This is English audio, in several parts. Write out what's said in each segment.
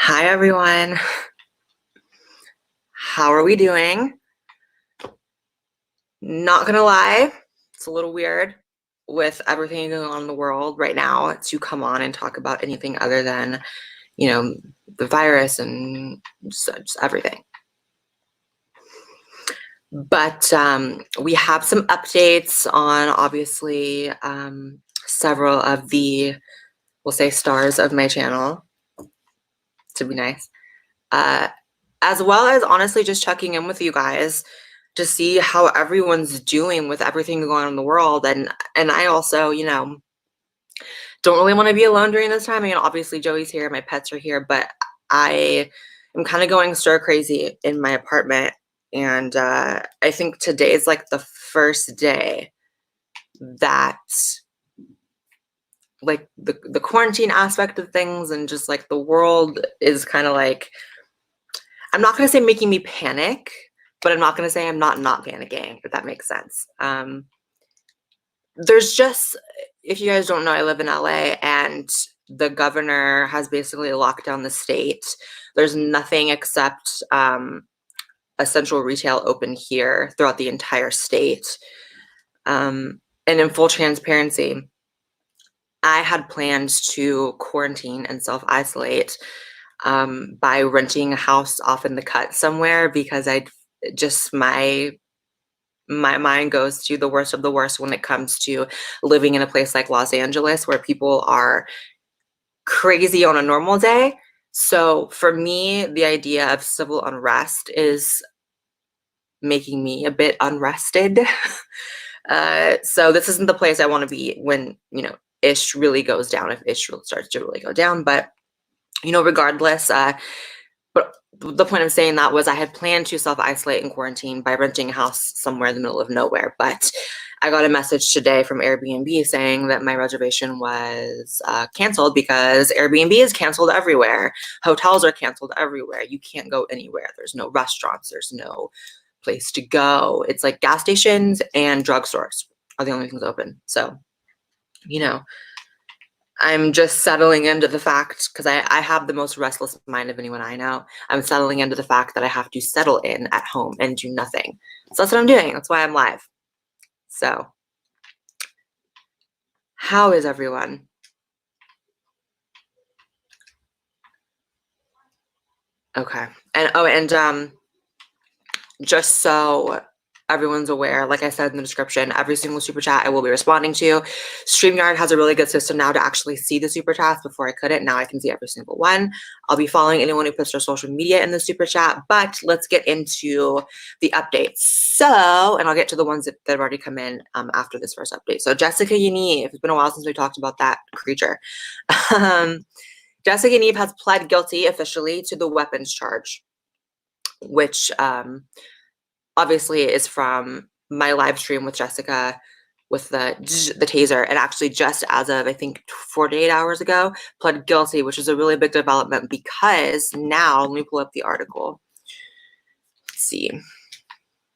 Hi, everyone. How are we doing? Not gonna lie, it's a little weird with everything going on in the world right now to come on and talk about anything other than, the virus and just everything. But we have some updates on obviously several of the, we'll say, stars of my channel, to be nice. As well as honestly just checking in with you guys to see how everyone's doing with everything going on in the world. And I also, don't really want to be alone during this time. I mean, obviously Joey's here, my pets are here, but I am kind of going stir crazy in my apartment. And I think today is like the first day that like the quarantine aspect of things and just like the world is kind of like, I'm not going to say making me panic, but I'm not going to say I'm not panicking, if that makes sense. There's just, if you guys don't know, I live in LA and the governor has basically locked down the state. There's nothing except essential retail open here throughout the entire state. And in full transparency, I had plans to quarantine and self-isolate by renting a house off in the cut somewhere because my mind goes to the worst of the worst when it comes to living in a place like Los Angeles where people are crazy on a normal day. So for me, the idea of civil unrest is making me a bit unrested. So this isn't the place I want to be when, ish really goes down, if ish starts to really go down. But, regardless, but the point of saying that was I had planned to self-isolate and quarantine by renting a house somewhere in the middle of nowhere. But I got a message today from Airbnb saying that my reservation was canceled because Airbnb is canceled everywhere. Hotels are canceled everywhere. You can't go anywhere. There's no restaurants. There's no place to go. It's like gas stations and drugstores are the only things open. So, I'm just settling into the fact, because I have the most restless mind of anyone I know. I'm settling into the fact that I have to settle in at home and do nothing. So that's what I'm doing. That's why I'm live. So how is everyone? Okay. And just so everyone's aware, like I said in the description, every single super chat I will be responding to. StreamYard has a really good system now to actually see the super chats. Before I couldn't. Now I can see every single one. I'll be following anyone who puts their social media in the super chat, but let's get into the updates. So, and I'll get to the ones that have already come in after this first update. So Jessica Yaniv, it's been a while since we talked about that creature. Jessica Yaniv has pled guilty officially to the weapons charge, which obviously is from my live stream with Jessica with the taser, and actually just as of, I think, 48 hours ago, pled guilty, which is a really big development because now, let me pull up the article. Let's see.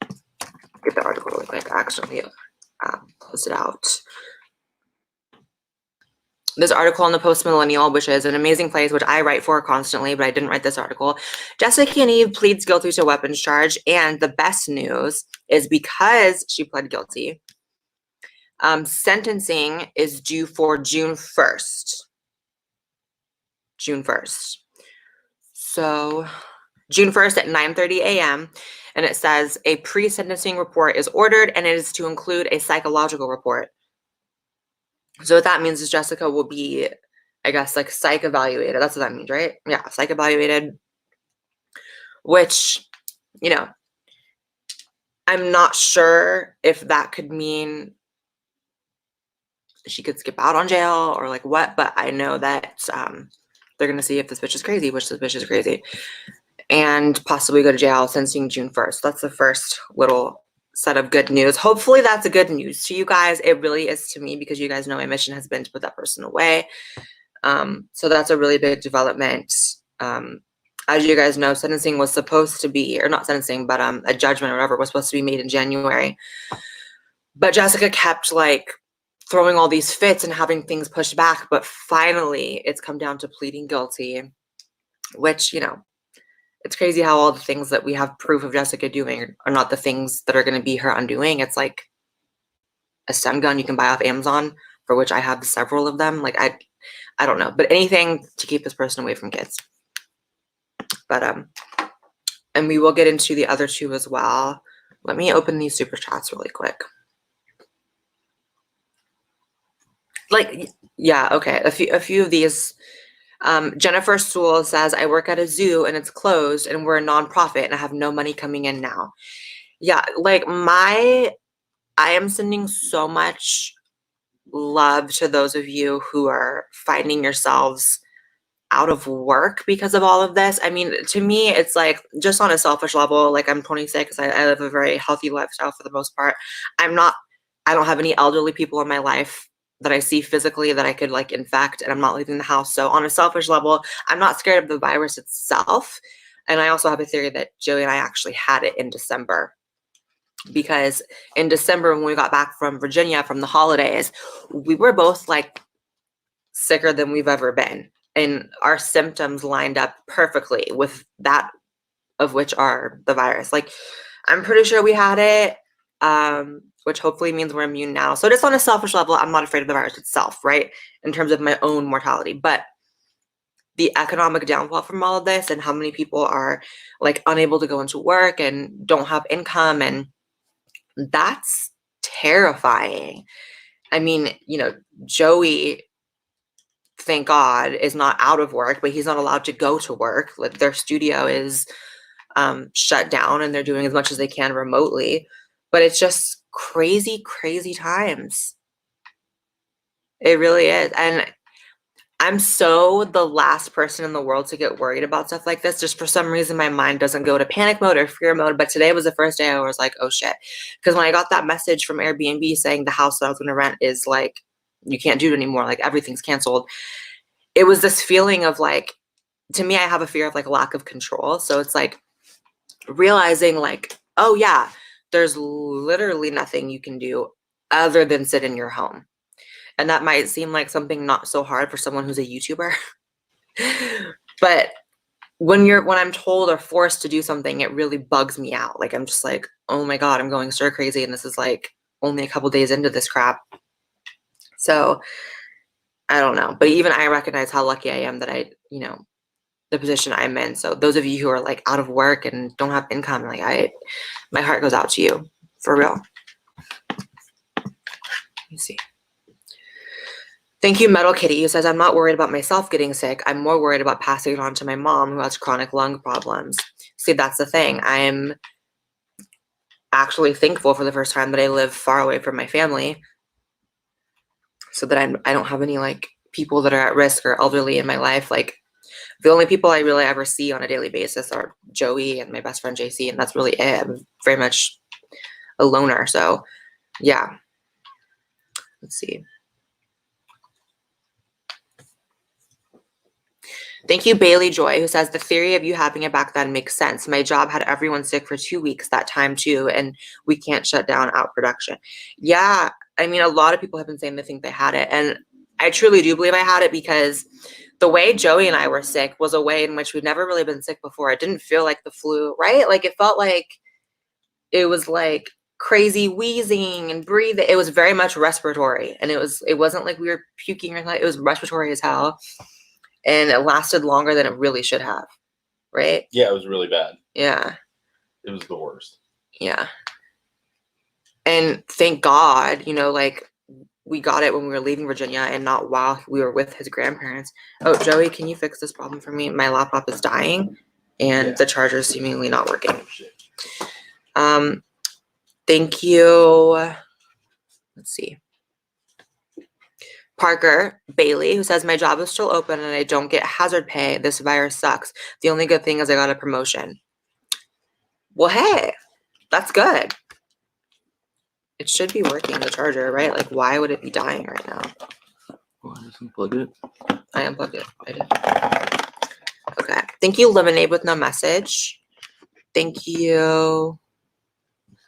Get the article really quick. I accidentally closed it out. This article on the Post Millennial, which is an amazing place, which I write for constantly, but I didn't write this article. Jessica Yaniv pleads guilty to weapons charge, and the best news is because she pled guilty, sentencing is due for June 1st. June 1st. So June 1st at 9:30 a.m. And it says a pre-sentencing report is ordered, and it is to include a psychological report. So what that means is Jessica will be, I guess, like psych evaluated. That's what that means, right? Yeah, psych evaluated, which, I'm not sure if that could mean she could skip out on jail or like what, but I know that they're going to see if this bitch is crazy, which this bitch is crazy, and possibly go to jail sentencing June 1st. That's the first little set of good news. Hopefully that's a good news to you guys. It really is to me, because you guys know my mission has been to put that person away. So that's a really big development. As you guys know, sentencing was supposed to be, or not sentencing, but a judgment or whatever was supposed to be made in January. But Jessica kept like throwing all these fits and having things pushed back. But finally, it's come down to pleading guilty. which, it's crazy how all the things that we have proof of Jessica doing are not the things that are going to be her undoing. It's like a stun gun you can buy off Amazon, for which I have several of them. Like, I don't know, but anything to keep this person away from kids. But, and we will get into the other two as well. Let me open these super chats really quick. Like, yeah, okay. A few of these. Jennifer Sewell says, I work at a zoo and it's closed and we're a nonprofit and I have no money coming in now. Yeah, like I am sending so much love to those of you who are finding yourselves out of work because of all of this. I mean, to me, it's like just on a selfish level, like I'm 26, I live a very healthy lifestyle for the most part. I don't have any elderly people in my life that I see physically that I could like infect, and I'm not leaving the house. So on a selfish level, I'm not scared of the virus itself. And I also have a theory that Joey and I actually had it in December, because in December, when we got back from Virginia from the holidays, we were both like sicker than we've ever been. And our symptoms lined up perfectly with that of which are the virus. Like, I'm pretty sure we had it, which hopefully means we're immune now. So just on a selfish level, I'm not afraid of the virus itself, right? In terms of my own mortality. But the economic downfall from all of this and how many people are like unable to go into work and don't have income, and that's terrifying. I mean, Joey, thank God, is not out of work, but he's not allowed to go to work. Like, their studio is shut down and they're doing as much as they can remotely. But it's just crazy, crazy times. It really is. And I'm so the last person in the world to get worried about stuff like this. Just for some reason, my mind doesn't go to panic mode or fear mode. But today was the first day I was like, oh shit. Because when I got that message from Airbnb saying the house that I was going to rent is like, you can't do it anymore, like everything's canceled, it was this feeling of like, to me, I have a fear of like lack of control. So it's like realizing like, oh yeah, there's literally nothing you can do other than sit in your home. And that might seem like something not so hard for someone who's a YouTuber. But when I'm told or forced to do something, it really bugs me out. Like, I'm just like, oh my God, I'm going stir crazy. And this is like only a couple days into this crap. So I don't know. But even I recognize how lucky I am that I, the position I'm in. So those of you who are like out of work and don't have income, like my heart goes out to you, for real. Let me see. Thank you, Metal Kitty, who says, I'm not worried about myself getting sick. I'm more worried about passing it on to my mom, who has chronic lung problems. See, that's the thing. I'm actually thankful for the first time that I live far away from my family, so that I don't have any like people that are at risk or elderly in my life. Like, the only people I really ever see on a daily basis are Joey and my best friend JC, and that's really it. I'm very much a loner. So yeah. Let's see. Thank you, Bailey Joy, who says, the theory of you having it back then makes sense. My job had everyone sick for 2 weeks that time too, and we can't shut down out production. Yeah, I mean, a lot of people have been saying they think they had it, and I truly do believe I had it, because the way Joey and I were sick was a way in which we've never really been sick before. It didn't feel like the flu, right? Like, it felt like it was like crazy wheezing and breathing. It was very much respiratory, and it wasn't like we were puking or anything. It was respiratory as hell. And it lasted longer than it really should have, right? Yeah, it was really bad. Yeah. It was the worst. Yeah. And thank God, like, we got it when we were leaving Virginia and not while we were with his grandparents. Oh, Joey, can you fix this problem for me? My laptop is dying and the charger is seemingly not working. Thank you. Let's see. Parker Bailey, who says, my job is still open and I don't get hazard pay. This virus sucks. The only good thing is I got a promotion. Well, hey, that's good. It should be working, the charger, right? Like, why would it be dying right now? Oh, I just unplugged it. I unplugged it. I did. Okay. Thank you, Lemonade with no message. Thank you.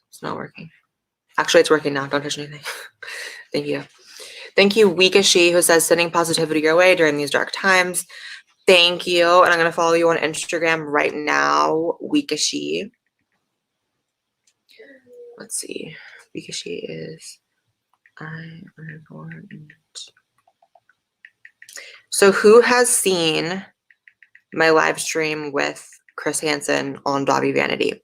It's not working. Actually, it's working now. Don't touch anything. Thank you. Thank you, Weekashi, who says, sending positivity your way during these dark times. Thank you. And I'm going to follow you on Instagram right now, Weekashi. Let's see. Weekashi is So who has seen my live stream with Chris Hansen on Dahvie Vanity?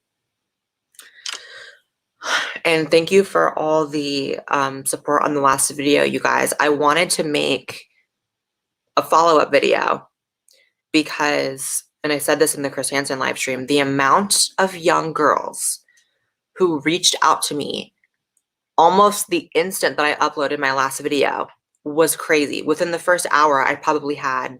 And thank you for all the support on the last video, you guys. I wanted to make a follow-up video because, and I said this in the Chris Hansen live stream, the amount of young girls who reached out to me almost the instant that I uploaded my last video was crazy. Within the first hour, I probably had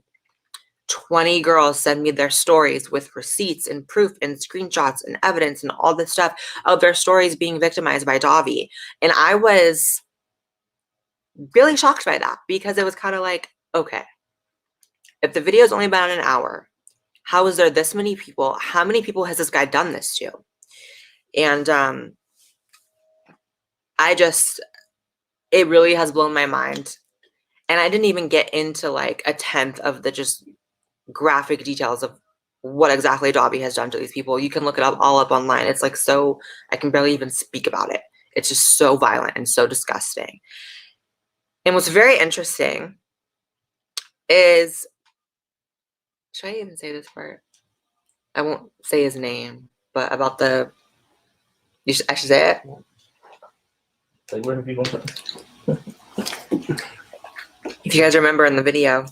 20 girls send me their stories with receipts and proof and screenshots and evidence and all this stuff of their stories being victimized by Dahvie. And I was really shocked by that because it was kind of like, okay, if the video's only about an hour, how is there this many people? How many people has this guy done this to? And it really has blown my mind. And I didn't even get into like a tenth of the just graphic details of what exactly Dahvie has done to these people. You can look it up all up online. It's like so, I can barely even speak about it. It's just so violent and so disgusting. And what's very interesting is, should I even say this part? I won't say his name, but about I should say it. Like, where have you gone? If you guys remember in the video,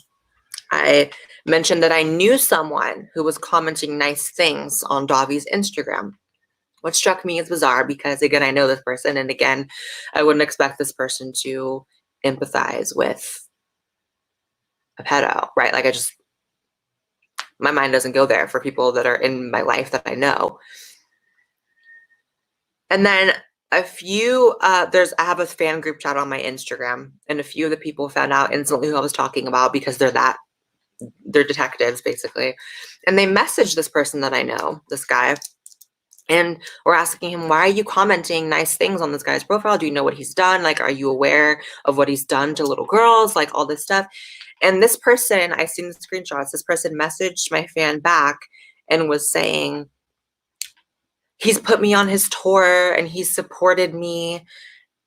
I mentioned that I knew someone who was commenting nice things on Dahvie's Instagram, which struck me as bizarre because, again, I know this person, and again, I wouldn't expect this person to empathize with a pedo, right? Like, my mind doesn't go there for people that are in my life that I know. And then I have a fan group chat on my Instagram, and a few of the people found out instantly who I was talking about because they're detectives basically. And they messaged this person that I know, this guy, and were asking him, why are you commenting nice things on this guy's profile? Do you know what he's done? Like, are you aware of what he's done to little girls? Like all this stuff. And this person, I seen the screenshots, this person messaged my fan back and was saying, he's put me on his tour and he's supported me.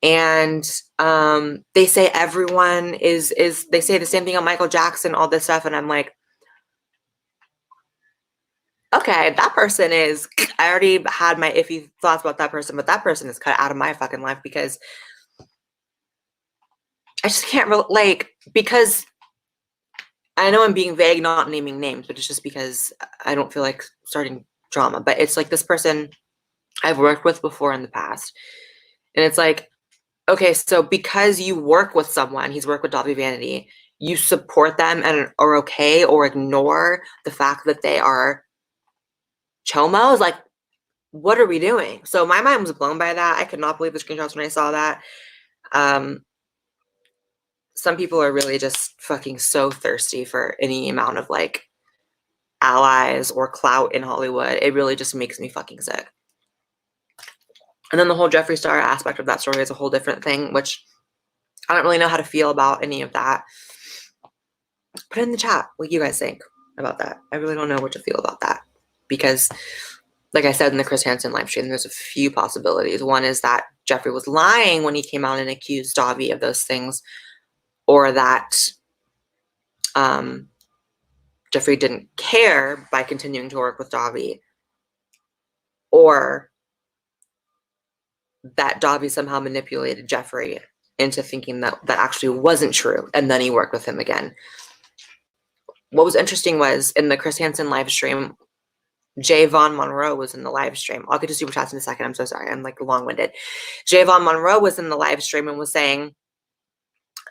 And they say everyone they say the same thing on Michael Jackson, all this stuff. And I'm like, okay, that person I already had my iffy thoughts about that person, but that person is cut out of my fucking life because I just can't because I know I'm being vague, not naming names, but it's just because I don't feel like starting drama. But it's like this person I've worked with before in the past. And it's like, okay, so because you work with someone, he's worked with Dahvie Vanity, you support them and are okay or ignore the fact that they are chomos? Like, what are we doing? So my mind was blown by that. I could not believe the screenshots when I saw that. Some people are really just fucking so thirsty for any amount of like allies or clout in Hollywood. It really just makes me fucking sick. And then the whole Jeffree Star aspect of that story is a whole different thing, which I don't really know how to feel about any of that. Put it in the chat what you guys think about that. I really don't know what to feel about that because, like I said in the Chris Hansen live stream, there's a few possibilities. One is that Jeffree was lying when he came out and accused Dahvie of those things, or that Jeffree didn't care by continuing to work with Dahvie, or that Dahvie somehow manipulated Jeffree into thinking that that actually wasn't true, and then he worked with him again. What was interesting was in the Chris Hansen live stream, Javon Monroe was in the live stream. I'll get to super chats in a second. I'm so sorry. I'm like long-winded. Javon Monroe was in the live stream and was saying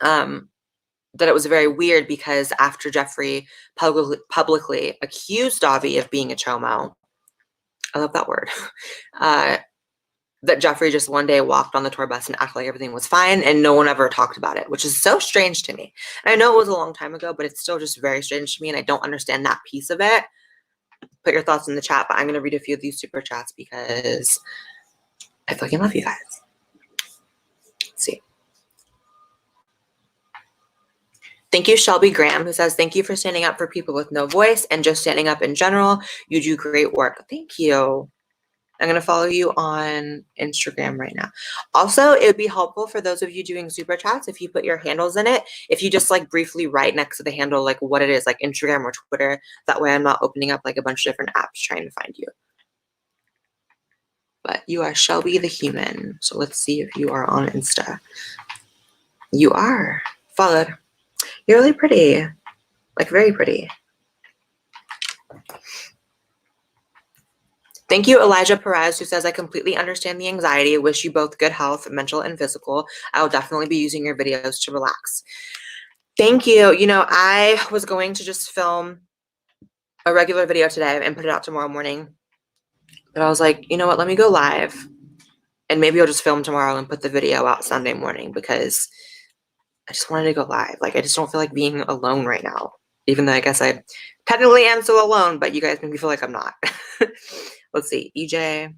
that it was very weird because after Jeffree publicly accused Dahvie of being a chomo, I love that word, that Jeffree just one day walked on the tour bus and acted like everything was fine and no one ever talked about it, which is so strange to me. And I know it was a long time ago, but it's still just very strange to me and I don't understand that piece of it. Put your thoughts in the chat, but I'm going to read a few of these super chats because I fucking love you guys. Let's see. Thank you, Shelby Graham, who says, thank you for standing up for people with no voice and just standing up in general. You do great work. Thank you. I'm going to follow you on Instagram right now. Also, it would be helpful for those of you doing super chats if you put your handles in it. If you just like briefly write next to the handle like what it is, like Instagram or Twitter. That way I'm not opening up like a bunch of different apps trying to find you. But you are Shelby the human. So let's see if you are on Insta. You are. Followed. You're really pretty. Like very pretty. Thank you, Elijah Perez, who says, I completely understand the anxiety. Wish you both good health, mental and physical. I will definitely be using your videos to relax. Thank you. You know, I was going to just film a regular video today and put it out tomorrow morning. But I was like, you know what? Let me go live. And maybe I'll just film tomorrow and put the video out Sunday morning because I just wanted to go live. Like, I just don't feel like being alone right now. Even though I guess I technically am still alone, but you guys make me feel like I'm not. Let's see. EJ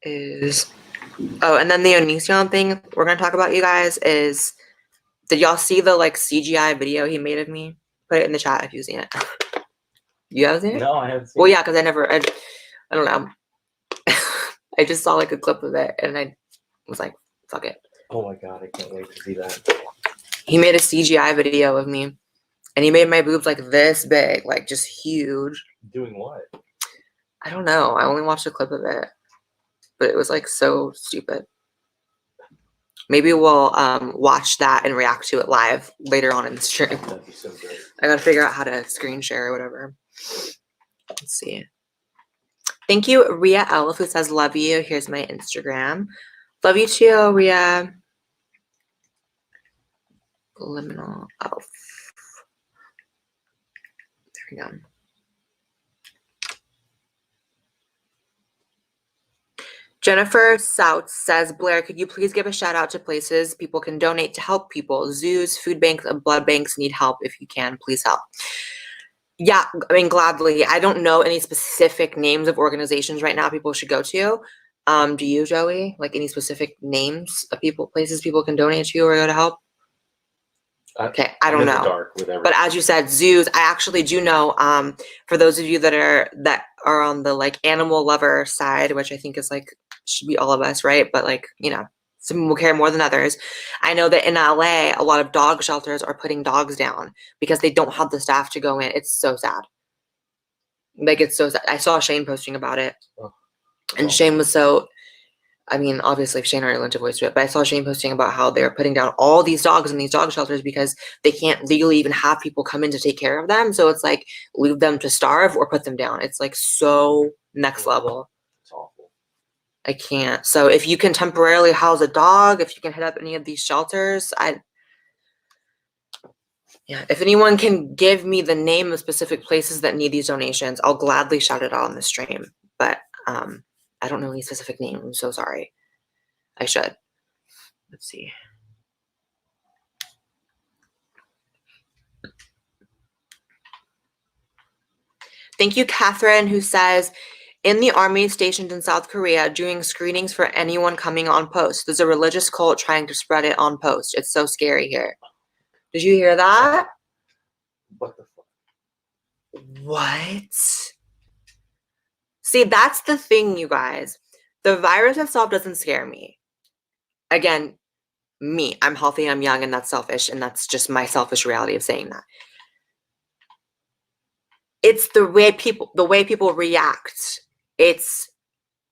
is... Oh, and then the Onision thing we're going to talk about, you guys, is... Did y'all see the, like, CGI video he made of me? Put it in the chat if you've seen it. You haven't seen it? No, I haven't seen Well, it. yeah, because I don't know. I just saw, like, a clip of it, and I was like, fuck it. Oh my god, I can't wait to see that. He made a CGI video of me, and he made my boobs, like, this big, like, just huge. Doing what? I don't know. I only watched a clip of it, but it was, like, so stupid. Maybe we'll watch that and react to it live later on in the stream. That'd be so great. I gotta figure out how to screen share or whatever. Let's see. Thank you, Ria Elf, who says, love you. Here's my Instagram. Love you too, Ria. Liminal Elf. There we go. Jennifer South says, Blair, could you please give a shout out to places people can donate to help people? Zoos, food banks, and blood banks need help. If you can, please help. Yeah, I mean, gladly. I don't know any specific names of organizations right now people should go to. Do you, Joey? Like any specific names of places people can donate to or go to help? Okay, I don't know. Dark with everything. But as you said, zoos, I actually do know, for those of you that are on the like animal lover side, which I think is like, should be all of us, right? But like, you know, some people care more than others. I know that in LA, a lot of dog shelters are putting dogs down because they don't have the staff to go in. It's so sad. Like, it's so sad. I saw Shane posting about it. And Shane was so, I mean, obviously Shane already lent a voice to it, but I saw Shane posting about how they're putting down all these dogs in these dog shelters because they can't legally even have people come in to take care of them. So it's like, leave them to starve or put them down. It's like so next level. It's awful. I can't. So if you can temporarily house a dog, if you can hit up any of these shelters, yeah, if anyone can give me the name of specific places that need these donations, I'll gladly shout it out on the stream. But I don't know any specific names. I'm so sorry. I should. Let's see. Thank you, Catherine, who says, in the army stationed in South Korea, doing screenings for anyone coming on post. There's a religious cult trying to spread it on post. It's so scary here. Did you hear that? What the fuck? What? See, that's the thing, you guys. The virus itself doesn't scare me. Again, me. I'm healthy, I'm young, and that's selfish, and that's just my selfish reality of saying that. It's the way people react. It's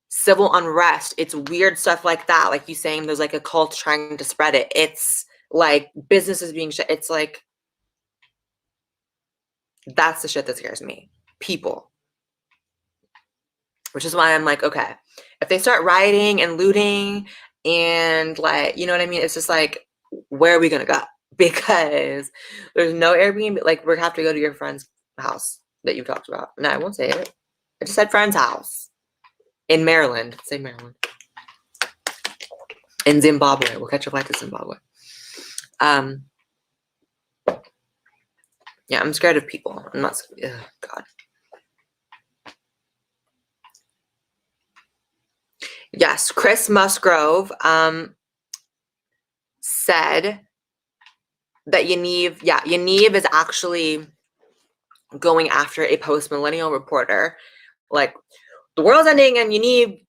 civil unrest. It's weird stuff like that. Like you saying there's like a cult trying to spread it. It's like businesses being shut. It's like, that's the shit that scares me. People. Which is why I'm like, okay, if they start rioting and looting and like, you know what I mean? It's just like, where are we going to go? Because there's no Airbnb. Like, we're going to have to go to your friend's house that you've talked about. No, I won't say it. I just said friend's house. In Maryland. Say Maryland. In Zimbabwe. We'll catch a flight to Zimbabwe. Yeah, I'm scared of people. I'm not scared. Ugh, God. Yes, Chris Musgrove said, that Yaniv is actually going after a post-millennial reporter. Like, the world's ending and Yaniv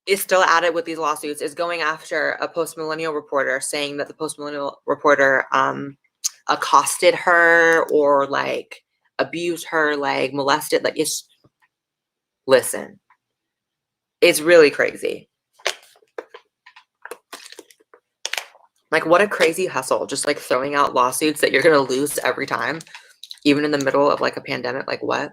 is still at it with these lawsuits, is going after a post-millennial reporter, saying that the post-millennial reporter accosted her or like abused her, like molested. Like, listen, it's really crazy. Like, what a crazy hustle, just like throwing out lawsuits that you're gonna lose every time, even in the middle of like a pandemic. Like, what?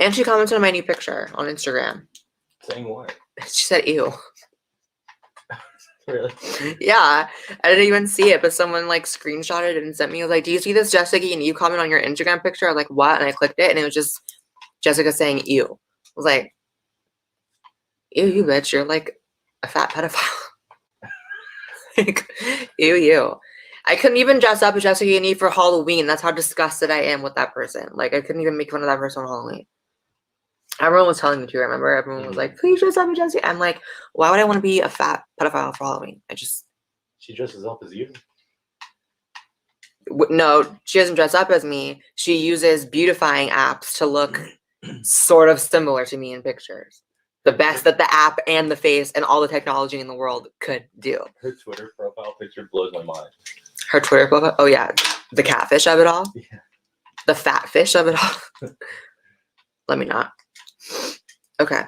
And she commented on my new picture on Instagram. Saying what? She said, ew. Really? Yeah, I didn't even see it, but someone like screenshotted it and sent me. I was like, do you see this, Jessica? And you comment on your Instagram picture. I was like, what? And I clicked it and it was just Jessica saying, ew. I was like, ew, you bitch. You're like a fat pedophile. Like, ew, you. I couldn't even dress up as Jessica Yaniv for Halloween. That's how disgusted I am with that person. Like, I couldn't even make fun of that person on Halloween. Everyone was telling me to, remember? Everyone was like, please dress up as Jessica. I'm like, why would I want to be a fat pedophile for Halloween? She dresses up as you. No, she doesn't dress up as me. She uses beautifying apps to look sort of similar to me in pictures. The best that the app and the face and all the technology in the world could do. Her Twitter profile picture blows my mind. Her Twitter profile? Oh, yeah. The catfish of it all? Yeah. The fat fish of it all? Let me not. Okay.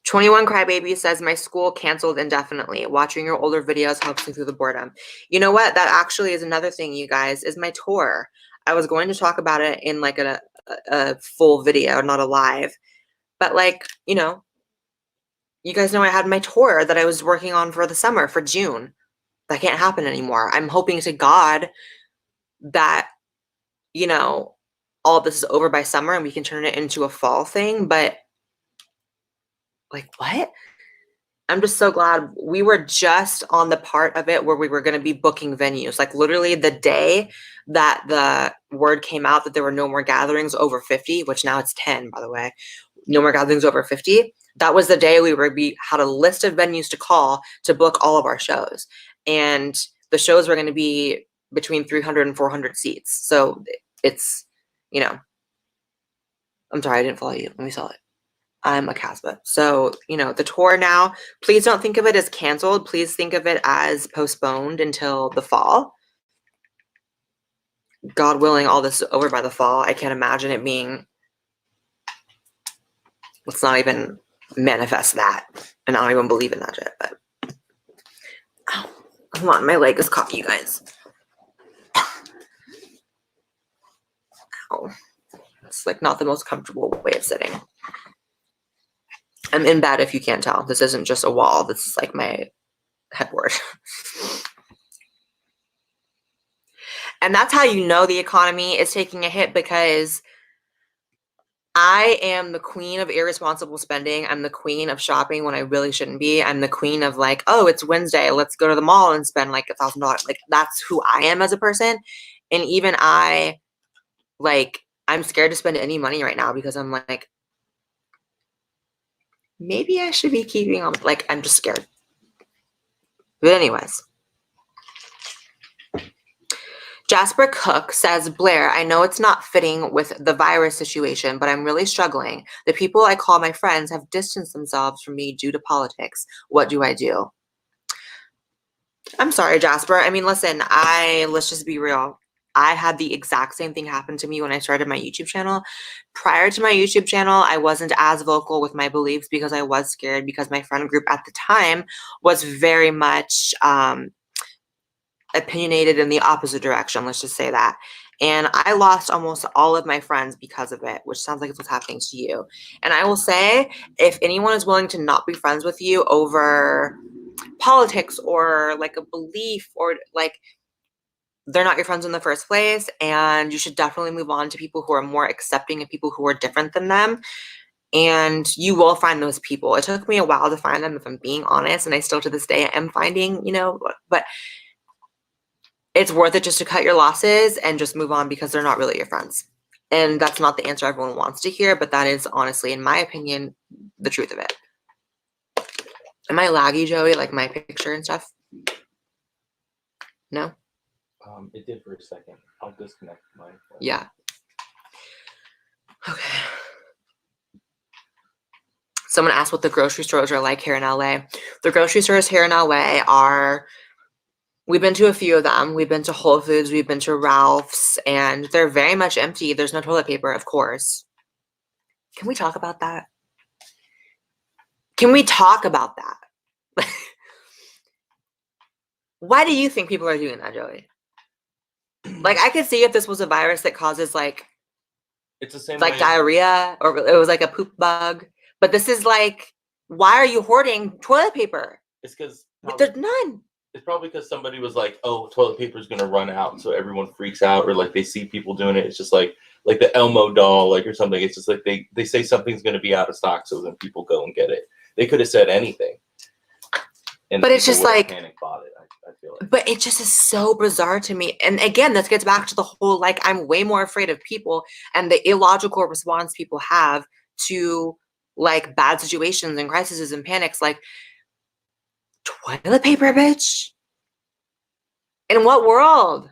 21 Crybaby says, my school canceled indefinitely. Watching your older videos helps me through the boredom. You know what? That actually is another thing, you guys, is my tour. I was going to talk about it in like a full video, not a live. But like, you know, you guys know I had my tour that I was working on for the summer, for June. That can't happen anymore. I'm hoping to God that, you know, all this is over by summer and we can turn it into a fall thing. But like, what? I'm just so glad we were just on the part of it where we were going to be booking venues. Like, literally the day that the word came out that there were no more gatherings over 50, which now it's 10, by the way, no more gatherings over 50. That was the day we had a list of venues to call to book all of our shows. And the shows were going to be between 300 and 400 seats. So it's, you know, I'm sorry, I didn't follow you. Let me sell it. I'm a Casbah. So, you know, the tour now, please don't think of it as canceled. Please think of it as postponed until the fall. God willing, all this is over by the fall. I can't imagine it being, let's not even manifest that. And I don't even believe in that yet, but. Oh, hold on, my leg is caught, you guys. Ow. It's like not the most comfortable way of sitting. I'm in bed if you can't tell. This isn't just a wall. This is like my headboard. And that's how you know the economy is taking a hit, because I am the queen of irresponsible spending. I'm the queen of shopping when I really shouldn't be. I'm the queen of like, oh, it's Wednesday. Let's go to the mall and spend like $1,000. Like, that's who I am as a person. And even I'm scared to spend any money right now because I'm like, maybe I should be keeping on. Like, I'm just scared. But anyways. Jasper Cook says, Blair, I know it's not fitting with the virus situation, but I'm really struggling. The people I call my friends have distanced themselves from me due to politics. What do I do? I'm sorry, Jasper. I mean, listen, let's just be real. I had the exact same thing happen to me when I started my YouTube channel. Prior to my YouTube channel, I wasn't as vocal with my beliefs because I was scared, because my friend group at the time was very much opinionated in the opposite direction. Let's just say that. And I lost almost all of my friends because of it, which sounds like it's what's happening to you. And I will say, if anyone is willing to not be friends with you over politics or like a belief, or like, they're not your friends in the first place, and you should definitely move on to people who are more accepting of people who are different than them. And you will find those people. It took me a while to find them, if I'm being honest, and I still to this day am finding, you know, but it's worth it just to cut your losses and just move on, because they're not really your friends. And that's not the answer everyone wants to hear, but that is honestly, in my opinion, the truth of it. Am I laggy, Joey? Like my picture and stuff? No? It did for a second. I'll disconnect mine. Yeah. Okay. Someone asked what the grocery stores are like here in LA. The grocery stores here in LA are, we've been to a few of them. We've been to Whole Foods, we've been to Ralph's, and they're very much empty. There's no toilet paper, of course. Can we talk about that? Can we talk about that? Why do you think people are doing that, Joey? Like, I could see if this was a virus that causes like It's the same like way. diarrhea, or it was like a poop bug. But this is like, why are you hoarding toilet paper? It's because There's none. it's probably because somebody was like, "Oh, toilet paper is gonna run out," so everyone freaks out, or like they see people doing it. It's just like the Elmo doll, like or something. It's just like they say something's gonna be out of stock, so then people go and get it. They could have said anything, and But it's people just would have like, panic bought it. I feel like. but it just is so bizarre to me. And again, this gets back to the whole, like, I'm way more afraid of people and the illogical response people have to like bad situations and crises and panics. Like, toilet paper, bitch? In what world?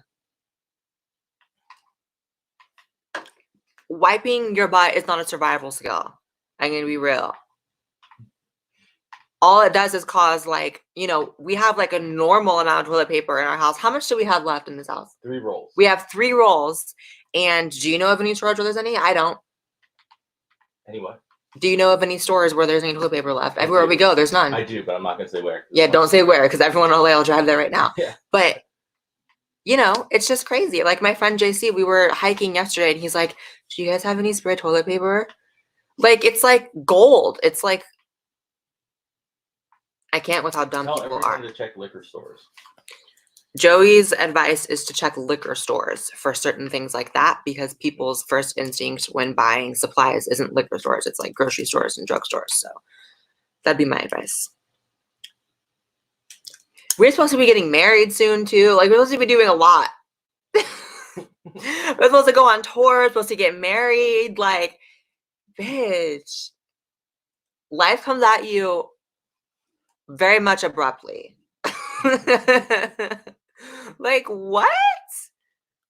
Wiping your butt is not a survival skill. I'm gonna be real. All it does is cause, like, you know, we have like a normal amount of toilet paper in our house. How much do we have left in this house? 3 rolls. We have 3 rolls. And do you know of any stores where there's any? I don't. Anyway. Do you know of any stores where there's any toilet paper left? I Everywhere do. we go, there's none. I do, but I'm not gonna say where. Yeah, don't say where, because everyone in LA will drive there right now. Yeah. But, you know, it's just crazy. Like my friend JC, we were hiking yesterday and he's like, do you guys have any spare toilet paper? Like, it's like gold. It's like, I can't with how dumb Tell people everyone are. to check liquor stores. Joey's advice is to check liquor stores for certain things like that, because people's first instinct when buying supplies isn't liquor stores. It's like grocery stores and drugstores. So that'd be my advice. We're supposed to be getting married soon too. Like, we're supposed to be doing a lot. We're supposed to go on tour, supposed to get married. Like, bitch, life comes at you very much abruptly. Like, what?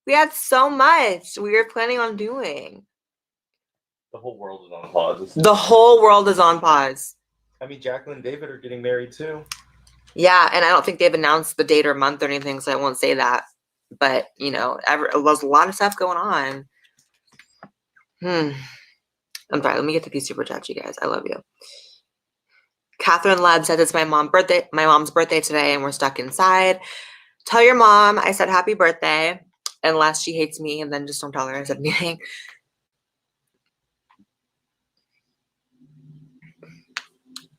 We had so much we were planning on doing. The whole world is on pause. The whole world is on pause. I mean, Jacqueline and David are getting married too. Yeah, and I don't think they've announced the date or month or anything, so I won't say that. But, you know, there's a lot of stuff going on. I'm sorry, let me get to these super chats, you guys. I love you. Catherine Leb says it's my mom's birthday today, and we're stuck inside. Tell your mom I said happy birthday, unless she hates me, and then just don't tell her I said anything.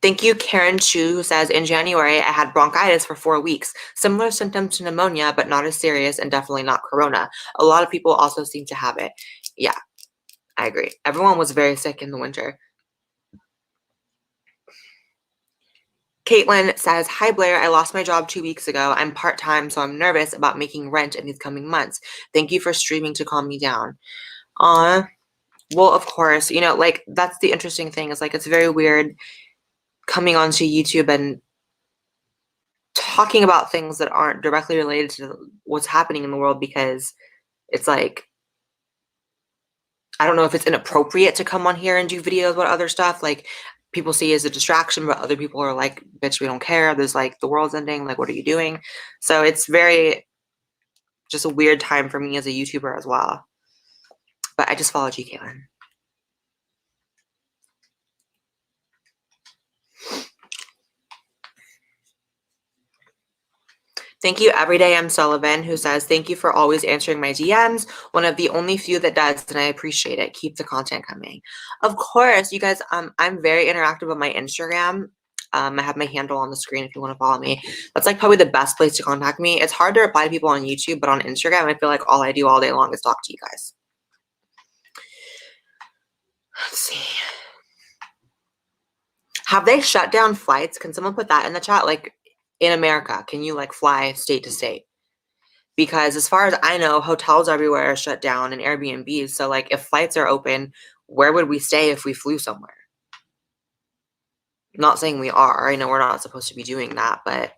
Thank you, Karen Chu, who says, in January, I had bronchitis for 4 weeks. Similar symptoms to pneumonia, but not as serious and definitely not corona. A lot of people also seem to have it. Yeah, I agree. Everyone was very sick in the winter. Caitlin says, hi, Blair. I lost my job 2 weeks ago. I'm part-time, so I'm nervous about making rent in these coming months. Thank you for streaming to calm me down. Well, of course, you know, like, that's the interesting thing is, like, it's very weird coming onto YouTube and talking about things that aren't directly related to what's happening in the world, because it's like, I don't know if it's inappropriate to come on here and do videos about other stuff. Like, people see it as a distraction, but other people are like, bitch, we don't care. There's like, the world's ending. Like, what are you doing? So it's very just a weird time for me as a YouTuber as well. But I just followed you, Caitlin. Thank you, Everyday M. Sullivan, who says, thank you for always answering my DMs. One of the only few that does, and I appreciate it. Keep the content coming. Of course, you guys, I'm very interactive on my Instagram. I have my handle on the screen if you want to follow me. That's like probably the best place to contact me. It's hard to reply to people on YouTube, but on Instagram, I feel like all I do all day long is talk to you guys. Let's see. Have they shut down flights? Can someone put that in the chat? Like, in America, can you like fly state to state? Because as far as I know, hotels everywhere are shut down and Airbnbs. So like, if flights are open, where would we stay if we flew somewhere? Not saying we are. I know we're not supposed to be doing that, but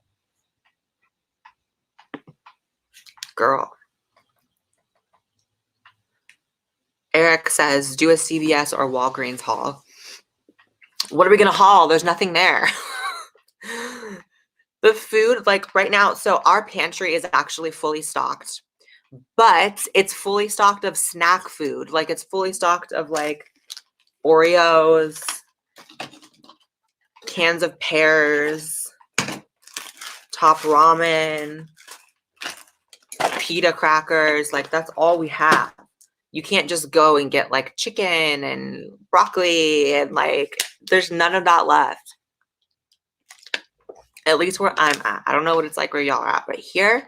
girl. Eric says, do a CVS or Walgreens haul. What are we going to haul? There's nothing there. The food, like right now, so our pantry is actually fully stocked, but it's fully stocked of snack food. Like it's fully stocked of like Oreos, cans of pears, Top Ramen, pita crackers. Like that's all we have. You can't just go and get like chicken and broccoli and like there's none of that left. At least where I'm at. I don't know what it's like where y'all are at, but here,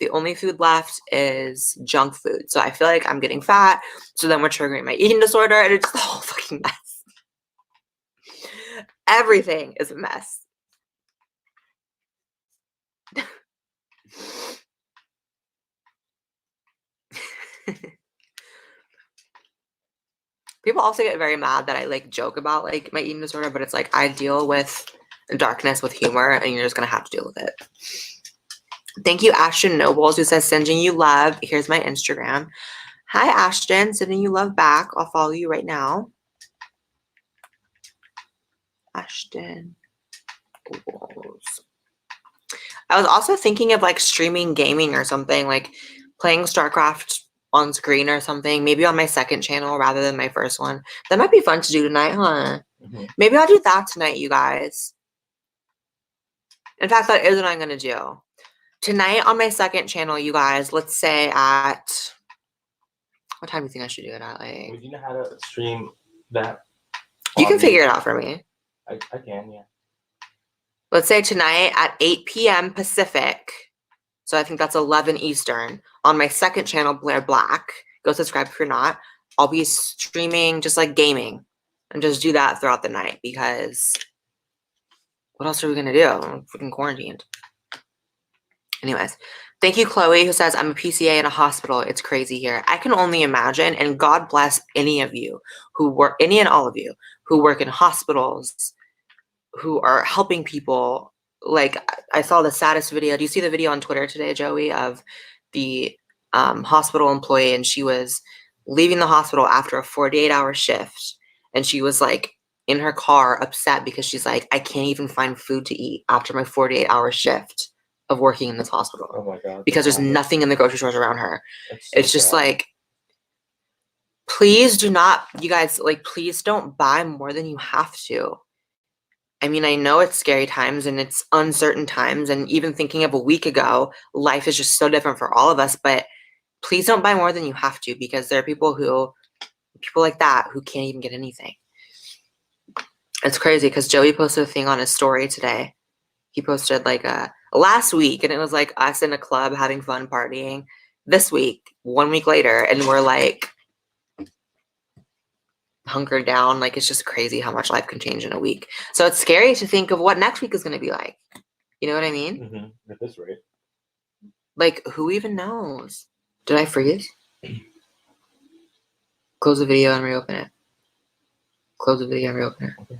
the only food left is junk food. So I feel like I'm getting fat. So then we're triggering my eating disorder and it's just a whole fucking mess. Everything is a mess. People also get very mad that I like joke about like my eating disorder, but it's like I deal with darkness with humor and you're just gonna have to deal with it. Thank you, Ashton Nobles, who says sending you love. Here's my Instagram. Hi, Ashton, sending you love back. I'll follow you right now. Ashton Nobles. I was also thinking of like streaming gaming or something, like playing StarCraft on screen or something, maybe on my second channel rather than my first one. That might be fun to do tonight, huh? Mm-hmm. Maybe I'll do that tonight, you guys. In fact, that is what I'm going to do. Tonight on my second channel, you guys, let's say at... What time do you think I should do it at? Like, would you know how to stream that? You can figure it out for me. I can, yeah. Let's say tonight at 8 p.m. Pacific. So I think that's 11 Eastern. On my second channel, Blair Black. Go subscribe if you're not. I'll be streaming just like gaming. And just do that throughout the night because... What else are we going to do? I'm freaking quarantined. Anyways, thank you, Chloe, who says, I'm a PCA in a hospital. It's crazy here. I can only imagine, and God bless any of you who work, any and all of you who work in hospitals, who are helping people. Like, I saw the saddest video. Do you see the video on Twitter today, Joey, of the hospital employee, and she was leaving the hospital after a 48-hour shift, and she was like, in her car upset because she's like, I can't even find food to eat after my 48-hour shift of working in this hospital. Oh my God. Because there's nothing in the grocery stores around her. So it's just sad. Like, please do not, you guys, like, please don't buy more than you have to. I mean, I know it's scary times and it's uncertain times. And even thinking of a week ago, life is just so different for all of us. But please don't buy more than you have to because there are people like that who can't even get anything. It's crazy because Joey posted a thing on his story today. He posted like last week and it was like us in a club having fun partying. This week, 1 week later, and we're like hunkered down. Like it's just crazy how much life can change in a week. So it's scary to think of what next week is going to be like. You know what I mean? Mm-hmm. At this rate. Like who even knows? Did I freeze? Close the video and reopen it. Close the video and reopen it. Okay.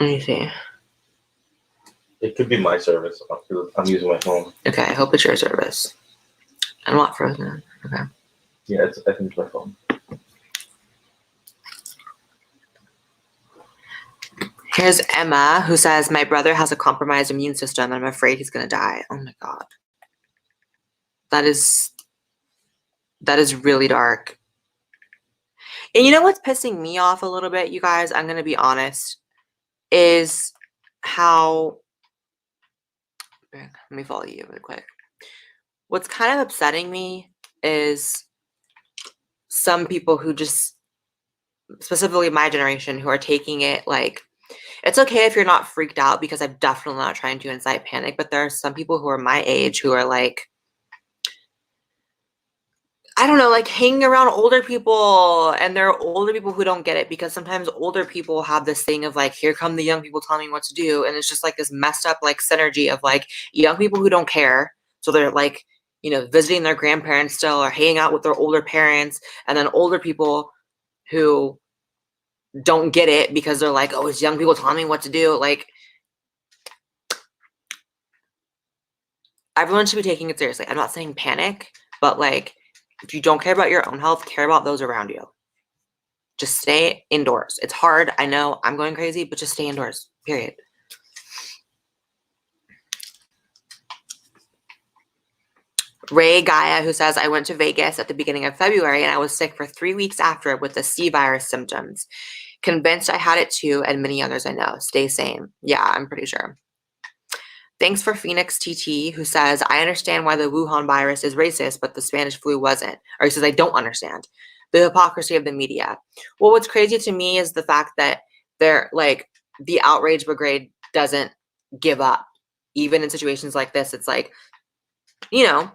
Let me see. It could be my service. I'm using my phone. Okay, I hope it's your service. I'm not frozen. Okay. Yeah, I think it's my phone. Here's Emma, who says, my brother has a compromised immune system and I'm afraid he's going to die. Oh my God. That is really dark. And you know what's pissing me off a little bit, you guys? I'm going to be honest. Is how, let me follow you really quick. What's kind of upsetting me is some people who just, specifically my generation, who are taking it like, it's okay if you're not freaked out because I'm definitely not trying to incite panic, but there are some people who are my age who are like, I don't know, like hanging around older people, and there are older people who don't get it because sometimes older people have this thing of like, here come the young people telling me what to do. And it's just like this messed up like synergy of like young people who don't care. So they're like, you know, visiting their grandparents still or hanging out with their older parents, and then older people who don't get it because they're like, oh, it's young people telling me what to do. Like, everyone should be taking it seriously. I'm not saying panic, but like, if you don't care about your own health, care about those around you. Just stay indoors. It's hard. I know I'm going crazy, but just stay indoors, period. Ray Gaia, who says, I went to Vegas at the beginning of February and I was sick for 3 weeks after with the C virus symptoms. Convinced I had it too, and many others I know. Stay sane. Yeah, I'm pretty sure. Thanks for Phoenix TT, who says, I understand why the Wuhan virus is racist, but the Spanish flu wasn't. Or he says, I don't understand the hypocrisy of the media. Well, what's crazy to me is the fact that they're like, the outrage brigade doesn't give up. Even in situations like this, it's like, you know,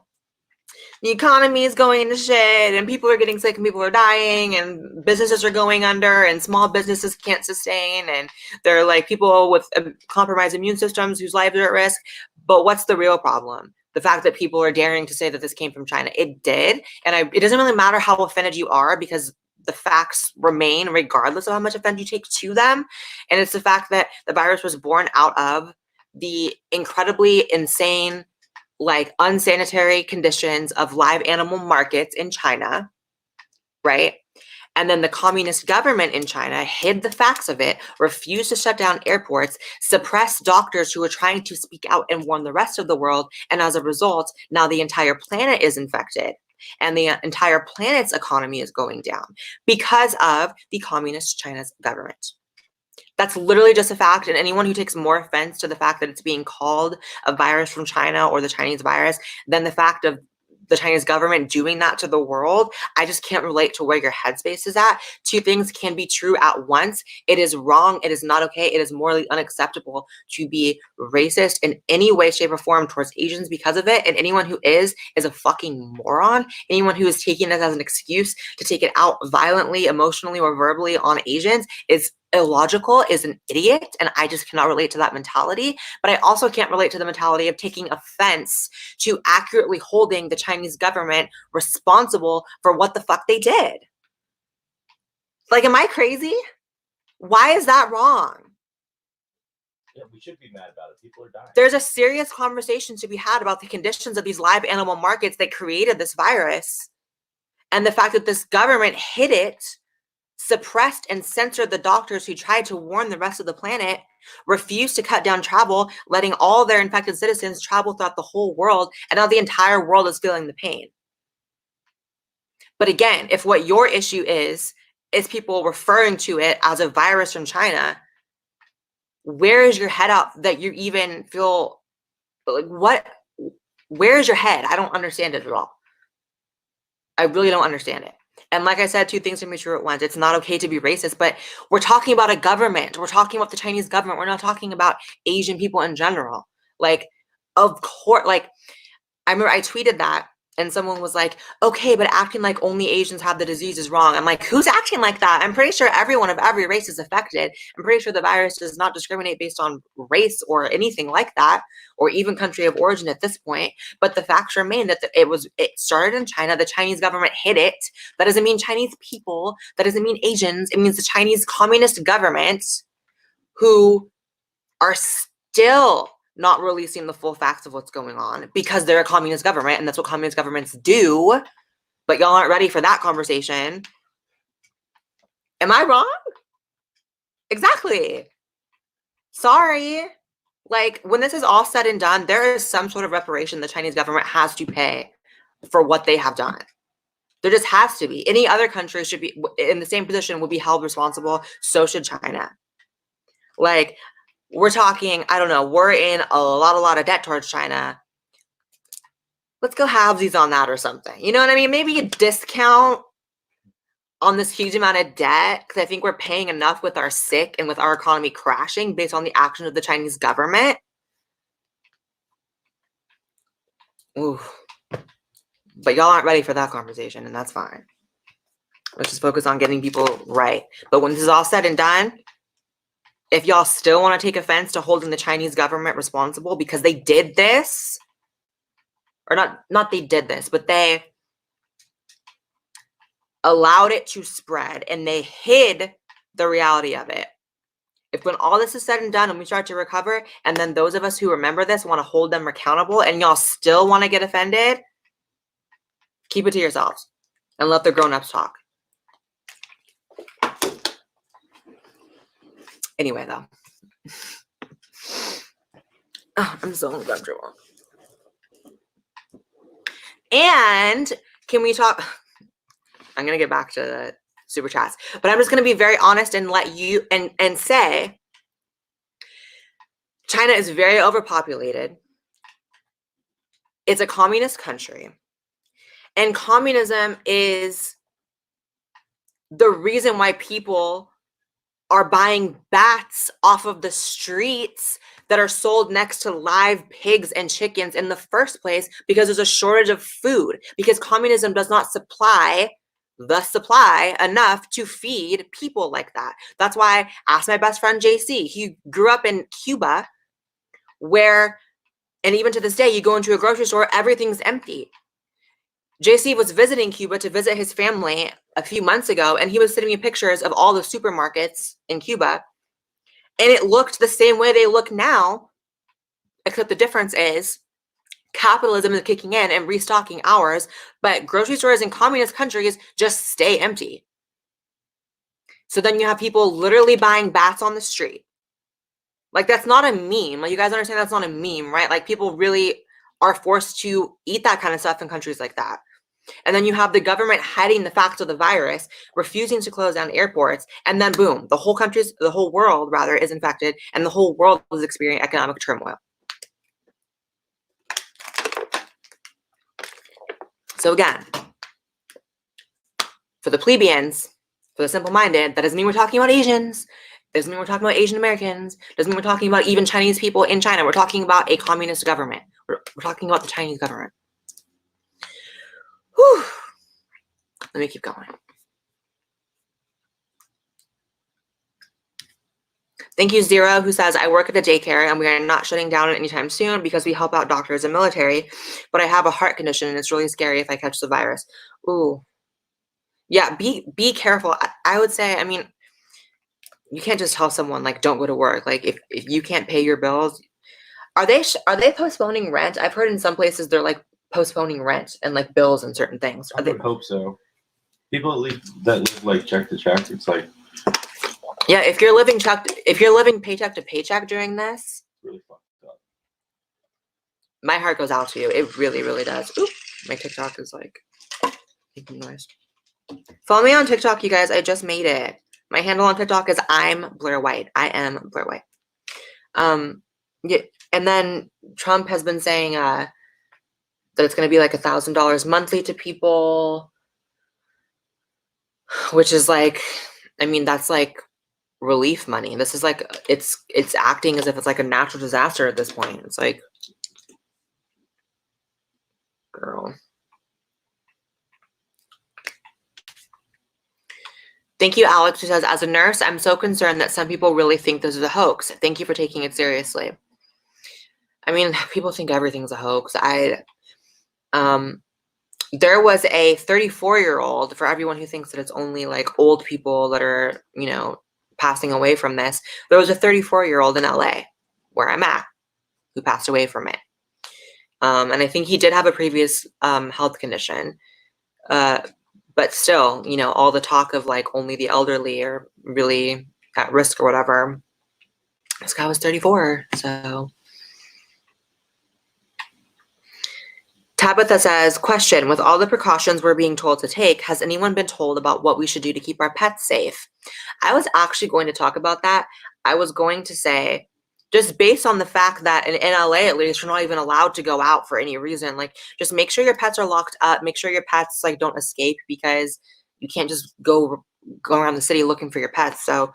the economy is going into shit and people are getting sick and people are dying and businesses are going under and small businesses can't sustain and they're like people with compromised immune systems whose lives are at risk. But what's the real problem? The fact that people are daring to say that this came from China. It did. And it doesn't really matter how offended you are because the facts remain regardless of how much offense you take to them. And it's the fact that the virus was born out of the incredibly insane, like unsanitary conditions of live animal markets in China, right? And then the communist government in China hid the facts of it, refused to shut down airports, suppressed doctors who were trying to speak out and warn the rest of the world. And as a result, now the entire planet is infected and the entire planet's economy is going down because of the communist China's government. That's literally just a fact. And anyone who takes more offense to the fact that it's being called a virus from China or the Chinese virus than the fact of the Chinese government doing that to the world, I just can't relate to where your headspace is at. Two things can be true at once. It is wrong. It is not okay. It is morally unacceptable to be racist in any way, shape, or form towards Asians because of it. And anyone who is a fucking moron. Anyone who is taking this as an excuse to take it out violently, emotionally, or verbally on Asians is illogical, is an idiot, and I just cannot relate to that mentality. But I also can't relate to the mentality of taking offense to accurately holding the Chinese government responsible for what the fuck they did. Like, am I crazy? Why is that wrong? Yeah, we should be mad about it. People are dying. There's a serious conversation to be had about the conditions of these live animal markets that created this virus and the fact that this government hid it, suppressed and censored the doctors who tried to warn the rest of the planet, refused to cut down travel, letting all their infected citizens travel throughout the whole world, and now the entire world is feeling the pain. But again, if what your issue is people referring to it as a virus from China, where is your head out that you even feel like where is your head? I don't understand it at all. I really don't understand it. And like I said, two things can be true at once. It's not okay to be racist, but we're talking about a government. We're talking about the Chinese government. We're not talking about Asian people in general. Like, of course, like, I remember I tweeted that and someone was like, okay, but acting like only Asians have the disease is wrong. I'm like, who's acting like that? I'm pretty sure everyone of every race is affected. I'm pretty sure the virus does not discriminate based on race or anything like that, or even country of origin at this point. But the facts remain that it started in China. The Chinese government hid it. That doesn't mean Chinese people. That doesn't mean Asians. It means the Chinese communist government who are still not releasing the full facts of what's going on because they're a communist government and that's what communist governments do. But y'all aren't ready for that conversation. Am I wrong? Exactly. Sorry. Like, when this is all said and done, there is some sort of reparation the Chinese government has to pay for what they have done. There just has to be. Any other country should be in the same position, would be held responsible. So should China. Like, we're talking, I don't know, we're in a lot of debt towards China. Let's go halvesies on that or something. You know what I mean? Maybe a discount on this huge amount of debt because I think we're paying enough with our sick and with our economy crashing based on the actions of the Chinese government. Ooh. But y'all aren't ready for that conversation, and that's fine. Let's just focus on getting people right. But when this is all said and done, if y'all still want to take offense to holding the Chinese government responsible because they did this, or not they did this, but they allowed it to spread and they hid the reality of it. If when all this is said and done and we start to recover, and then those of us who remember this want to hold them accountable and y'all still want to get offended, keep it to yourselves and let the grown-ups talk. Anyway, though. Oh, I'm so uncomfortable. And can we talk? I'm going to get back to the super chats, but I'm just going to be very honest and let you and say China is very overpopulated. It's a communist country. And communism is the reason why people are buying bats off of the streets that are sold next to live pigs and chickens in the first place, because there's a shortage of food, because communism does not supply enough to feed people like that. That's why I asked my best friend JC. He grew up in Cuba, where, and even to this day, you go into a grocery store, everything's empty. JC was visiting Cuba to visit his family a few months ago, and he was sending me pictures of all the supermarkets in Cuba, and it looked the same way they look now, except the difference is capitalism is kicking in and restocking ours, but grocery stores in communist countries just stay empty. So then you have people literally buying bats on the street. Like, that's not a meme. Like, you guys understand that's not a meme, right? Like, people really are forced to eat that kind of stuff in countries like that. And then you have the government hiding the facts of the virus, refusing to close down airports, and then boom, the whole world rather is infected, and the whole world is experiencing economic turmoil. So again, for the plebeians, for the simple-minded, that doesn't mean we're talking about Asians. Doesn't mean we're talking about Asian Americans. Doesn't mean we're talking about even Chinese people in China. We're talking about a communist government. We're talking about the Chinese government. Whew. Let me keep going. Thank you, Zero, who says, I work at the daycare and we are not shutting down anytime soon because we help out doctors and military, but I have a heart condition and it's really scary if I catch the virus. Ooh. Yeah, be careful. I would say, I mean, you can't just tell someone, like, don't go to work. Like, if you can't pay your bills, are they postponing rent? I've heard in some places they're, like, postponing rent and, like, bills and certain things. I would hope so. People that live like check to check, it's like, yeah, if you're living paycheck to paycheck during this, really fucked up. my heart goes out to you. It really, really does. Ooh, my TikTok is like making noise. Follow me on TikTok, you guys. I just made it. My handle on TikTok is I'm Blair White. I am Blair White. Yeah, and then Trump has been saying that it's going to be like $1,000 monthly to people, which is like, I mean, that's like relief money. This is like, it's acting as if it's like a natural disaster at this point. It's like, girl. Thank you, Alex, who says, as a nurse, I'm so concerned that some people really think this is a hoax. Thank you for taking it seriously. I mean, people think everything's a hoax. There was a 34-year-old, for everyone who thinks that it's only like old people that are, you know, passing away from this. There was a 34-year-old in LA, where I'm at, who passed away from it. And I think he did have a previous health condition. But still, you know, all the talk of like only the elderly are really at risk or whatever. This guy was 34, so. Tabitha says, question, with all the precautions we're being told to take, has anyone been told about what we should do to keep our pets safe? I was actually going to talk about that. I was going to say, just based on the fact that in LA, at least, you're not even allowed to go out for any reason. Like, just make sure your pets are locked up. Make sure your pets, like, don't escape, because you can't just go around the city looking for your pets. So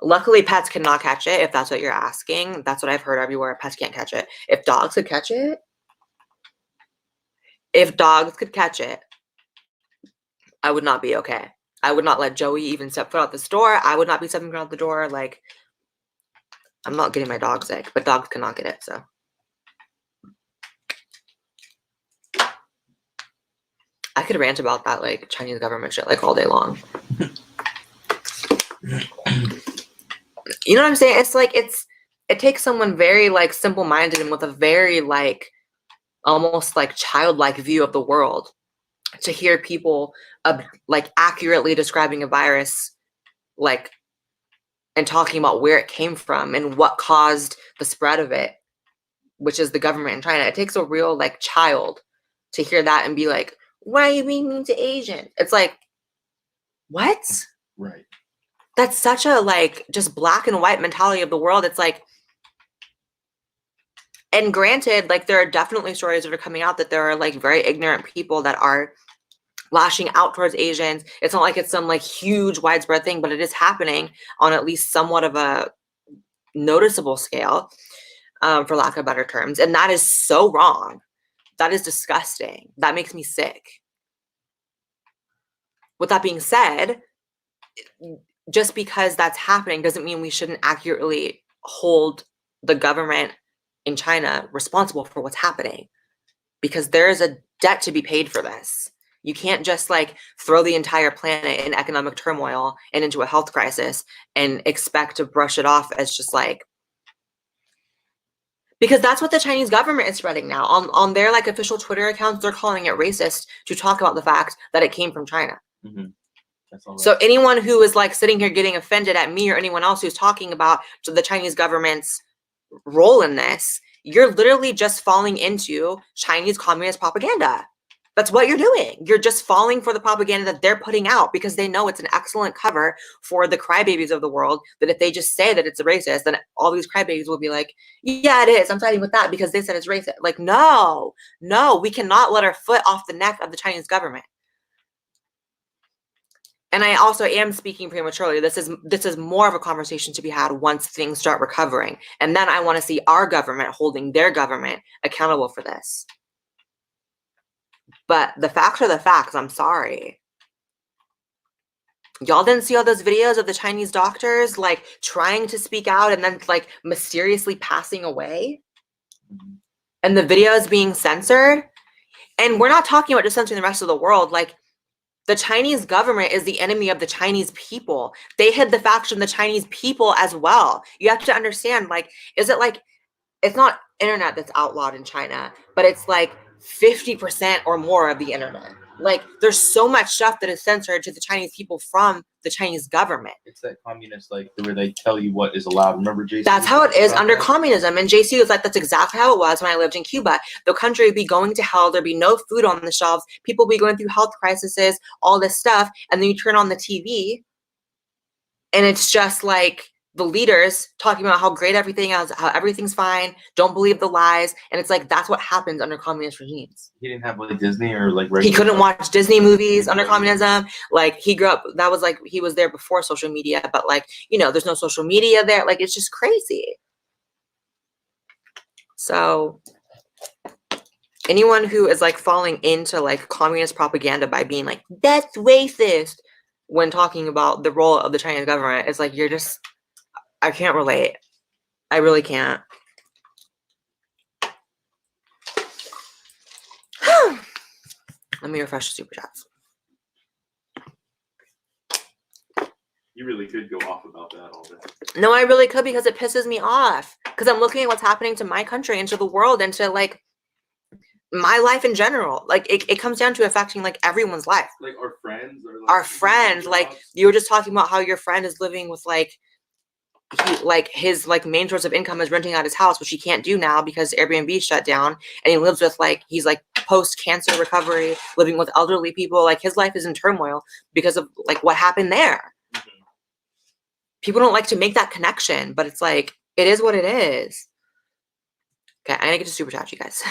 luckily, pets cannot catch it, if that's what you're asking. That's what I've heard everywhere. Pets can't catch it. If dogs could catch it, I would not be okay. I would not let Joey even step foot out the store. I would not be stepping foot out the door. Like, I'm not getting my dog sick, but dogs cannot get it, so. I could rant about that, like, Chinese government shit, like, all day long. You know what I'm saying? It's like it takes someone very like simple-minded and with a very like almost like childlike view of the world to hear people like accurately describing a virus, like, and talking about where it came from and what caused the spread of it, which is the government in China. It takes a real like child to hear that and be like, why are you being mean to Asian? It's like, what? Right. That's such a like just black and white mentality of the world. It's like, and granted, like there are definitely stories that are coming out that there are like very ignorant people that are lashing out towards Asians. It's not like it's some like huge widespread thing, but it is happening on at least somewhat of a noticeable scale, for lack of better terms. And that is so wrong. That is disgusting. That makes me sick. With that being said, just because that's happening doesn't mean we shouldn't accurately hold the government in China responsible for what's happening, because there is a debt to be paid for this. You can't just like throw the entire planet in economic turmoil and into a health crisis and expect to brush it off as just like, because that's what the Chinese government is spreading now on their like official Twitter accounts. They're calling it racist to talk about the fact that it came from China. Mm-hmm. That's all right. So anyone who is like sitting here getting offended at me or anyone else who's talking about the Chinese government's role in this, you're literally just falling into Chinese communist propaganda. That's what you're doing. You're just falling for the propaganda that they're putting out because they know it's an excellent cover for the crybabies of the world, that if they just say that it's a racist, then all these crybabies will be like, yeah, it is. I'm siding with that because they said it's racist. Like, no, we cannot let our foot off the neck of the Chinese government. And I also am speaking prematurely. This is more of a conversation to be had once things start recovering. And then I want to see our government holding their government accountable for this. But the facts are the facts. I'm sorry. Y'all didn't see all those videos of the Chinese doctors like trying to speak out and then like mysteriously passing away? And the videos being censored? And we're not talking about just censoring the rest of the world. Like, the Chinese government is the enemy of the Chinese people. They hid the facts from the Chinese people as well. You have to understand, like, is it like, it's not internet that's outlawed in China, but it's like 50% or more of the internet. Like, there's so much stuff that is censored to the Chinese people from the Chinese government. It's that communist, like, where they tell you what is allowed. Remember, JC? That's how it is under communism. And JC was like, that's exactly how it was when I lived in Cuba. The country would be going to hell. There'd be no food on the shelves. People would be going through health crises, all this stuff. And then you turn on the TV and it's just like the leaders talking about how great everything is, how everything's fine, don't believe the lies. And it's like, that's what happens under communist regimes. He didn't have like Disney or like he couldn't watch Disney movies under communism. Like, he grew up, that was like, he was there before social media, but like, you know, there's no social media there. Like, it's just crazy. So anyone who is like falling into like communist propaganda by being like, that's racist, when talking about the role of the Chinese government, it's like, you're just, I can't relate. I really can't. Let me refresh the super chats. You really could go off about that all day. No, I really could, because it pisses me off. Because I'm looking at what's happening to my country and to the world and to like my life in general. Like, it comes down to affecting like everyone's life. Like our friends or like our friend, like you were just talking about how your friend is living with like his like main source of income is renting out his house, which he can't do now because Airbnb shut down, and he lives with like, he's like post-cancer recovery, living with elderly people. Like, his life is in turmoil because of like what happened there. Mm-hmm. People don't like to make that connection, but it's like, it is what it is. Okay, I gotta get to super chat, you guys.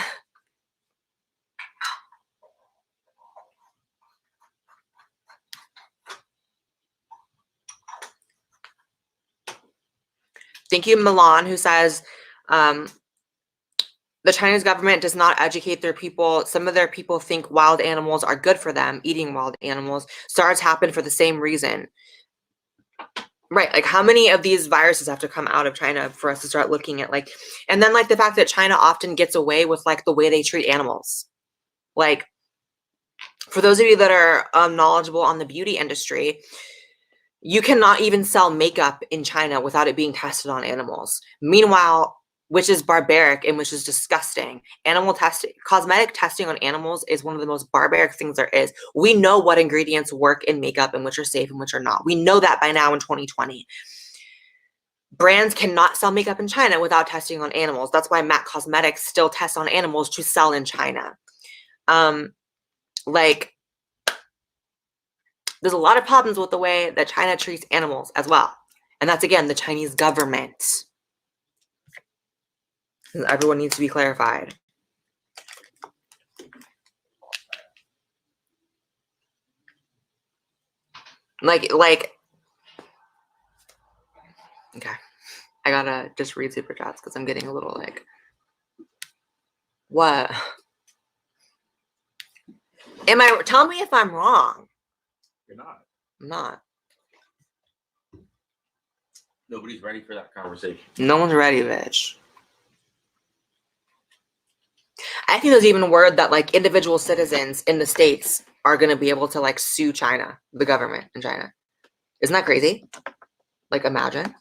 Thank you, Milan, who says, the Chinese government does not educate their people. Some of their people think wild animals are good for them, eating wild animals. SARS happened for the same reason. Right, like how many of these viruses have to come out of China for us to start looking at like, and then like the fact that China often gets away with like the way they treat animals. Like, for those of you that are knowledgeable on the beauty industry, You cannot even sell makeup in China without it being tested on animals. Meanwhile, which is barbaric and which is disgusting. Cosmetic testing on animals is one of the most barbaric things there is. We know what ingredients work in makeup and which are safe and which are not. We know that by now in 2020. Brands cannot sell makeup in China without testing on animals. That's why MAC Cosmetics still tests on animals to sell in China. There's a lot of problems with the way that China treats animals as well. And that's, again, the Chinese government. Everyone needs to be clarified. Like, okay. I gotta just read super chats because I'm getting a little like, what? Tell me if I'm wrong. You're not. I'm not. Nobody's ready for that conversation. No one's ready, bitch. I think there's even word that like individual citizens in the States are going to be able to like sue China, the government in China. Isn't that crazy? Like, imagine.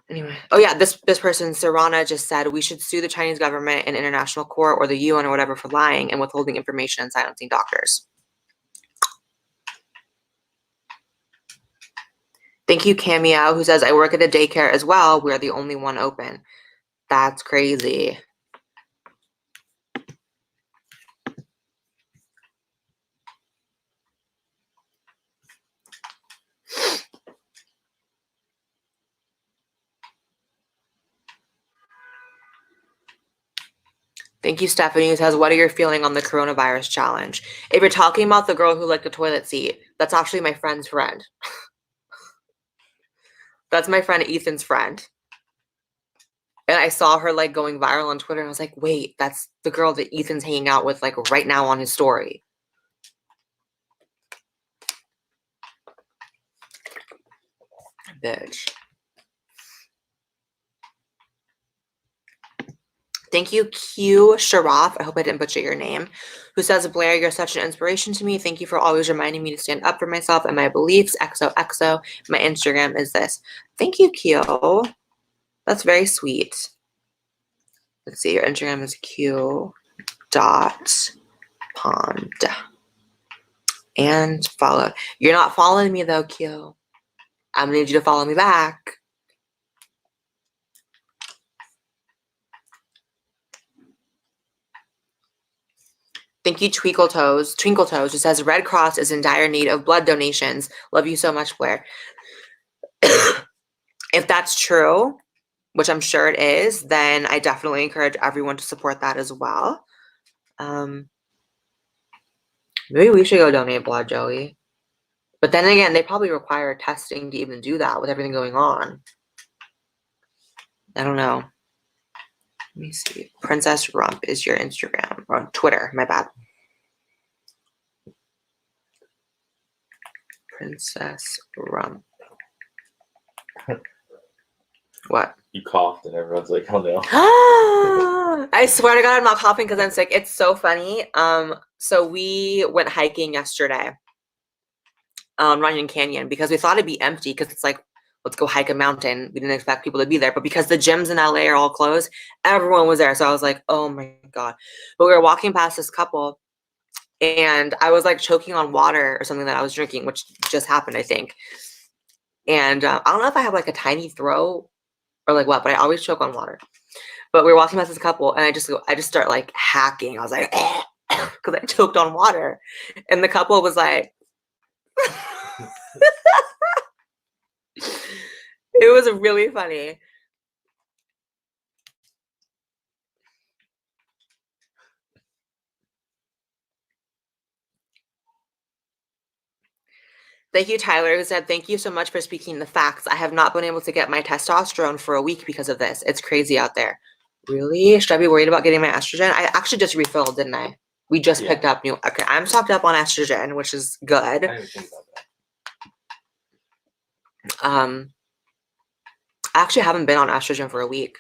Anyway. Oh yeah, this person, Sarana, just said we should sue the Chinese government in international court or the UN or whatever for lying and withholding information and silencing doctors. Thank you, Cameo, who says, I work at a daycare as well. We're the only one open. That's crazy. Thank you, Stephanie, who says, what are you feeling on the coronavirus challenge? If you're talking about the girl who liked the toilet seat, that's actually my friend's friend. That's my friend Ethan's friend. And I saw her like going viral on Twitter and I was like, wait, that's the girl that Ethan's hanging out with like right now on his story. Bitch. Thank you, Q Sharaf. I hope I didn't butcher your name. Who says, Blair, you're such an inspiration to me. Thank you for always reminding me to stand up for myself and my beliefs. XOXO. My Instagram is this. Thank you, Q. That's very sweet. Let's see. Your Instagram is Q.pond. And follow. You're not following me though, Q. I'm gonna need you to follow me back. Thank you, Twinkle Toes, who says Red Cross is in dire need of blood donations. Love you so much, Blair. If that's true, which I'm sure it is, then I definitely encourage everyone to support that as well. Maybe we should go donate blood, Joey. But then again, they probably require testing to even do that with everything going on. I don't know. Let me see. Princess Rump is your Instagram. Or Twitter, my bad. Princess Rump. What? You coughed and everyone's like, oh no. I swear to God, I'm not coughing because I'm sick. It's so funny. So we went hiking yesterday on Onision Canyon because we thought it'd be empty because it's like, let's go hike a mountain. We didn't expect people to be there, but because the gyms in LA are all closed, everyone was there. So I was like, oh my God. But we were walking past this couple and I was like choking on water or something that I was drinking, which just happened, I think. And I don't know if I have like a tiny throat or like what, but I always choke on water. But we were walking past this couple and I just start like hacking. I was like, because I choked on water. And the couple was like, it was really funny. Thank you, Tyler, who said, thank you so much for speaking the facts. I have not been able to get my testosterone for a week because of this. It's crazy out there. Really? Should I be worried about getting my estrogen? I actually just refilled, didn't I? We just picked up new. Okay, I'm stocked up on estrogen, which is good. I didn't even think about that. I actually haven't been on estrogen for a week.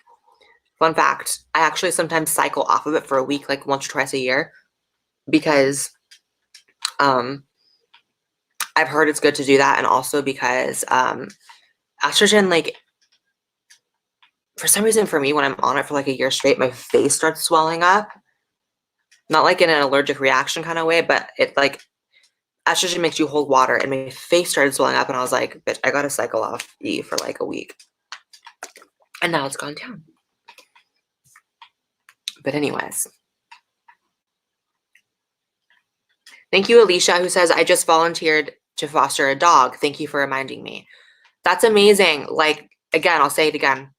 Fun fact, I actually sometimes cycle off of it for a week, like once or twice a year, because I've heard it's good to do that, and also because estrogen, like, for some reason for me, when I'm on it for like a year straight, my face starts swelling up. Not like in an allergic reaction kind of way, but it like estrogen makes you hold water, and my face started swelling up, and I was like, bitch, I gotta cycle off E for like a week. And now it's gone down. But anyways. Thank you, Alicia, who says, I just volunteered to foster a dog. Thank you for reminding me. That's amazing. Like, again, I'll say it again.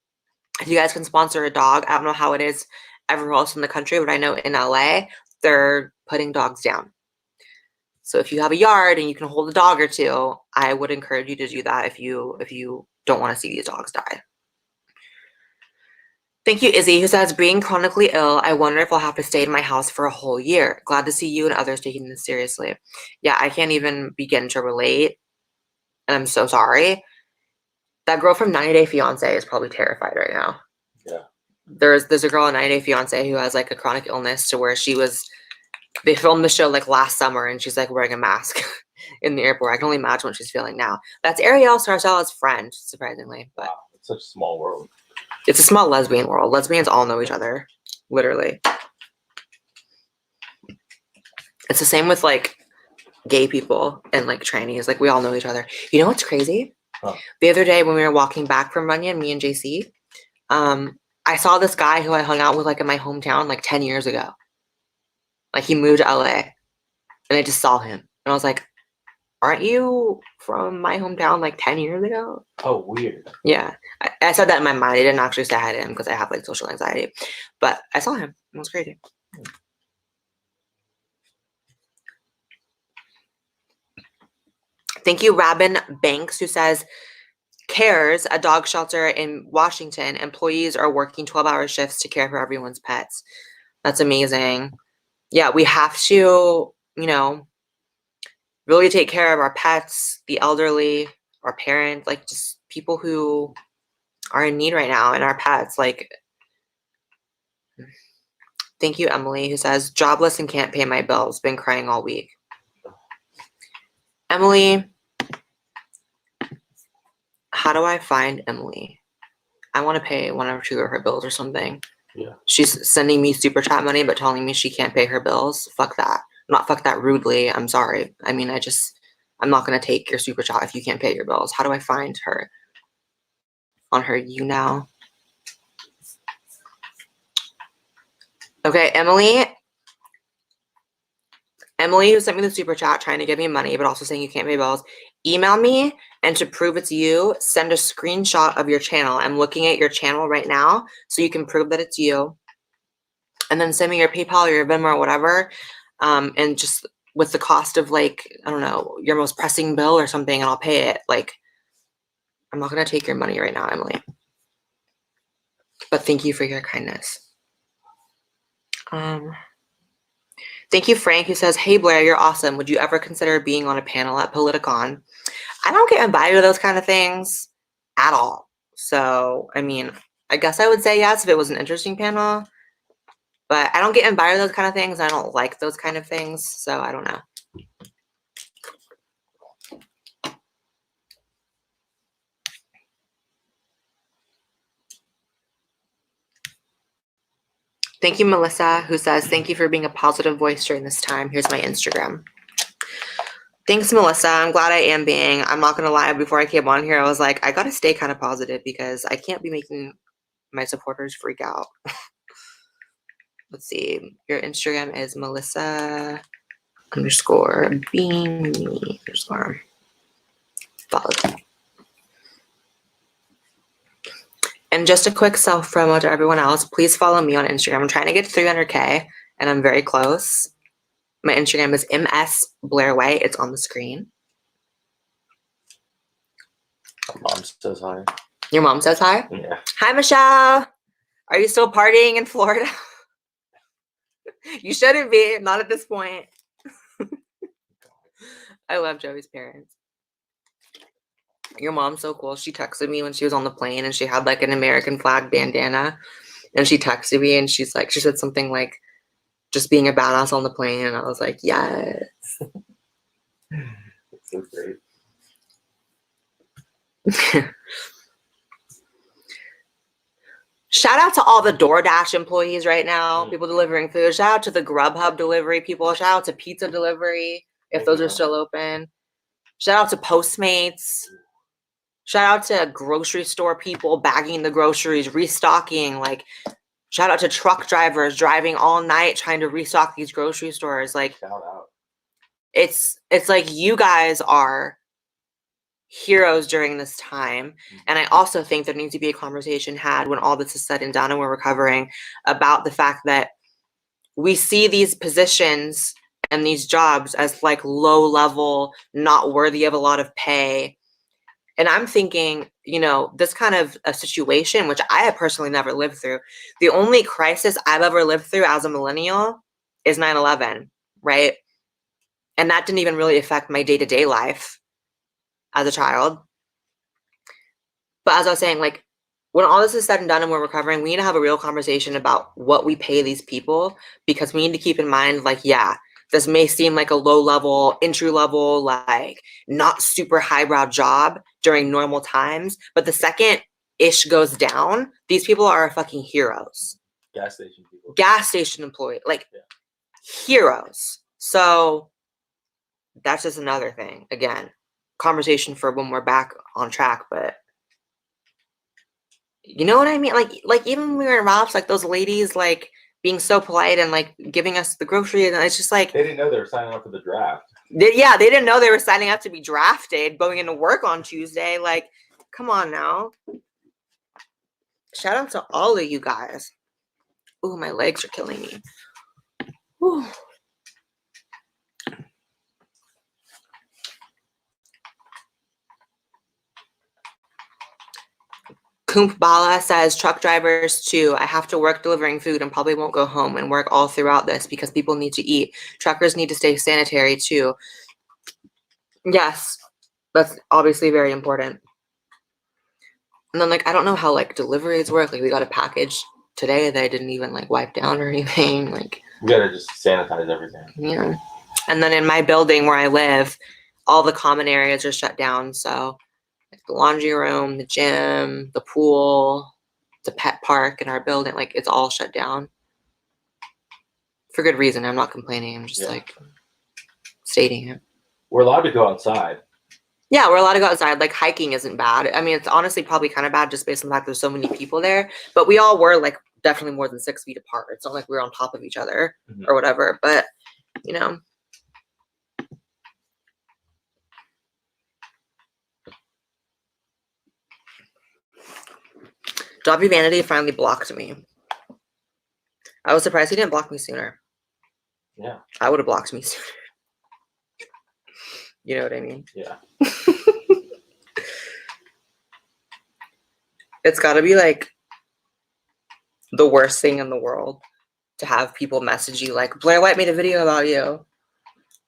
If you guys can sponsor a dog, I don't know how it is everywhere else in the country, but I know in LA, they're putting dogs down. So if you have a yard and you can hold a dog or two, I would encourage you to do that if you don't want to see these dogs die. Thank you, Izzy, who says, being chronically ill, I wonder if I'll have to stay in my house for a whole year. Glad to see you and others taking this seriously. Yeah, I can't even begin to relate, and I'm so sorry. That girl from 90 Day Fiancé is probably terrified right now. Yeah. There's a girl in 90 Day Fiancé who has like a chronic illness to where they filmed the show like last summer, and she's like wearing a mask in the airport. I can only imagine what she's feeling now. That's Ariel Sarcella's friend, surprisingly, but Wow, it's such a small world. it's a small lesbian world. Lesbians all know each other, literally. It's the same with like gay people and like trannies. Like we all know each other. You know what's crazy? Huh. The other day when we were walking back from Runyon, me and JC, I saw this guy who I hung out with like in my hometown like 10 years ago. Like he moved to LA, and I just saw him, and I was like, aren't you from my hometown like 10 years ago? Oh, weird. Yeah. I said that in my mind. I didn't actually say hi to him because I have like social anxiety, but I saw him. It was crazy. Thank you, Rabin Banks, who says, CARES, a dog shelter in Washington, employees are working 12-hour shifts to care for everyone's pets. That's amazing. Yeah, we have to, really take care of our pets, the elderly, our parents, like just people who are in need right now, and our pets. Like, thank you, Emily, who says, jobless and can't pay my bills. Been crying all week. Emily, how do I find Emily? I want to pay one or two of her bills or something. Yeah. She's sending me super chat money, but telling me she can't pay her bills. Fuck that. Not fuck that rudely. I'm sorry. I mean, I'm not going to take your super chat if you can't pay your bills. How do I find her? On her YouNow. Okay, Emily, who sent me the super chat trying to give me money, but also saying you can't pay bills, email me, and to prove it's you, send a screenshot of your channel. I'm looking at your channel right now, so you can prove that it's you. And then send me your PayPal or your Venmo or whatever, and just with the cost of like, I don't know, your most pressing bill or something, and I'll pay it. Like, I'm not going to take your money right now, Emily. But thank you for your kindness. Thank you, Frank, who says, hey, Blair, you're awesome. Would you ever consider being on a panel at Politicon? I don't get invited to those kind of things at all. So, I mean, I guess I would say yes if it was an interesting panel. But I don't get invited to those kind of things. I don't like those kind of things. So, I don't know. Thank you, Melissa, who says, thank you for being a positive voice during this time. Here's my Instagram. Thanks, Melissa. I'm glad I am being. I'm not going to lie. Before I came on here, I was like, I got to stay kind of positive because I can't be making my supporters freak out. Let's see. Your Instagram is Melissa_being_. Follow. And just a quick self promo to everyone else. Please follow me on Instagram. I'm trying to get to 300K, and I'm very close. My Instagram is MSBlairWay. It's on the screen. My mom says hi. Your mom says hi? Yeah. Hi, Michelle. Are you still partying in Florida? You shouldn't be. Not at this point. I love Joey's parents. Your mom's so cool. She texted me when she was on the plane, and she had like an American flag bandana. And she texted me, and she said something like, just being a badass on the plane. And I was like, yes. So great. Shout out to all the DoorDash employees right now, people delivering food. Shout out to the Grubhub delivery people. Shout out to pizza delivery, if those are still open. Shout out to Postmates. Shout out to grocery store people bagging the groceries, restocking. Like, shout out to truck drivers driving all night trying to restock these grocery stores. Like, Shout out. it's like you guys are heroes during this time. And I also think there needs to be a conversation had when all this is said and done and we're recovering about the fact that we see these positions and these jobs as like low level, not worthy of a lot of pay. And I'm thinking, you know, this kind of a situation, which I have personally never lived through. The only crisis I've ever lived through as a millennial is 9/11, right? And that didn't even really affect my day-to-day life as a child. But as I was saying, like, when all this is said and done and we're recovering, we need to have a real conversation about what we pay these people, because we need to keep in mind, like, yeah, this may seem like a low level, entry level, like not super highbrow job during normal times. But the second ish goes down, these people are fucking heroes. Gas station people. Gas station employee, like heroes. So that's just another thing. Again, conversation for when we're back on track, but you know what I mean? Like even when we were in Ralph's, like those ladies, like being so polite and like giving us the groceries, and it's just like They didn't know they were signing up for the draft. they didn't know they were signing up to be drafted, going into work on Tuesday. Like, come on now. Shout out to all of you guys. Ooh, my legs are killing me. Ooh. Koomp Bala says, truck drivers too. I have to work delivering food and probably won't go home and work all throughout this because people need to eat. Truckers need to stay sanitary too. Yes, that's obviously very important. And then, like, I don't know how, like, deliveries work. Like, we got a package today that I didn't even, like, wipe down or anything. Like, We gotta just sanitize everything. yeah. And then in my building where I live, all the common areas are shut down. So, like, the laundry room, the gym, the pool, the pet park in our building, like, it's all shut down. For good reason. I'm not complaining. I'm just, like, stating it. We're allowed to go outside. Yeah, we're allowed to go outside. Like, hiking isn't bad. I mean, it's honestly probably kind of bad just based on the fact there's so many people there. But we all were, like, definitely more than 6 feet apart. It's not like we were on top of each other or whatever. But, you know. Dahvie Vanity finally blocked me. I was surprised he didn't block me sooner. Yeah. I would have blocked me sooner. You know what I mean? Yeah. It's got to be, like, the worst thing in the world to have people message you like, Blair White made a video about you.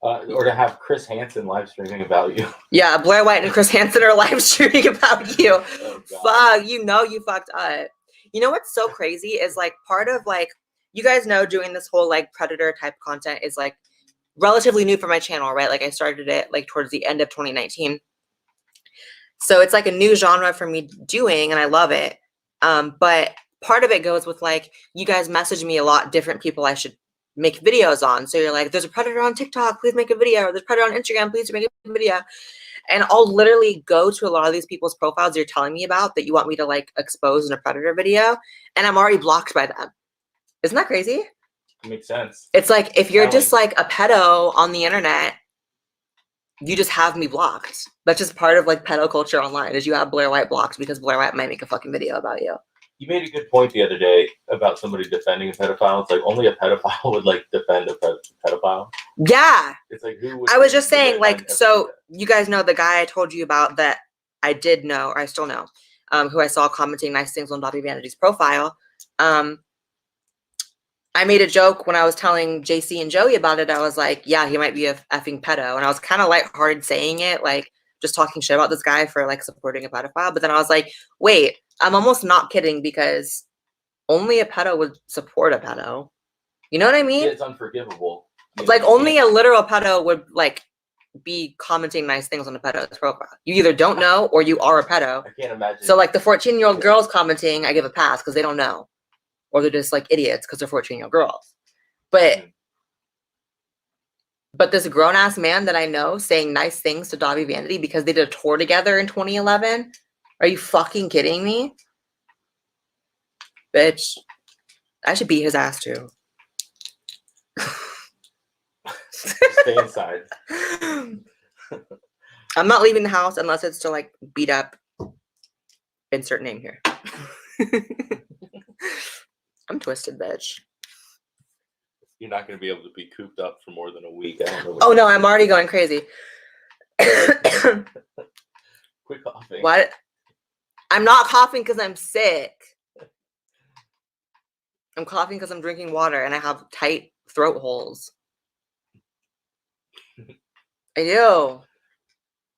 Or to have Chris Hansen live streaming about you. Yeah, Blair White and Chris Hansen are live streaming about you. Oh, Fuck, you know you fucked up. You know what's so crazy is, like, part of, like, you guys know doing this whole, like, predator type content is, like, relatively new for my channel, right? Like, I started it, like, towards the end of 2019. So it's, like, a new genre for me doing, and I love it. But part of it goes with, like, you guys message me a lot, different people I should make videos on. So you're like, there's a predator on TikTok, please make a video. Or there's a predator on Instagram, please make a video. And I'll literally go to a lot of these people's profiles you're telling me about that you want me to, like, expose in a predator video, and I'm already blocked by them. Isn't that crazy? It makes sense. It's like, if you're just, like, a pedo on the internet, you just have me blocked. That's just part of, like, pedo culture online, is you have Blair White blocked because Blair White might make a fucking video about you. You made a good point the other day about somebody defending a pedophile. It's like only a pedophile would, like, defend a pedophile. Yeah. It's like, who would? I was just saying, like, so you guys know the guy I told you about that I did know, or I still know, who I saw commenting nice things on Dahvie Vanity's profile. I made a joke when I was telling JC and Joey about it. I was like, yeah, he might be a effing pedo. And I was kind of lighthearted saying it, like, just talking shit about this guy for, like, supporting a pedophile. But then I was like, wait, I'm almost not kidding, because only a pedo would support a pedo. You know what I mean? Yeah, it's unforgivable. Like, only a literal pedo would, like, be commenting nice things on a pedo's profile. You either don't know or you are a pedo. I can't imagine. So like the 14-year-old girls commenting, I give a pass because they don't know, or they're just like idiots because they're 14-year-old girls. But this grown ass man that I know saying nice things to Dahvie Vanity because they did a tour together in 2011. Are you fucking kidding me? Bitch, I should beat his ass too. Stay inside. I'm not leaving the house unless it's to like beat up. Insert name here. I'm twisted, bitch. You're not going to be able to be cooped up for more than a week. I don't know. Oh no, I'm already going crazy. Quit coughing. What? I'm not coughing because I'm sick. I'm coughing because I'm drinking water and I have tight throat holes. I do.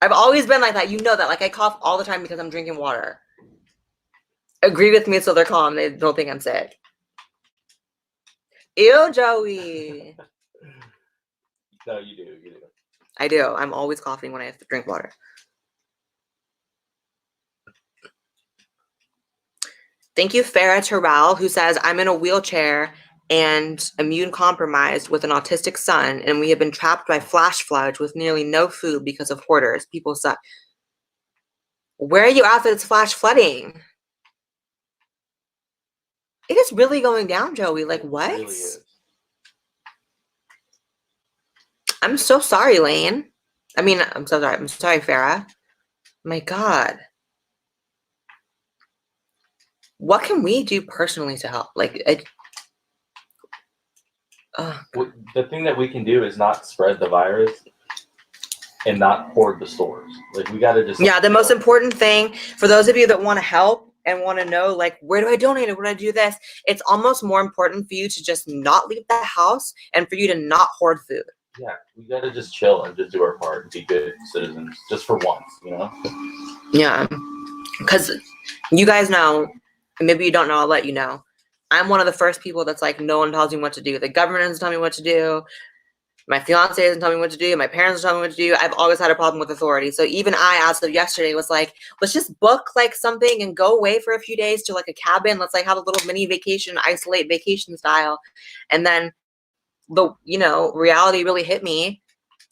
I've always been like that. You know that. Like I cough all the time because I'm drinking water. Agree with me so they're calm. They don't think I'm sick. Ew, Joey. No, you do. You do. I do. I'm always coughing when I have to drink water. Thank you, Farah Terrell, who says, I'm in a wheelchair and immune compromised with an autistic son, and we have been trapped by flash floods with nearly no food because of hoarders. People suck. Where are you at that it's flash flooding? It is really going down, Joey. Like, what? It really is. I'm so sorry, Lane. I mean, I'm so sorry. I'm sorry, Farah. My God. What can we do personally to help? Like, The thing that we can do is not spread the virus and not hoard the stores. Like, we got to just... Yeah, the most important thing, for those of you that want to help and want to know, like, where do I donate it? Where do I do this? It's almost more important for you to just not leave the house and for you to not hoard food. Yeah, we got to just chill and just do our part and be good citizens just for once, you know? Yeah, because you guys know, and maybe you don't know, I'll let you know. I'm one of the first people that's like, no one tells me what to do. The government doesn't tell me what to do. My fiance doesn't tell me what to do. My parents don't tell me what to do. I've always had a problem with authority. So even I, as of yesterday, was like, let's just book like something and go away for a few days to like a cabin. Let's like have a little mini vacation, isolate vacation style. And then the, you know, reality really hit me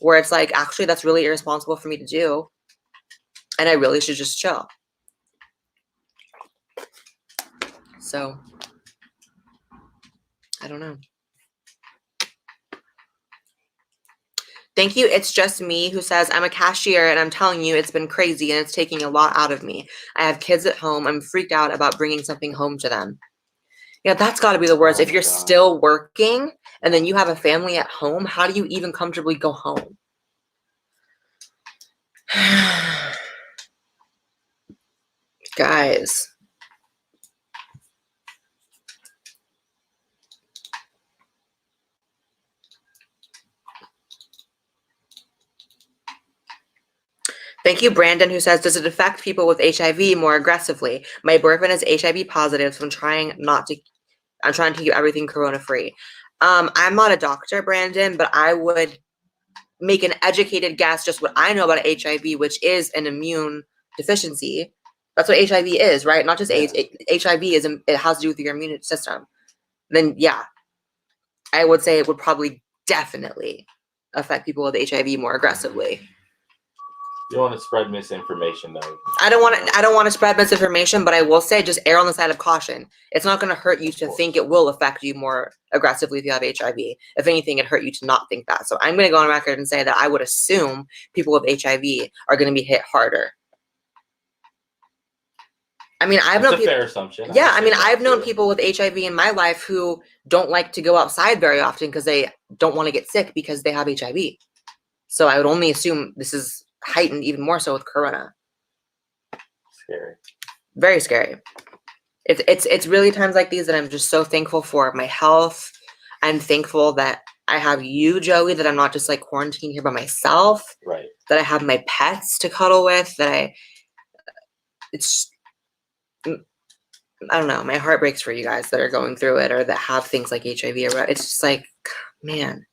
where it's like, actually, that's really irresponsible for me to do. And I really should just chill. So, I don't know. Thank you. It's just me who says, I'm a cashier and I'm telling you, it's been crazy and it's taking a lot out of me. I have kids at home. I'm freaked out about bringing something home to them. Yeah, that's got to be the worst. If you're still working and then you have a family at home, how do you even comfortably go home? Guys. Thank you, Brandon, who says, does it affect people with HIV more aggressively? My boyfriend is HIV positive, so I'm trying to keep everything corona free. I'm not a doctor, Brandon, but I would make an educated guess just what I know about HIV, which is an immune deficiency. That's what HIV is, right? Not just AIDS. HIV is, it has to do with your immune system. Then yeah, I would say it would probably definitely affect people with HIV more aggressively. You don't want to spread misinformation, though. I don't want to spread misinformation, but I will say just err on the side of caution. It's not going to hurt you to think it will affect you more aggressively if you have HIV. If anything, it hurt you to not think that. So I'm going to go on record and say that I would assume people with HIV are going to be hit harder. I mean, I've known people. Fair assumption. Yeah, I mean, I've known people with HIV in my life who don't like to go outside very often because they don't want to get sick because they have HIV. So I would only assume this is heightened even more so with corona. Scary. Very scary. It's really times like these that I'm just so thankful for my health. I'm thankful that I have you, Joey, that I'm not just like quarantined here by myself. Right. That I have my pets to cuddle with, I don't know, my heart breaks for you guys that are going through it or that have things like HIV or it's just like, man.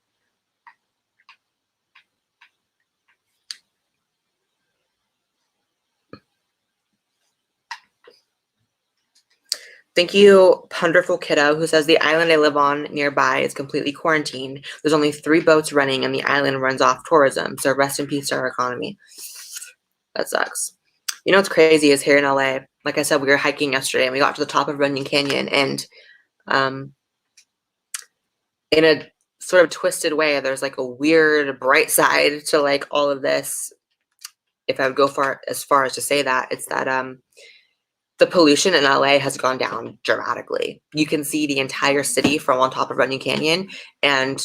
Thank you, Ponderful Kiddo, who says the island I live on nearby is completely quarantined. There's only 3 boats running and the island runs off tourism. So rest in peace to our economy. That sucks. You know what's crazy is here in LA, like I said, we were hiking yesterday and we got to the top of Runyon Canyon, and in a sort of twisted way, there's like a weird bright side to like all of this. If I would go as far as to say that, it's that the pollution in LA has gone down dramatically. You can see the entire city from on top of Runyon Canyon. And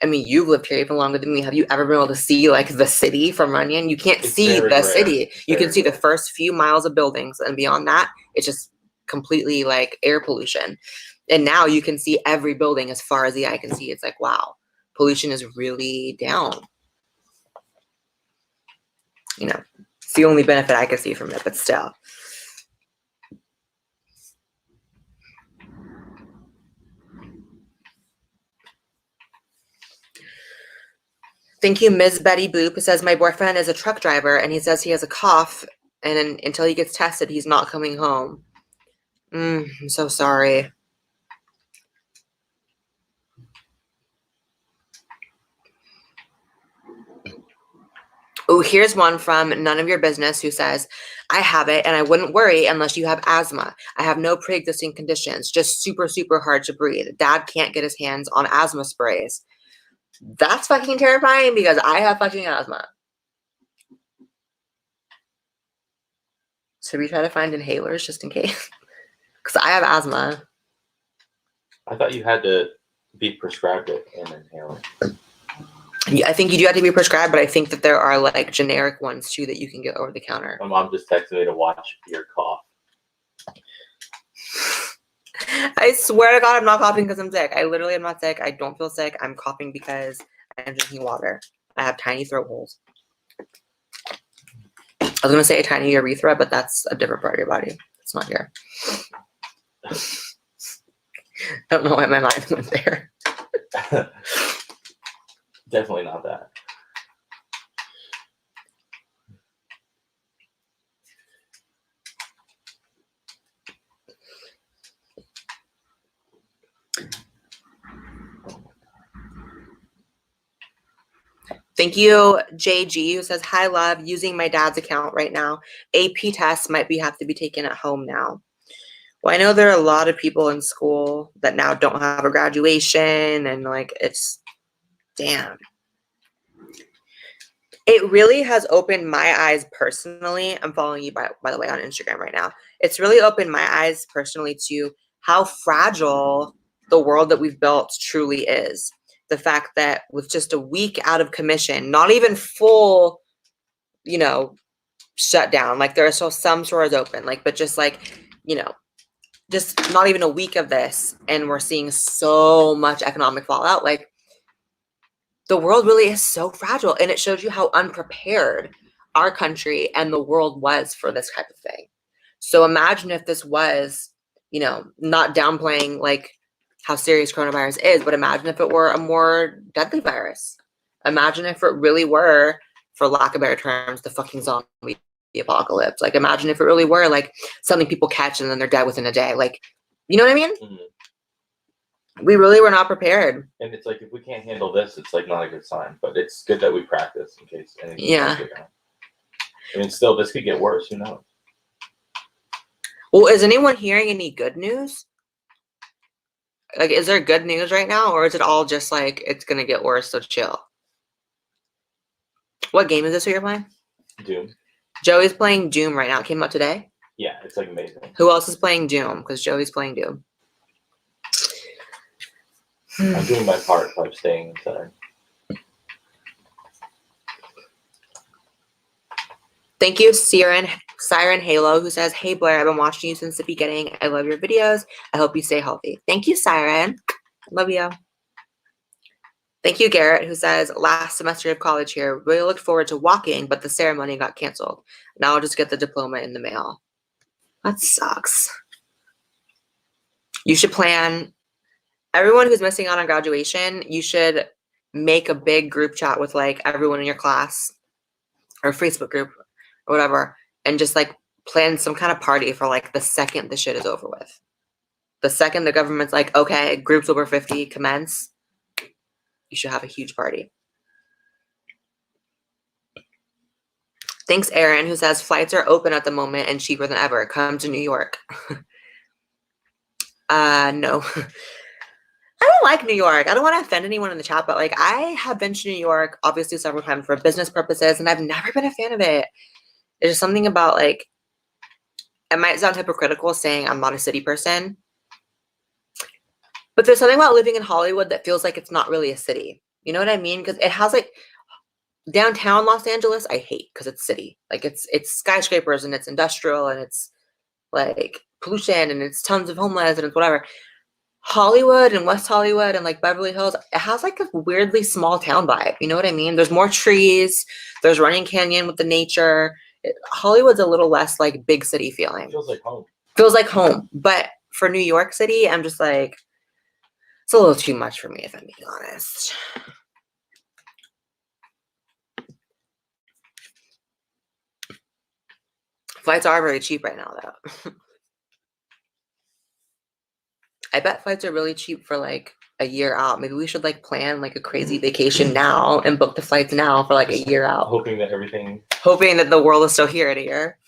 I mean, you've lived here even longer than me. Have you ever been able to see like the city from Runyon? You can't see the rare. city. You can Very see the rare. first few miles of buildings, and beyond that, it's just completely like air pollution. And now you can see every building as far as the eye can see. It's like, wow, pollution is really down. You know, it's the only benefit I can see from it, but still. Thank you, Ms. Betty Boop. It says, my boyfriend is a truck driver, and he says he has a cough, and until he gets tested, he's not coming home. I'm so sorry. Oh, here's one from None of Your Business who says, I have it, and I wouldn't worry unless you have asthma. I have no pre-existing conditions, just super, super hard to breathe. Dad can't get his hands on asthma sprays. That's fucking terrifying because I have fucking asthma. So we try to find inhalers just in case. Because I have asthma. I thought you had to be prescribed it and inhale it. Yeah, I think you do have to be prescribed, but I think that there are like generic ones too that you can get over the counter. My mom just texted me to watch your cough. I swear to God, I'm not coughing because I'm sick. I literally am not sick. I don't feel sick. I'm coughing because I'm drinking water. I have tiny throat holes. I was going to say a tiny urethra, but that's a different part of your body. It's not here. I don't know why my mind went there. Definitely not that. Thank you, JG, who says, hi, love, using my dad's account right now. AP tests might have to be taken at home now. Well, I know there are a lot of people in school that now don't have a graduation, and like, it's, damn. It really has opened my eyes personally. I'm following you, by the way, on Instagram right now. It's really opened my eyes personally to how fragile the world that we've built truly is. The fact that with just a week out of commission, not even full, you know, shutdown, like there are still some stores open, like, but just like, you know, just not even a week of this, and we're seeing so much economic fallout. Like, the world really is so fragile, and it shows you how unprepared our country and the world was for this type of thing. So imagine if this was, you know, not downplaying like how serious coronavirus is, but imagine if it were a more deadly virus. Imagine if it really were, for lack of better terms, the fucking zombie apocalypse. Like, imagine if it really were like something people catch and then they're dead within a day. Like, you know what I mean? Mm-hmm. We really were not prepared. And it's like, if we can't handle this, it's like not a good sign. But it's good that we practice in case anything. Yeah. I mean, still, this could get worse. Who knows? Well, is anyone hearing any good news? Like, is there good news right now, or is it all just like it's gonna get worse? So chill. What game is this you're playing? Doom. Joey's playing Doom right now. It came out today. Yeah, it's like amazing. Who else is playing Doom? Because Joey's playing Doom. I'm doing my part by staying inside. Thank you, Siren Halo, who says, hey, Blair, I've been watching you since the beginning. I love your videos. I hope you stay healthy. Thank you, Siren. Love you. Thank you, Garrett, who says, last semester of college here. Really looked forward to walking, but the ceremony got canceled. Now I'll just get the diploma in the mail. That sucks. You should plan. Everyone who's missing out on graduation, you should make a big group chat with like everyone in your class or Facebook group or whatever, and just like plan some kind of party for like the second the shit is over with. The second the government's like, okay, groups over 50 commence, you should have a huge party. Thanks, Aaron, who says flights are open at the moment and cheaper than ever. Come to New York. No. I don't like New York. I don't want to offend anyone in the chat, but like I have been to New York obviously several times for business purposes, and I've never been a fan of it. There's just something about like, it might sound hypocritical saying I'm not a city person, but there's something about living in Hollywood that feels like it's not really a city. You know what I mean? Because it has like downtown Los Angeles, I hate because it's city. Like it's skyscrapers and it's industrial and it's like pollution and it's tons of homeless and it's whatever. Hollywood and West Hollywood and like Beverly Hills, it has like a weirdly small town vibe. You know what I mean? There's more trees. There's Running Canyon with the nature. Hollywood's a little less like big city feeling. Feels like home. Feels like home. But for New York City, I'm just like, it's a little too much for me, if I'm being honest. Flights are very cheap right now, though. I bet flights are really cheap for like a year out. Maybe we should like plan like a crazy vacation now and book the flights now for like a year out. Hoping that the world is still here in a year.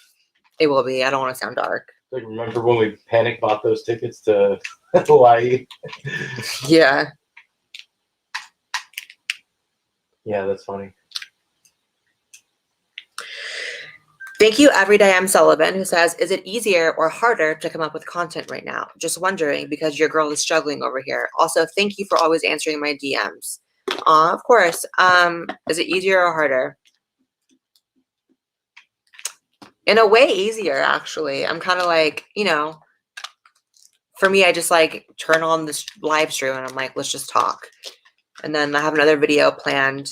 It will be. I don't want to sound dark. Like, remember when we panic bought those tickets to Hawaii? Yeah. Yeah, that's funny. Thank you, Everyday I'm Sullivan, who says, is it easier or harder to come up with content right now? Just wondering because your girl is struggling over here. Also, thank you for always answering my DMs. Of course. Is it easier or harder? In a way, easier, actually. I'm kind of like, you know, for me, I just like turn on this live stream and I'm like, let's just talk. And then I have another video planned.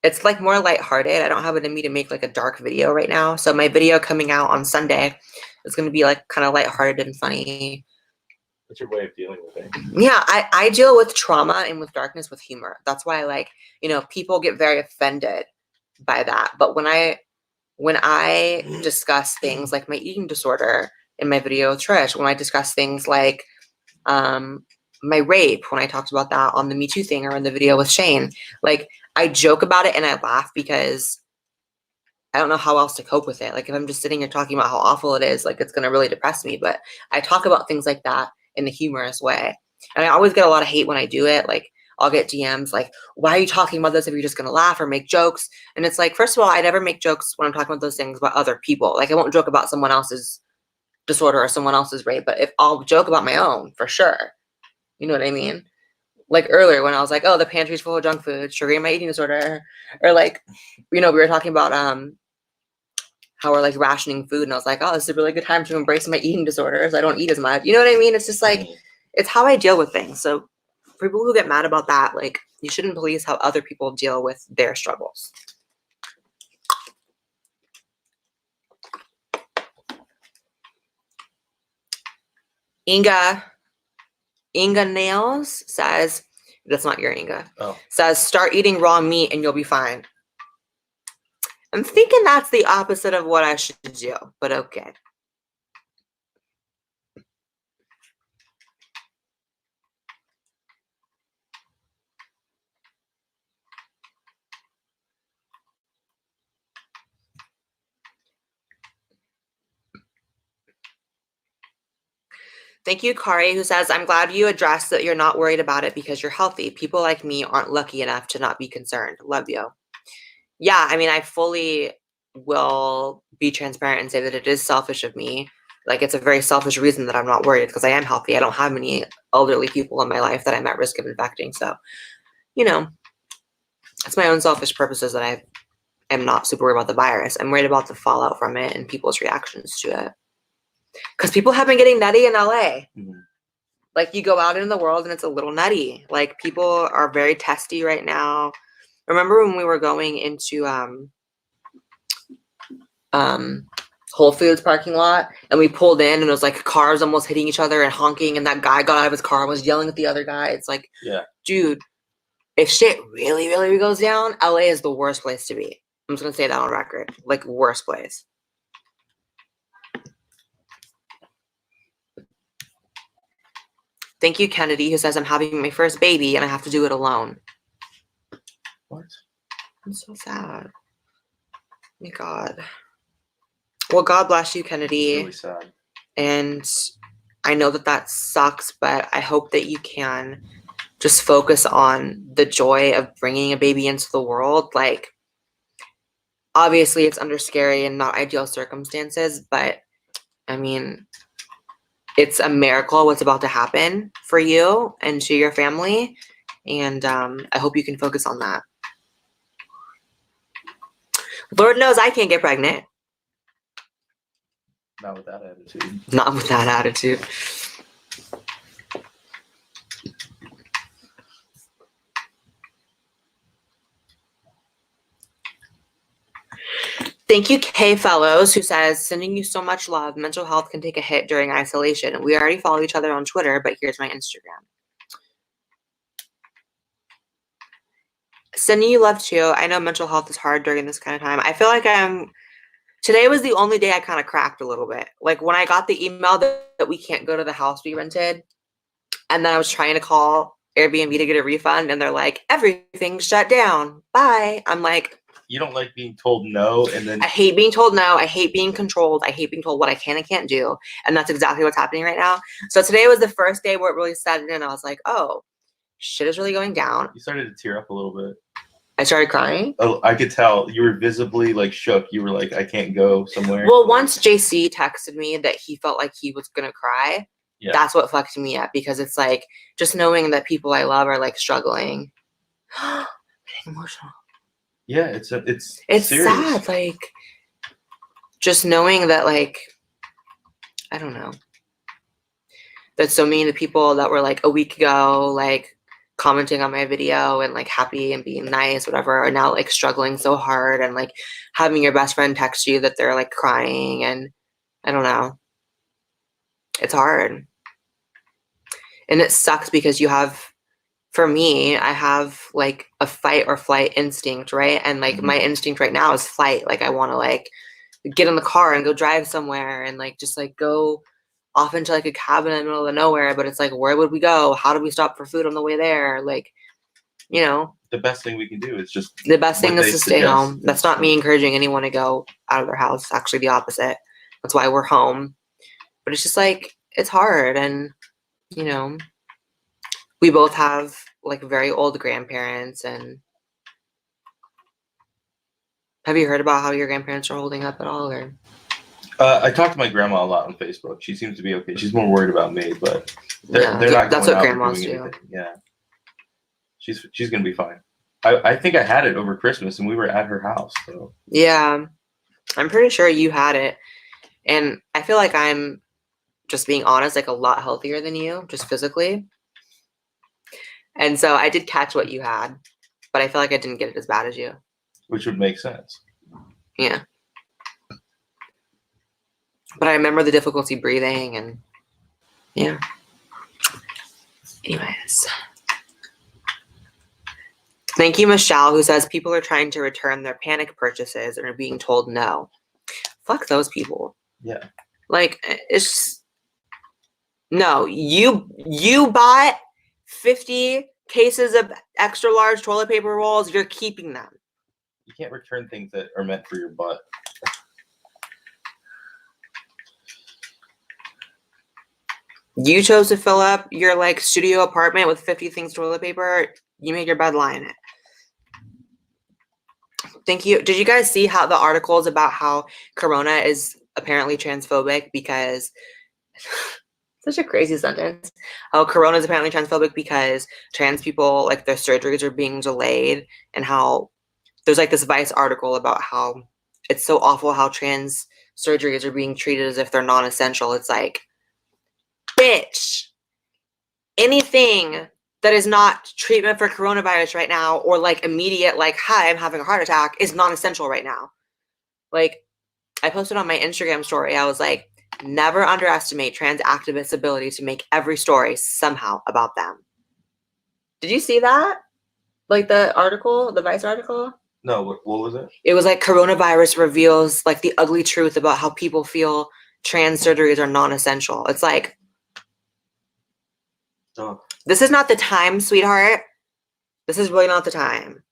It's like more lighthearted. I don't have it in me to make like a dark video right now. So my video coming out on Sunday is going to be like kind of lighthearted and funny. What's your way of dealing with it? Yeah, I deal with trauma and with darkness with humor. That's why, like, you know, people get very offended by that. But when I discuss things like my eating disorder in my video with Trish, when I discuss things like my rape, when I talked about that on the Me Too thing or in the video with Shane, like I joke about it and I laugh because I don't know how else to cope with it. Like if I'm just sitting here talking about how awful it is, like it's going to really depress me. But I talk about things like that in a humorous way. And I always get a lot of hate when I do it. Like I'll get DMs like, why are you talking about this if you're just going to laugh or make jokes? And it's like, first of all, I never make jokes when I'm talking about those things about other people. Like I won't joke about someone else's disorder or someone else's rape, but if I'll joke about my own, for sure. You know what I mean? Like earlier when I was like, oh, the pantry's full of junk food, sugar my eating disorder. Or like, you know, we were talking about how we're like rationing food. And I was like, oh, this is a really good time to embrace my eating disorders. I don't eat as much. You know what I mean? It's just like, it's how I deal with things. So for people who get mad about that, like you shouldn't police how other people deal with their struggles. Inga Nails says, that's not your Inga, says, start eating raw meat and you'll be fine. I'm thinking that's the opposite of what I should do, but okay. Thank you, Kari, who says, I'm glad you addressed that you're not worried about it because you're healthy. People like me aren't lucky enough to not be concerned. Love you. Yeah, I mean, I fully will be transparent and say that it is selfish of me. Like, it's a very selfish reason that I'm not worried because I am healthy. I don't have many elderly people in my life that I'm at risk of infecting. So, you know, it's my own selfish purposes that I am not super worried about the virus. I'm worried about the fallout from it and people's reactions to it. Because people have been getting nutty in LA. Mm-hmm. Like you go out in the world and it's a little nutty. Like people are very testy right now. Remember when we were going into Whole Foods parking lot and we pulled in and it was like cars almost hitting each other and honking and that guy got out of his car and was yelling at the other guy. It's like, yeah, dude, if shit really, really goes down, LA is the worst place to be. I'm just going to say that on record. Like worst place. Thank you, Kennedy, who says I'm having my first baby and I have to do it alone. What? I'm so sad. Oh my God. Well, God bless you, Kennedy. It's really sad. And I know that sucks, but I hope that you can just focus on the joy of bringing a baby into the world. Like, obviously, it's under scary and not ideal circumstances, but I mean, it's a miracle what's about to happen for you and to your family. And I hope you can focus on that. Lord knows I can't get pregnant. Not with that attitude. Not with that attitude. Thank you, K Fellows, who says, sending you so much love. Mental health can take a hit during isolation. We already follow each other on Twitter, but here's my Instagram. Sending you love too. I know mental health is hard during this kind of time. I feel like today was the only day I kind of cracked a little bit. Like when I got the email that we can't go to the house we rented, and then I was trying to call Airbnb to get a refund, and they're like, everything's shut down. Bye. I'm like, you don't like being told no, and then I hate being told no. I hate being controlled. I hate being told what I can and can't do. And that's exactly what's happening right now. So today was the first day where it really set in. I was like, oh, shit is really going down. You started to tear up a little bit. I started crying. Oh, I could tell. You were visibly like shook. You were like, I can't go somewhere. Well, once JC texted me that he felt like he was going to cry, yeah. That's what fucked me up, because it's like just knowing that people I love are like struggling. I'm getting emotional. Yeah, it's serious. Sad. Like just knowing that, like, I don't know, that so many of the people that were like a week ago, like commenting on my video and like happy and being nice, whatever, are now like struggling so hard, and like having your best friend text you that they're like crying, and I don't know. It's hard. And it sucks because for me, I have like a fight or flight instinct, right? And like my instinct right now is flight. Like I want to like get in the car and go drive somewhere and like just like go off into like a cabin in the middle of nowhere. But it's like, where would we go? How do we stop for food on the way there? Like, you know, the best thing we can do is just the best thing is to stay home. That's not me encouraging anyone to go out of their house. It's actually the opposite. That's why we're home. But it's just like, it's hard. And, you know, we both have like very old grandparents. And have you heard about how your grandparents are holding up at all? Or I talk to my grandma a lot on Facebook. She seems to be okay. She's more worried about me, but they're not. That's what grandmas do. Anything. Yeah, she's gonna be fine. I think I had it over Christmas, and we were at her house. So yeah, I'm pretty sure you had it, and I feel like I'm, just being honest, like a lot healthier than you, just physically. And so I did catch what you had, but I feel like I didn't get it as bad as you. Which would make sense. Yeah. But I remember the difficulty breathing, and yeah. Anyways. Thank you, Michelle, who says people are trying to return their panic purchases and are being told no. Fuck those people. Yeah. Like, it's no, you bought 50 cases of extra large toilet paper rolls, you're keeping them. You can't return things that are meant for your butt. You chose to fill up your like studio apartment with 50 things toilet paper. You made your bed lie in it. Thank you. Did you guys see how the articles about how Corona is apparently transphobic because such a crazy sentence. How Corona is apparently transphobic because trans people, like their surgeries are being delayed, and how there's like this Vice article about how it's so awful how trans surgeries are being treated as if they're non-essential. It's like, bitch, anything that is not treatment for coronavirus right now, or like immediate, like, hi, I'm having a heart attack, is non-essential right now. Like, I posted on my Instagram story, I was like, never underestimate trans activists' ability to make every story somehow about them. Did you see that? Like the article, the Vice article? No, what was it? It was like coronavirus reveals like the ugly truth about how people feel trans surgeries are non-essential. It's like, Oh. This is not the time, sweetheart. This is really not the time.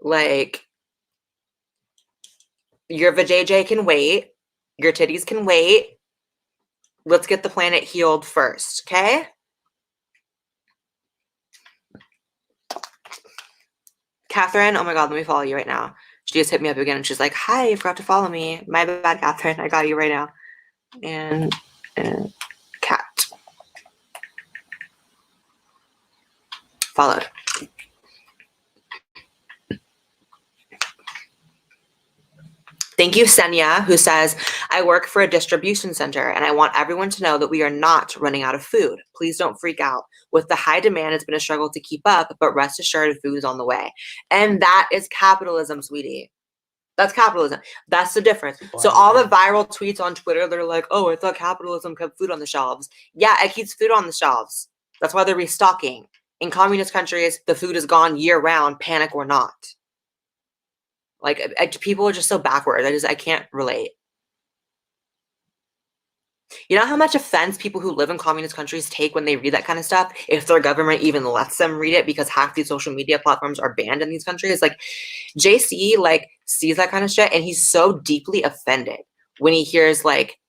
Like, your vajayjay can wait. Your titties can wait. Let's get the planet healed first, okay? Catherine, oh my God, let me follow you right now. She just hit me up again and she's like, hi, you forgot to follow me. My bad, Catherine. I got you right now. And cat. Followed. Thank you, Senya, who says, I work for a distribution center and I want everyone to know that we are not running out of food. Please don't freak out. With the high demand, it's been a struggle to keep up, but rest assured food is on the way. And that is capitalism, sweetie. That's capitalism. That's the difference. So all the viral tweets on Twitter, they're like, oh, I thought capitalism kept food on the shelves. Yeah, it keeps food on the shelves. That's why they're restocking. In communist countries, the food is gone year round, panic or not. Like, people are just so backward. I can't relate. You know how much offense people who live in communist countries take when they read that kind of stuff? If their government even lets them read it, because half these social media platforms are banned in these countries. Like, JC, like, sees that kind of shit, and he's so deeply offended when he hears, like,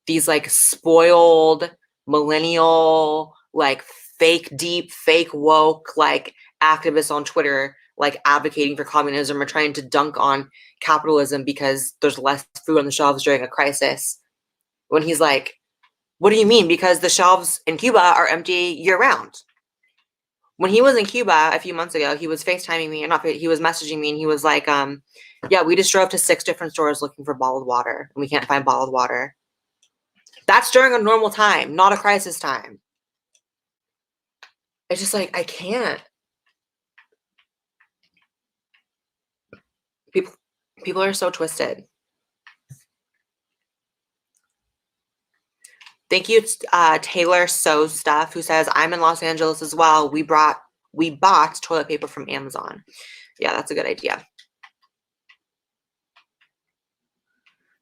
these, like, spoiled, millennial, like, fake deep, fake woke, like, activists on Twitter, like, advocating for communism or trying to dunk on capitalism because there's less food on the shelves during a crisis. When he's like, what do you mean? Because the shelves in Cuba are empty year round. When he was in Cuba a few months ago, he was FaceTiming me, he was messaging me, and he was like, yeah, we just drove to 6 different stores looking for bottled water, and we can't find bottled water. That's during a normal time, not a crisis time. It's just like, I can't. People are so twisted. Thank you, Taylor Sews Stuff, who says, I'm in Los Angeles as well. We bought toilet paper from Amazon. Yeah, that's a good idea.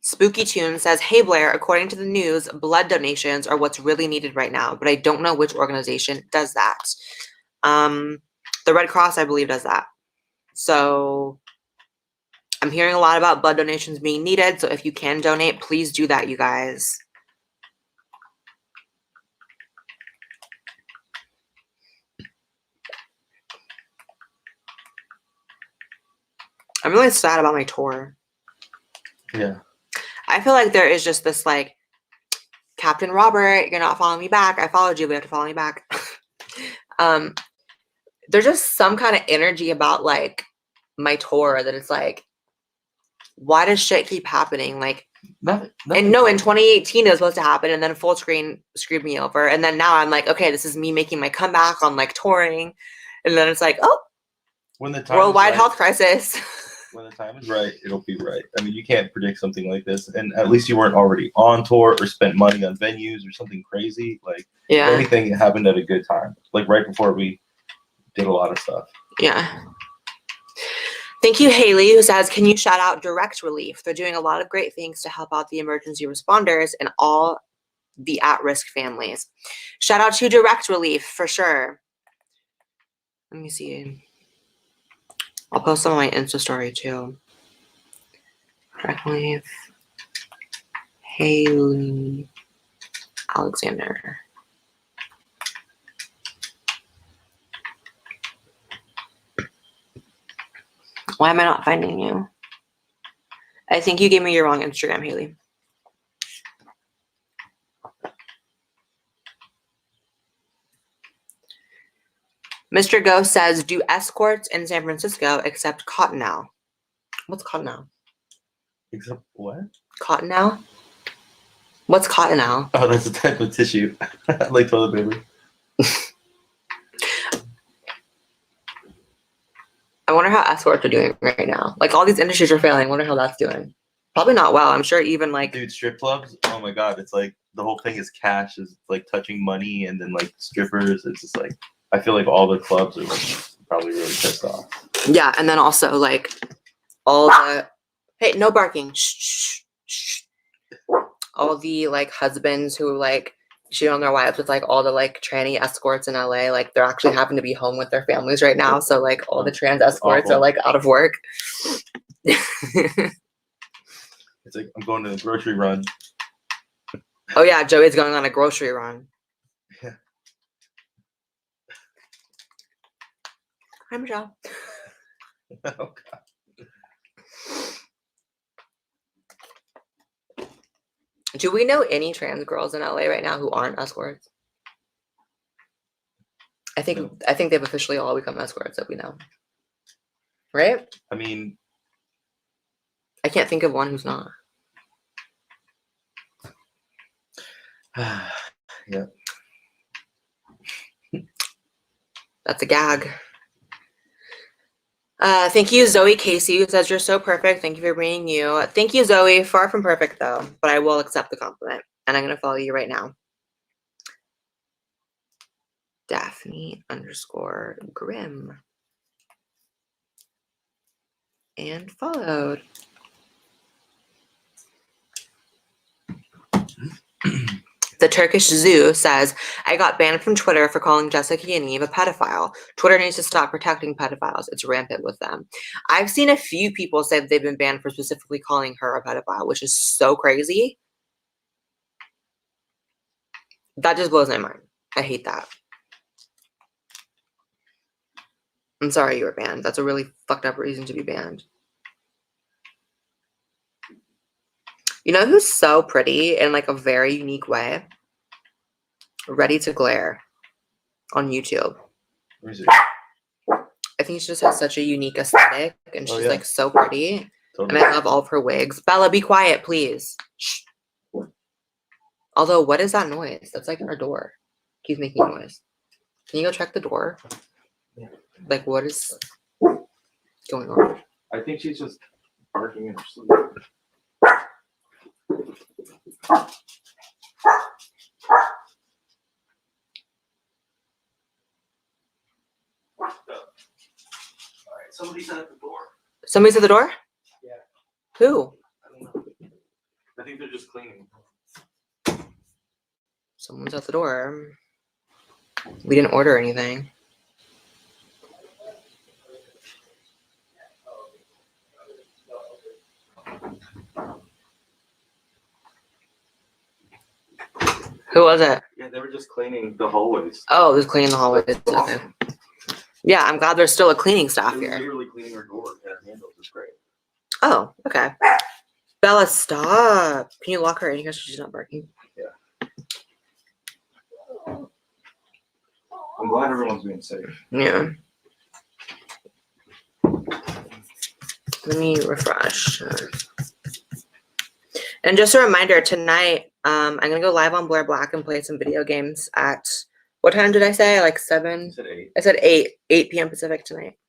Spooky Tune says, hey Blair, according to the news, blood donations are what's really needed right now, but I don't know which organization does that. The Red Cross, I believe, does that. So I'm hearing a lot about blood donations being needed. So if you can donate, please do that, you guys. I'm really sad about my tour. Yeah. I feel like there is just this, like, Captain Robert, you're not following me back. I followed you, but you have to follow me back. There's just some kind of energy about, like, my tour that it's like, why does shit keep happening? Like, Nothing. and no, in 2018 it was supposed to happen, and then full screen screwed me over. And then now I'm like, okay, this is me making my comeback on, like, touring. And then it's like, oh, when the time worldwide is right, health crisis. when the time is right, it'll be right. I mean, you can't predict something like this. And at least you weren't already on tour or spent money on venues or something crazy. Like, Yeah. if anything, it happened at a good time. Like, right before we did a lot of stuff. Yeah. Thank you, Haley, who says, can you shout out Direct Relief? They're doing a lot of great things to help out the emergency responders and all the at-risk families. Shout out to Direct Relief for sure. Let me see. I'll post some on my Insta story too. Direct Relief. Haley Alexander. Why am I not finding you? I think you gave me your wrong Instagram, Haley. Mr. Ghost says, do escorts in San Francisco accept Cottonelle? What's Cottonelle? Except what? Cottonelle? What's Cottonelle? Oh, that's a type of tissue. Like toilet paper. I wonder how escorts are doing right now. Like, all these industries are failing. I wonder how that's doing. Probably not well. I'm sure even, like... Dude, strip clubs? Oh my god, it's like, the whole thing is cash, is like touching money, and then like strippers. It's just like, I feel like all the clubs are like, probably really pissed off. Yeah, and then also, like, all the... Hey, no barking. Shh, shh, shh. All the, like, husbands who, like, she on their wives with like all the like tranny escorts in LA. Like they're actually having to be home with their families right now. So like all the trans escorts are like out of work. It's like I'm going to the grocery run. Oh yeah, Joey's going on a grocery run. Yeah. Hi, Michelle. Oh God. Do we know any trans girls in LA right now who aren't escorts? I think they've officially all become escorts that we know. Right? I mean, I can't think of one who's not. yeah. That's a gag. Thank you, Zoe Casey, who says you're so perfect. Thank you for being you. Thank you, Zoe. Far from perfect, though, but I will accept the compliment. And I'm going to follow you right now. Dahvie_Grim. And followed. The Turkish Zoo says, I got banned from Twitter for calling Jessica Yaniv a pedophile. Twitter needs to stop protecting pedophiles. It's rampant with them. I've seen a few people say that they've been banned for specifically calling her a pedophile, which is so crazy. That just blows my mind. I hate that. I'm sorry you were banned. That's a really fucked up reason to be banned. You know who's so pretty in like a very unique way? Ready to Glare on YouTube. Where is it? I think she just has such a unique aesthetic and she's like so pretty. Totally. And I love all of her wigs. Bella, be quiet, please. Shh. Although, what is that noise? That's like our door. Keeps making noise. Can you go check the door? Yeah. Like, what is going on? I think she's just barking in her sleep. Alright, somebody's at the door. Somebody's at the door? Yeah. Who? I don't know. I think they're just cleaning. Someone's at the door. We didn't order anything. Who was it? Yeah, they were just cleaning the hallways. Oh, it was cleaning the hallways. Okay. Yeah, I'm glad there's still a cleaning staff They were here. literally cleaning her door. Yeah, her handles is great. Oh, okay. Bella, stop. Can you lock her in here so she's not barking? Yeah. I'm glad everyone's being safe. Yeah. Let me refresh. And just a reminder, tonight, I'm going to go live on Blair Black and play some video games at, what time did I say? Like 7? You said 8. I said 8 p.m. Pacific tonight.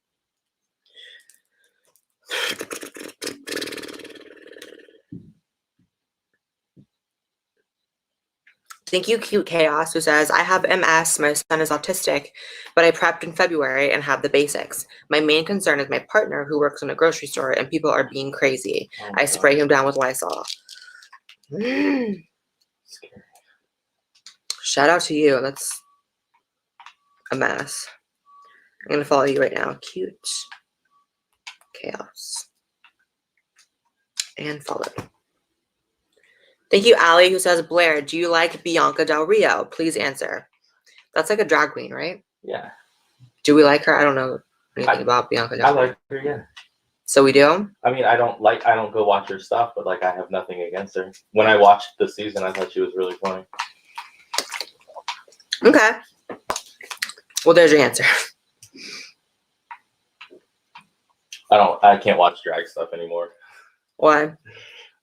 Thank you, Cute Chaos, who says, I have MS, my son is autistic, but I prepped in February and have the basics. My main concern is my partner who works in a grocery store and people are being crazy. Oh I spray him down with Lysol. Scary. Shout out to you. That's a mess. I'm going to follow you right now. Cute Chaos. And follow. Thank you, Allie, who says, Blair, do you like Bianca Del Rio? Please answer. That's like a drag queen, right? Yeah. Do we like her? I don't know anything about Bianca Del I Rio. like her, yeah. So we do? I mean, I don't go watch her stuff, but like I have nothing against her. When I watched the season, I thought she was really funny. Okay. Well, there's your answer. I can't watch drag stuff anymore. Why?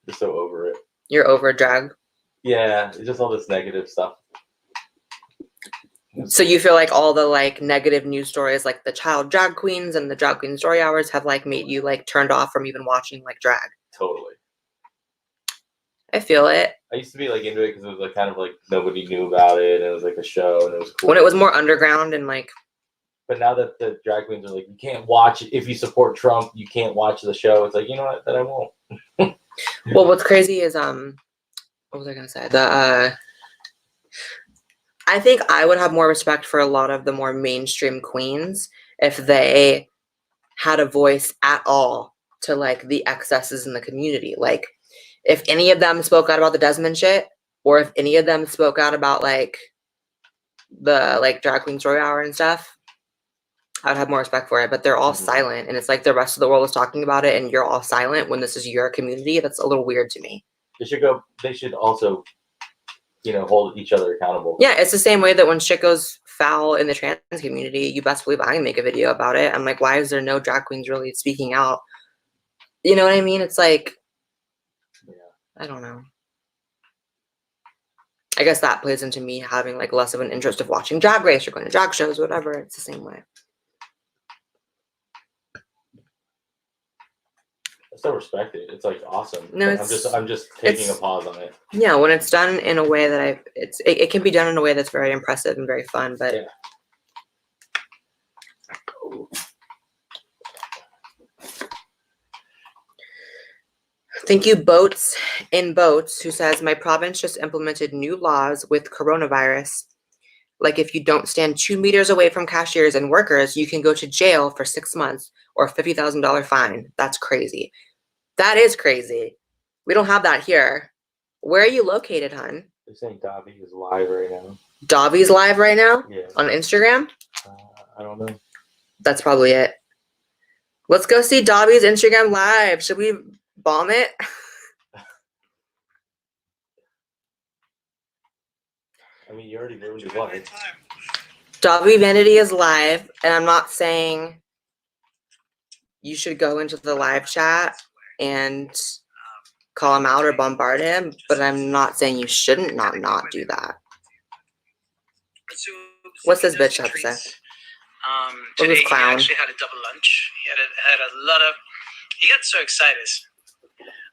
Just so over it. You're over drag? Yeah, it's just all this negative stuff. So you feel like all the like negative news stories, like the child drag queens and the drag queen story hours, have like made you like turned off from even watching like drag? Totally. I feel it. I used to be like into it because it was like kind of like nobody knew about it, and it was like a show, and it was cool. When it was more underground and like. But now that the drag queens are like, you can't watch it. If you support Trump, you can't watch the show. It's like, you know what? Then I won't. Well, what's crazy is what was I gonna say? I think I would have more respect for a lot of the more mainstream queens if they had a voice at all to like the excesses in the community. Like if any of them spoke out about the Desmond shit, or if any of them spoke out about like the like drag queen story hour and stuff, I would have more respect for it. But they're all silent, and it's like the rest of the world is talking about it and you're all silent when this is your community. That's a little weird to me. They should also, hold each other accountable. Yeah, it's the same way that when shit goes foul in the trans community, you best believe I can make a video about it. I'm like, why is there no drag queens really speaking out? You know what I mean? It's like, I don't know. I guess that plays into me having like less of an interest of watching Drag Race or going to drag shows, whatever. It's the same way. I still respect it. It's like awesome. No, I'm just taking a pause on it. Yeah, when it's done in a way that it can be done in a way that's very impressive and very fun, but yeah. Thank you, Boats, who says, my province just implemented new laws with coronavirus. Like if you don't stand 2 meters away from cashiers and workers, you can go to jail for 6 months or $50,000 fine. That's crazy. That is crazy. We don't have that here. Where are you located, hun? They're saying Dahvie is live right now. Dahvie's live right now? Yeah. On Instagram? I don't know. That's probably it. Let's go see Dahvie's Instagram live. Should we bomb it? I mean, you already ruined your life. Dahvie Vanity is live, and I'm not saying you should go into the live chat and call him out or bombard him, but I'm not saying you shouldn't not do that. What's this bitch have to say? Today he clown? actually had a double lunch. He had a lot of. He got so excited.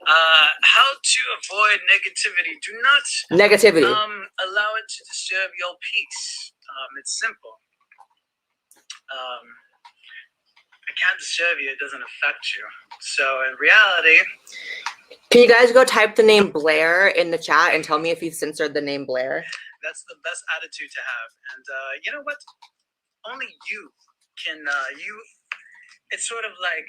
How to avoid negativity? Do not Negativity. allow it to disturb your peace. It's simple. It can't disturb you. It doesn't affect you. So in reality, Can you guys go type the name Blair in the chat and tell me if you've censored the name Blair? that's the best attitude to have. And you know what? Only you can. It's sort of like.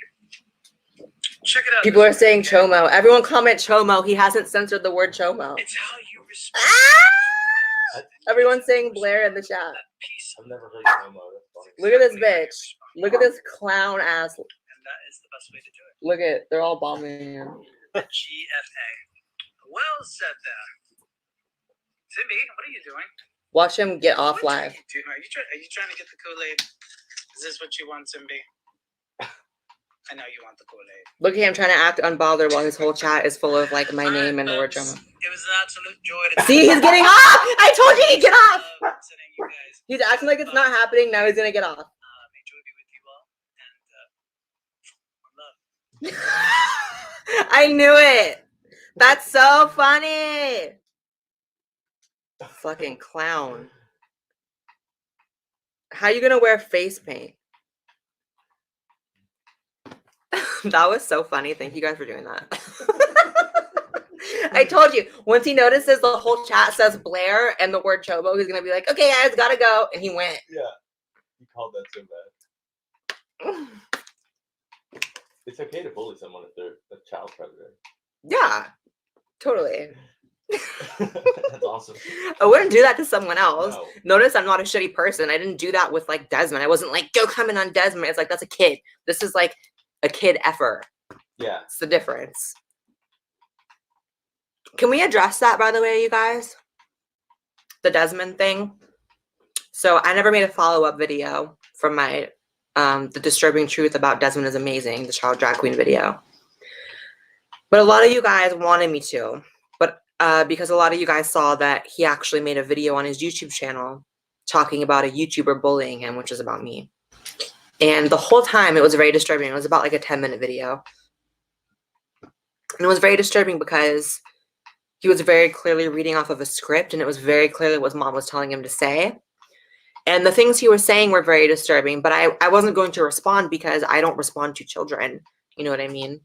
Check it out. People are saying Chomo. Everyone comment Chomo. He hasn't censored the word Chomo. It's how you respect. Everyone's saying Blair in the chat. Peace. I've never heard Como. That's funny. Look at this bitch. Look at this clown ass. And that is the best way to do it. Look at, they're all bombing him. GFA. Well said there. Timmy, what are you doing? Watch him get off What live. are you doing? Are you trying to get the Kool-Aid? Is this what you want, Timmy? I know you want the Kool-Aid. Look at him trying to act unbothered while his whole chat is full of like my name and the word Chomo. It was an absolute joy to See, he's getting off! I told you he'd get off! Sending you guys. He's acting like it's not happening. Now he's gonna get off. May joy be with you all. And love. I knew it. That's so funny. Fucking clown. How you gonna wear face paint? That was so funny. Thank you guys for doing that. I told you, once he notices the whole chat says Blair and the word Chobo, he's gonna be like, okay guys, gotta go. And he went. Yeah. You called that so bad. It's okay to bully someone if they're a child predator. Yeah, totally. That's awesome. I wouldn't do that to someone else. No. Notice I'm not a shitty person. I didn't do that with like Desmond. I wasn't like, go comment on Desmond. It's like, that's a kid. This is like a kid effer. Yeah. It's the difference. Can we address that, by the way, you guys? The Desmond thing. So I never made a follow-up video from my the disturbing truth about Desmond is amazing, the child drag queen video. But a lot of you guys wanted me to. But because a lot of you guys saw that he actually made a video on his YouTube channel talking about a YouTuber bullying him, which is about me. And the whole time it was very disturbing. It was about like a 10-minute video. And it was very disturbing because he was very clearly reading off of a script, and it was very clearly what his mom was telling him to say. And the things he was saying were very disturbing, but I wasn't going to respond because I don't respond to children. You know what I mean?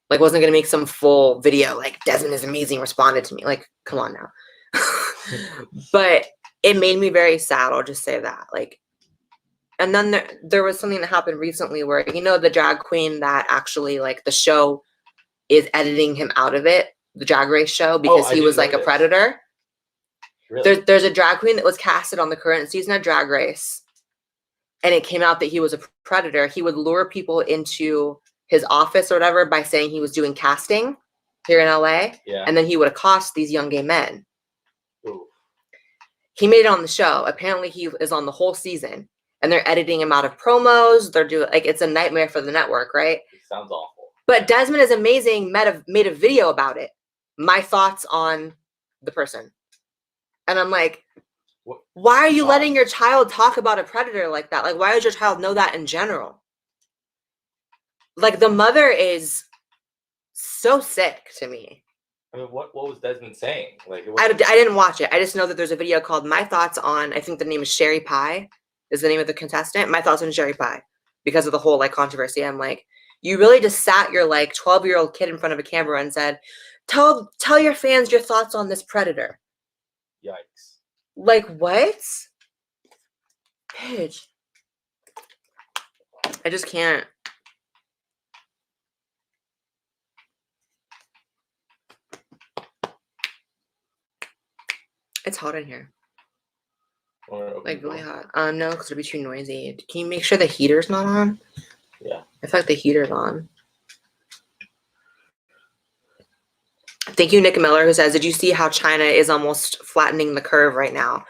Like, wasn't going to make some full video like, Desmond is amazing, responded to me. Like, come on now. But it made me very sad. I'll just say that. Like, and then there was something that happened recently where, you know, the drag queen that actually, like, the show is editing him out of it, the Drag Race show, because I he was didn't like know a this. predator. Really? There's a drag queen that was casted on the current season of Drag Race, and it came out that he was a predator. He would lure people into his office or whatever by saying he was doing casting here in LA, Yeah. and then he would accost these young gay men. Ooh. He made it on the show. Apparently, he is on the whole season, and they're editing him out of promos. They're doing, like, it's a nightmare for the network, right? It sounds awful. But Desmond is amazing. Made a video about it. My thoughts on the person, and I'm like, What? why are you Why? letting your child talk about a predator like that? Like, why does your child know that in general? Like, the mother is so sick to me. I mean, what was Desmond saying? Like, I didn't watch it. I just know that there's a video called My Thoughts on, I think the name is Sherry Pie, is the name of the contestant. My Thoughts on Sherry Pie, because of the whole, like, controversy. I'm like, you really just sat your, like, 12-year-old kid in front of a camera and said, tell your fans your thoughts on this predator. Yikes. Like, what? Paige. I just can't. It's hot in here. Like, really hot. No, because it'll be too noisy. Can you make sure the heater's not on? Yeah. I feel like the heater's on. Thank you, Nick Miller, who says, did you see how China is almost flattening the curve right now?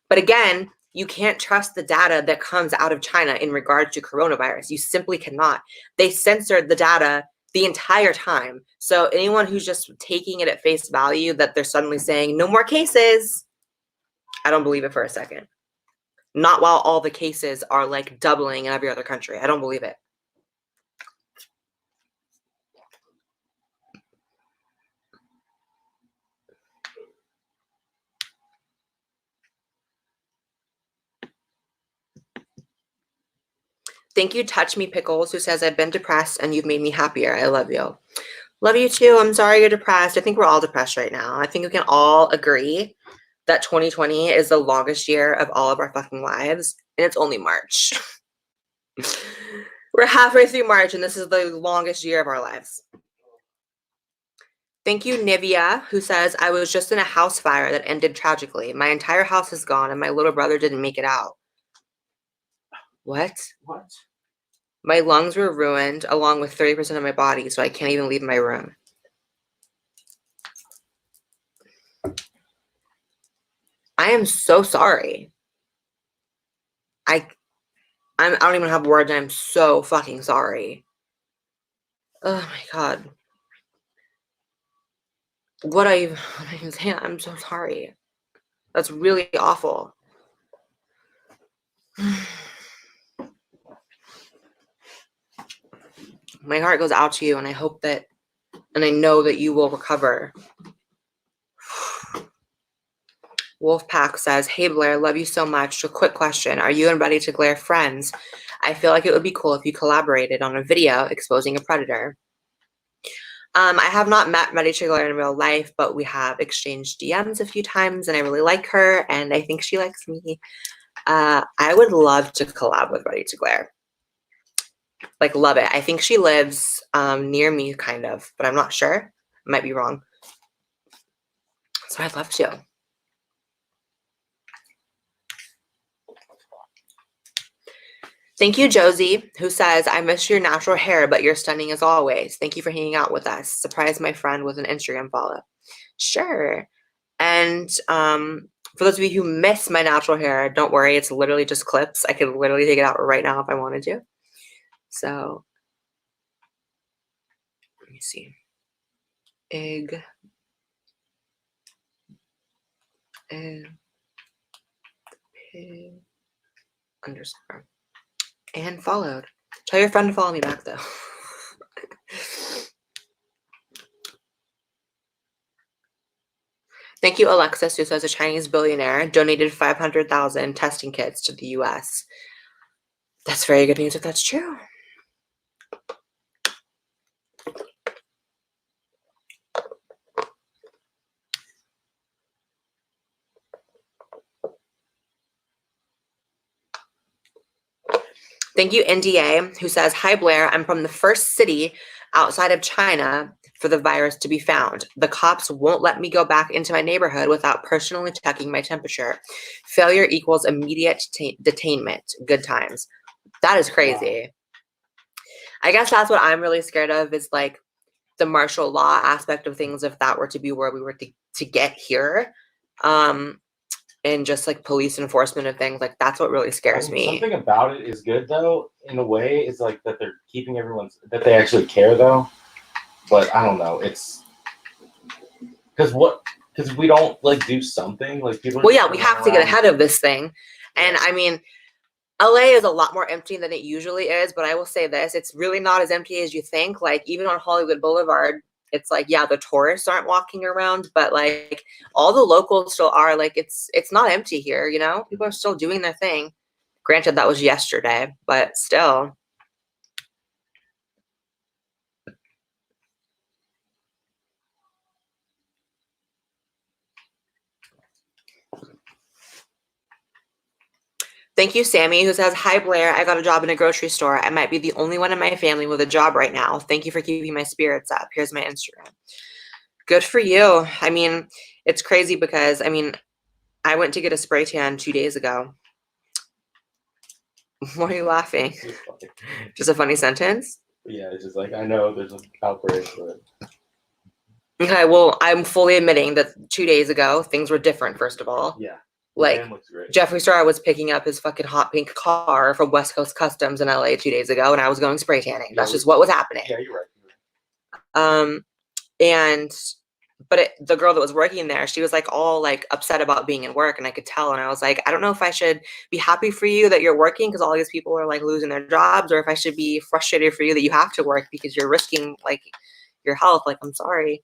But again, you can't trust the data that comes out of China in regards to coronavirus. You simply cannot. They censored the data the entire time. So anyone who's just taking it at face value that they're suddenly saying, no more cases, I don't believe it for a second. Not while all the cases are, like, doubling in every other country. I don't believe it. Thank you, Touch Me Pickles, who says, I've been depressed and you've made me happier. I love you. Love you too. I'm sorry you're depressed. I think we're all depressed right now. I think we can all agree that 2020 is the longest year of all of our fucking lives, and it's only March. We're halfway through March, and this is the longest year of our lives. Thank you, Nivea, who says, I was just in a house fire that ended tragically. My entire house is gone, and my little brother didn't make it out. What? What? My lungs were ruined, along with 30% of my body, so I can't even leave my room. I am so sorry. I don't even have words. I'm so fucking sorry. Oh my God. What I even say? I'm so sorry. That's really awful. My heart goes out to you, and I hope that, and I know that you will recover. Wolfpack says, hey Blair, love you so much. A quick question. Are you and Ready to Glare friends? I feel like it would be cool if you collaborated on a video exposing a predator. I have not met Ready to Glare in real life, but we have exchanged DMs a few times, and I really like her, and I think she likes me. I would love to collab with Ready to Glare. Like, love it. I think she lives near me, kind of, but I'm not sure. I might be wrong. So I'd love to. Thank you, Josie, who says, I miss your natural hair, but you're stunning as always. Thank you for hanging out with us. Surprise my friend with an Instagram follow. Sure. And for those of you who miss my natural hair, don't worry. It's literally just clips. I could literally take it out right now if I wanted to. So let me see. Egg. Pig underscore. And followed. Tell your friend to follow me back, though. Thank you, Alexis, who says a Chinese billionaire donated 500,000 testing kits to the U.S. That's very good news if that's true. Thank you, NDA, who says, hi, Blair. I'm from the first city outside of China for the virus to be found. The cops won't let me go back into my neighborhood without personally checking my temperature. Failure equals immediate detainment. Good times. That is crazy. Wow. I guess that's what I'm really scared of is like the martial law aspect of things if that were to be where we were to get here. And just like police enforcement of things, like that's what really scares me. Something about it is good though, in a way, is like that they're keeping that they actually care though. But I don't know, it's because we don't like do something like people. Well, yeah, we have to get ahead of this thing, and I mean, LA is a lot more empty than it usually is. But I will say this: it's really not as empty as you think. Like even on Hollywood Boulevard, it's like, yeah, the tourists aren't walking around, but like all the locals still are. Like it's not empty here, you know? People are still doing their thing. Granted, that was yesterday, but still. Thank you, Sammy, who says, hi, Blair. I got a job in a grocery store. I might be the only one in my family with a job right now. Thank you for keeping my spirits up. Here's my Instagram. Good for you. I mean, it's crazy because, I mean, I went to get a spray tan 2 days ago. Why are you laughing? Just a funny sentence? Yeah, it's just like, I know there's an outbreak, but... Okay, well, I'm fully admitting that 2 days ago, things were different, first of all. Yeah. Like, Jeffree Star was picking up his fucking hot pink car from West Coast Customs in LA 2 days ago, and I was going spray tanning. That's just what was happening. Yeah, you're right. But the girl that was working there, she was like all like upset about being in work, and I could tell. And I was like, I don't know if I should be happy for you that you're working because all these people are like losing their jobs, or if I should be frustrated for you that you have to work because you're risking like your health. Like, I'm sorry.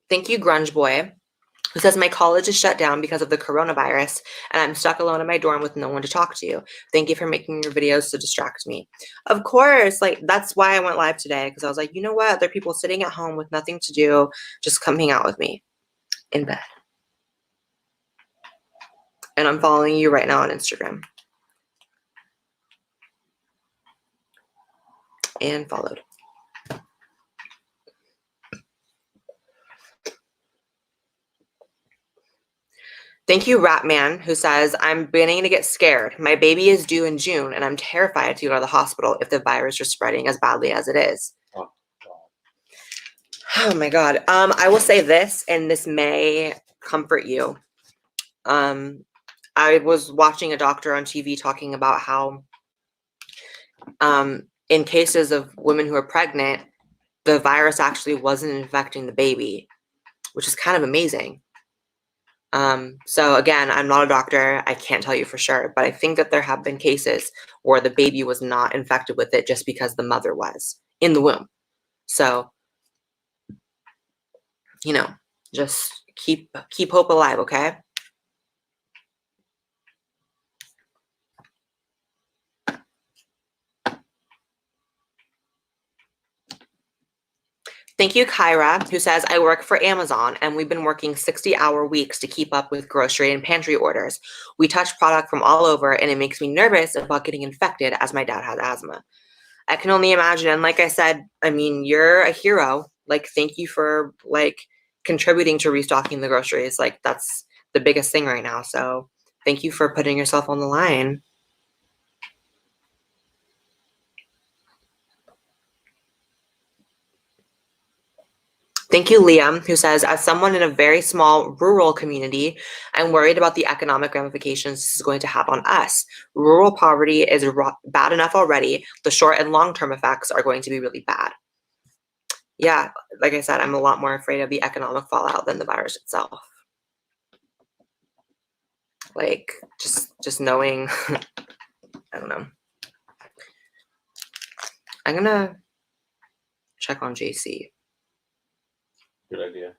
Thank you, Grunge Boy, who says, my college is shut down because of the coronavirus, and I'm stuck alone in my dorm with no one to talk to. Thank you for making your videos to distract me. Of course, like, that's why I went live today, because I was like, you know what? There are people sitting at home with nothing to do. Just come hang out with me in bed. And I'm following you right now on Instagram. And followed. Thank you, Ratman, who says, I'm beginning to get scared. My baby is due in June, and I'm terrified to go to the hospital if the virus is spreading as badly as it is. Oh my God. I will say this, and this may comfort you. I was watching a doctor on TV talking about how in cases of women who are pregnant, the virus actually wasn't infecting the baby, which is kind of amazing. So again, I'm not a doctor. I can't tell you for sure, but I think that there have been cases where the baby was not infected with it just because the mother was in the womb. So, you know, just keep hope alive, okay? Thank you, Kyra, who says, I work for Amazon and we've been working 60-hour weeks to keep up with grocery and pantry orders. We touch product from all over and it makes me nervous about getting infected as my dad has asthma. I can only imagine. And like I said, I mean, you're a hero. Like, thank you for like contributing to restocking the groceries. Like, that's the biggest thing right now. So thank you for putting yourself on the line. Thank you, Liam, who says, as someone in a very small rural community, I'm worried about the economic ramifications this is going to have on us. Rural poverty is bad enough already. The short and long-term effects are going to be really bad. Yeah, like I said, I'm a lot more afraid of the economic fallout than the virus itself. Like, just knowing, I don't know. I'm gonna check on JC. Good idea.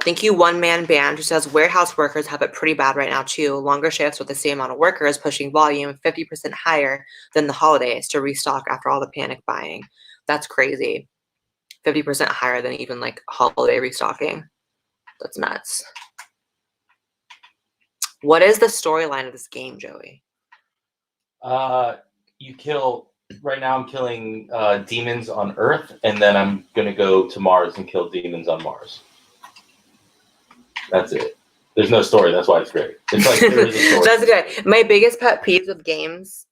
Thank you, One Man Band, who says warehouse workers have it pretty bad right now too. Longer shifts with the same amount of workers, pushing volume 50% higher than the holidays to restock after all the panic buying. That's crazy. 50% higher than even like holiday restocking. That's nuts. What is the storyline of this game, Joey? You kill. Right now, I'm killing demons on Earth, and then I'm gonna go to Mars and kill demons on Mars. That's it. There's no story. That's why it's great. It's like there is a story. That's good. My biggest pet peeve with games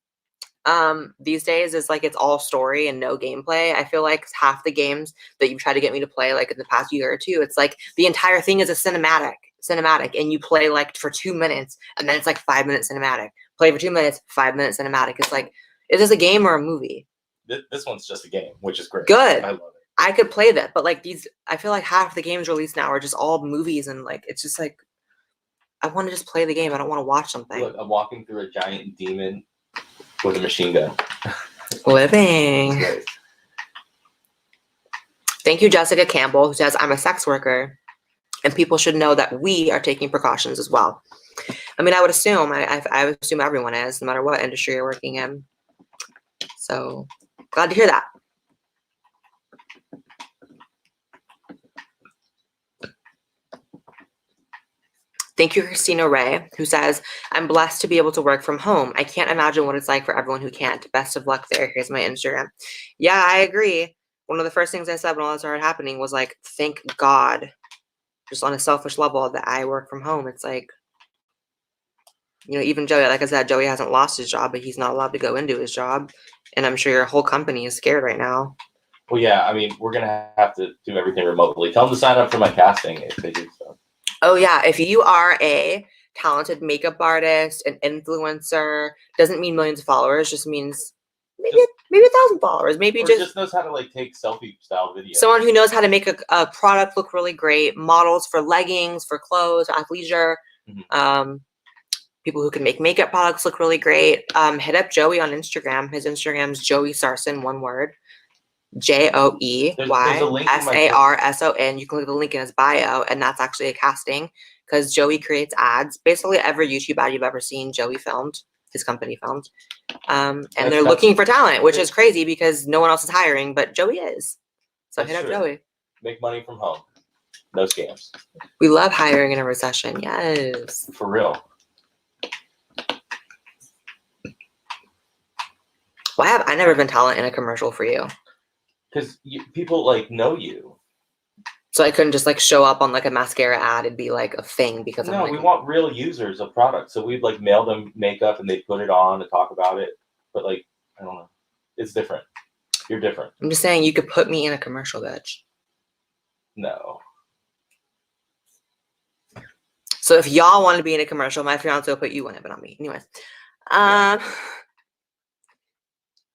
these days is like it's all story and no gameplay. I feel like half the games that you've tried to get me to play like in the past year or two, it's like the entire thing is a cinematic and you play like for 2 minutes and then it's like 5 minute cinematic. Play for 2 minutes, 5 minute cinematic. It's like, is this a game or a movie? This one's just a game, which is great. Good. I love it. I could play that, but like these, I feel like half the games released now are just all movies and like it's just like I want to just play the game. I don't want to watch something. Look, I'm walking through a giant demon with a machine gun. Living. Great. Thank you, Jessica Campbell, who says, I'm a sex worker, and people should know that we are taking precautions as well. I mean, I would assume, I would assume everyone is, no matter what industry you're working in. So, glad to hear that. Thank you, Christina Ray, who says, I'm blessed to be able to work from home. I can't imagine what it's like for everyone who can't. Best of luck there. Here's my Instagram. Yeah, I agree. One of the first things I said when all this started happening was like, thank God, just on a selfish level, that I work from home. It's like, you know, even Joey, like I said, Joey hasn't lost his job, but he's not allowed to go into his job. And I'm sure your whole company is scared right now. Well, yeah, I mean, we're going to have to do everything remotely. Tell them to sign up for my casting if they do so. Oh, yeah. If you are a talented makeup artist, an influencer, doesn't mean millions of followers, just means maybe 1,000 followers. Maybe Or just knows how to like take selfie style videos. someone who knows how to make a product look really great. Models for leggings, for clothes, athleisure. Mm-hmm. People who can make makeup products look really great. Hit up Joey on Instagram. His Instagram's Joey Sarson, one word. JoeySarson. You can click the link in his bio, and that's actually a casting because Joey creates ads. Basically, every YouTube ad you've ever seen, Joey filmed. His company filmed. And they're looking for talent, which is crazy because no one else is hiring, but Joey is. So hit up Joey. Make money from home. No scams. We love hiring in a recession. Yes. For real. Why have I never been talent in a commercial for you? Because people like know you. So I couldn't just like show up on like a mascara ad and be like a thing because no, I'm like, we want real users of products. So we'd like mail them makeup and they put it on and talk about it. But like, I don't know. It's different. You're different. I'm just saying you could put me in a commercial, bitch. No. So if y'all want to be in a commercial, my fiance will put you in it, but not me. Anyways.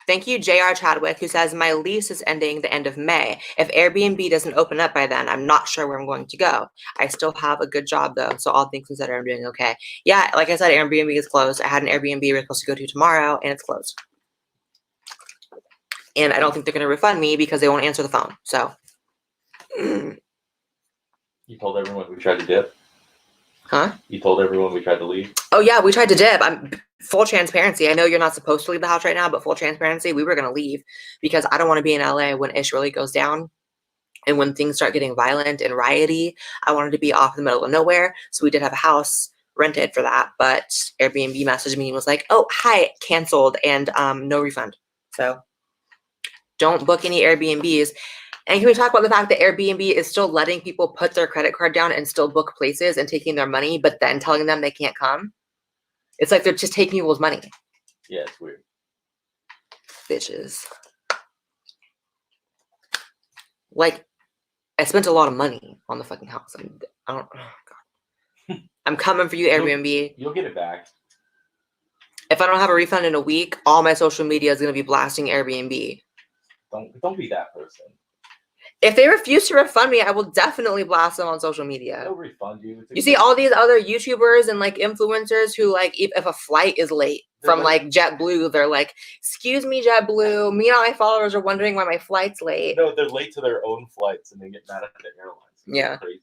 Thank you, JR Chadwick, who says, my lease is ending the end of May. If Airbnb doesn't open up by then, I'm not sure where I'm going to go. I still have a good job, though, so all things considered, I'm doing okay. Yeah, like I said, Airbnb is closed. I had an Airbnb we were supposed to go to tomorrow, and it's closed. And I don't think they're going to refund me because they won't answer the phone. So. You told everyone we tried to dip? Huh? You told everyone we tried to leave? Oh, yeah, we tried to dip. I'm full transparency. I know you're not supposed to leave the house right now, but full transparency, we were going to leave because I don't want to be in LA when ish really goes down. And when things start getting violent and rioty, I wanted to be off in the middle of nowhere. So we did have a house rented for that. But Airbnb messaged me and was like, oh, hi, canceled and no refund. So don't book any Airbnbs. And can we talk about the fact that Airbnb is still letting people put their credit card down and still book places and taking their money, but then telling them they can't come? It's like they're just taking people's money. Yeah, it's weird. Bitches. Like, I spent a lot of money on the fucking house. Oh God. I'm coming for you, Airbnb. You'll get it back. If I don't have a refund in a week, all my social media is going to be blasting Airbnb. Don't be that person. If they refuse to refund me, I will definitely blast them on social media. They'll refund you. You see all these other YouTubers and like influencers who like if a flight is late from like JetBlue, they're like, excuse me, JetBlue. Me and all my followers are wondering why my flight's late. No, they're late to their own flights and they get mad at the airlines. Yeah. Crazy.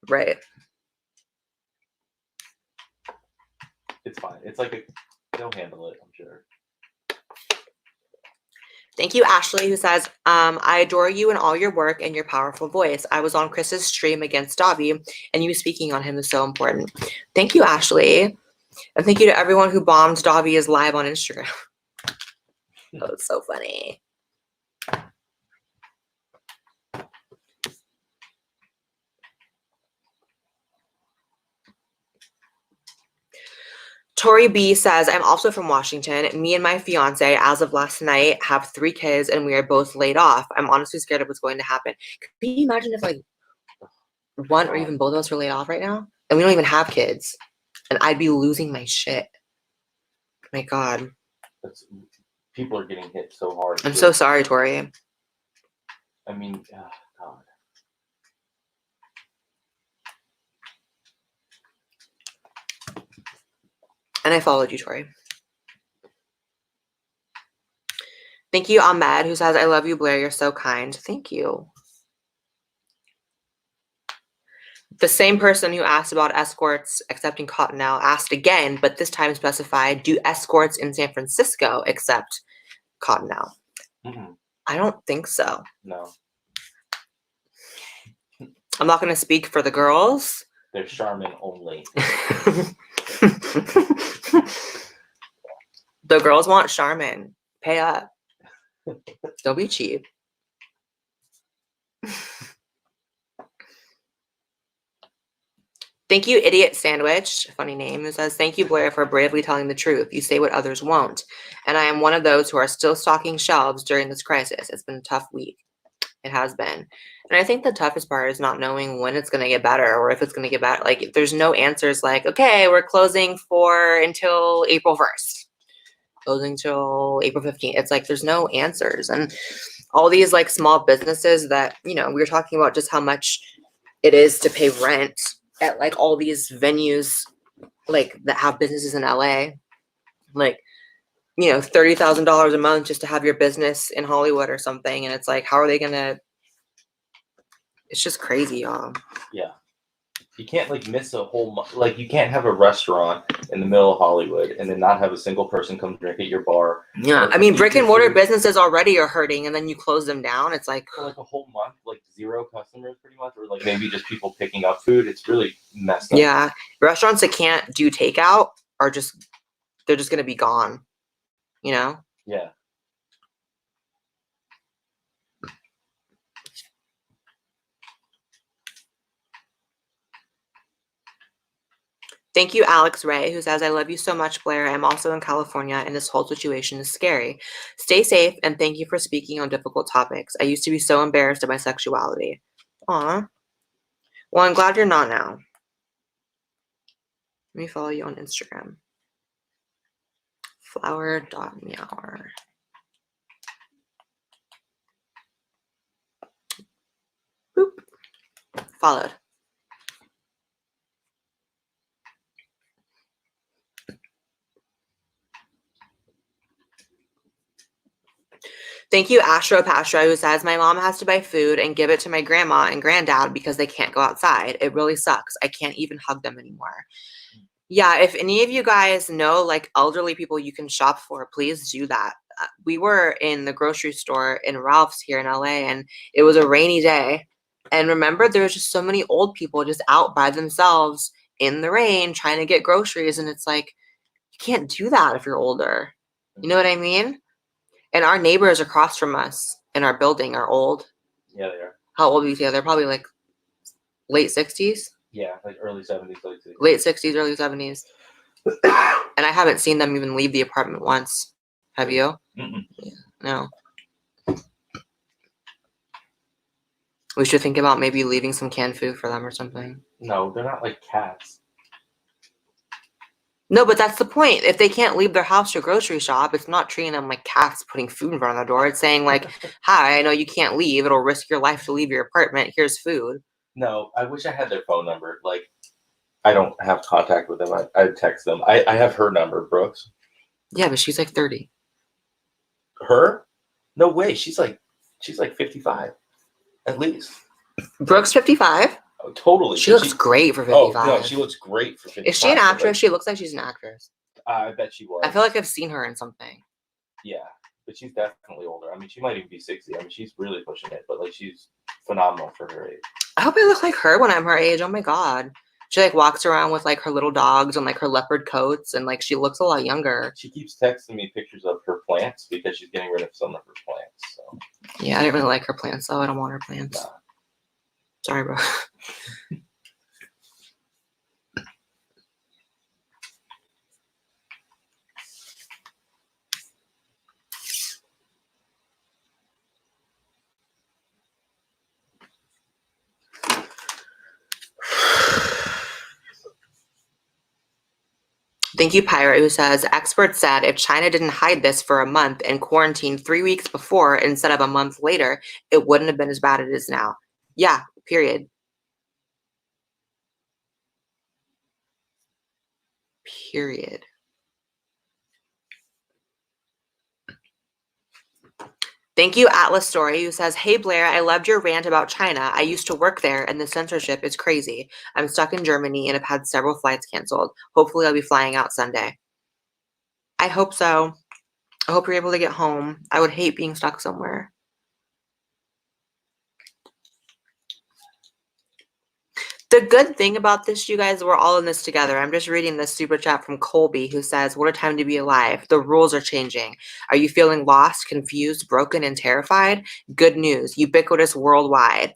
Right. It's fine. It's like they'll handle it, I'm sure. Thank you, Ashley, who says, I adore you and all your work and your powerful voice. I was on Chris's stream against Dahvie, and you speaking on him is so important. Thank you, Ashley. And thank you to everyone who bombed Dahvie is live on Instagram. That was so funny. Tori B says, I'm also from Washington. Me and my fiance, as of last night, have 3 kids and we are both laid off. I'm honestly scared of what's going to happen. Can you imagine if like one or even both of us were laid off right now? And we don't even have kids. And I'd be losing my shit. My God. People are getting hit so hard. I'm so sorry, Tori. I mean, God. And I followed you, Tori. Thank you, Ahmed, who says, I love you, Blair. You're so kind. Thank you. The same person who asked about escorts accepting Cottonelle asked again, but this time specified, do escorts in San Francisco accept Cottonelle? Mm-mm. I don't think so. No. I'm not going to speak for the girls. They're Charmin only. The girls want Charmin. Pay up. Don't be cheap. Thank you, Idiot Sandwich, funny name, who says, thank you, Blair, for bravely telling the truth. You say what others won't. And I am one of those who are still stocking shelves during this crisis. It's been a tough week. It has been. And I think the toughest part is not knowing when it's going to get better or if it's going to get better. Like, there's no answers like, okay, we're closing until April 1st. Closing till April 15th. It's like, there's no answers. And all these like small businesses that, we were talking about just how much it is to pay rent at like all these venues like that have businesses in LA, like, $30,000 a month just to have your business in Hollywood or something. And it's like, how are they gonna, it's just crazy, y'all. Yeah. You can't like miss a whole month. Like you can't have a restaurant in the middle of Hollywood and then not have a single person come drink at your bar. Yeah. I mean, brick and mortar businesses already are hurting and then you close them down. It's like, for like a whole month, like 0 customers pretty much, or like maybe just people picking up food. It's really messed up. yeah, restaurants that can't do takeout are they're just gonna be gone, Yeah. Thank you, Alex Ray, who says, I love you so much, Blair. I'm also in California, and this whole situation is scary. Stay safe, and thank you for speaking on difficult topics. I used to be so embarrassed of my sexuality. Aw. Well, I'm glad you're not now. Let me follow you on Instagram. Flower.meower. Boop. Followed. Thank you, Astro Pastra, who says, my mom has to buy food and give it to my grandma and granddad because they can't go outside. It really sucks. I can't even hug them anymore. Yeah, if any of you guys know like elderly people you can shop for, please do that. We were in the grocery store in Ralph's here in LA and it was a rainy day. And remember, there was just so many old people just out by themselves in the rain trying to get groceries. And it's like, you can't do that if you're older. You know what I mean? And our neighbors across from us in our building are old. Yeah, they are. How old are you? They're probably like late 60s. Yeah, like early 70s, late 60s, early 70s. And I haven't seen them even leave the apartment once. Have you? Mm-mm. Yeah, no. We should think about maybe leaving some canned food for them or something. No, they're not like cats. No, but that's the point. If they can't leave their house to grocery shop, it's not treating them like cats putting food in front of the door. It's saying like, hi, I know you can't leave. It'll risk your life to leave your apartment. Here's food. No, I wish I had their phone number. Like, I don't have contact with them. I'd text them. I have her number, Brooks. Yeah, but she's like 30. Her? No way. She's like 55. At least. Brooke's 55. Oh, totally. She But looks great for Oh 55. no, she looks great for 55. Is she an but, actress? like, She looks like she's an actress. I bet she was. I feel like I've seen her in something. Yeah, but she's definitely older. I mean, she might even be 60. I mean, she's really pushing it, but like she's phenomenal for her age. I hope I look like her when I'm her age. Oh my god. She like walks around with like her little dogs and like her leopard coats, and like she looks a lot younger. She keeps texting me pictures of her plants because she's getting rid of some of her plants. So Yeah, I didn't really like her plants though. I don't want her plants. nah. Sorry, bro. Thank you, Pirate, who says, experts said if China didn't hide this for a month and quarantine 3 weeks before instead of a month later, it wouldn't have been as bad as it is now. Yeah, period. Period. Thank you, Atlas Story, who says, hey, Blair, I loved your rant about China. I used to work there, and the censorship is crazy. I'm stuck in Germany and have had several flights canceled. Hopefully, I'll be flying out Sunday. I hope so. I hope you're able to get home. I would hate being stuck somewhere. The good thing about this, you guys, we're all in this together. I'm just reading this super chat from Colby, who says, what a time to be alive. The rules are changing. Are you feeling lost, confused, broken, and terrified? Good news. Ubiquitous worldwide.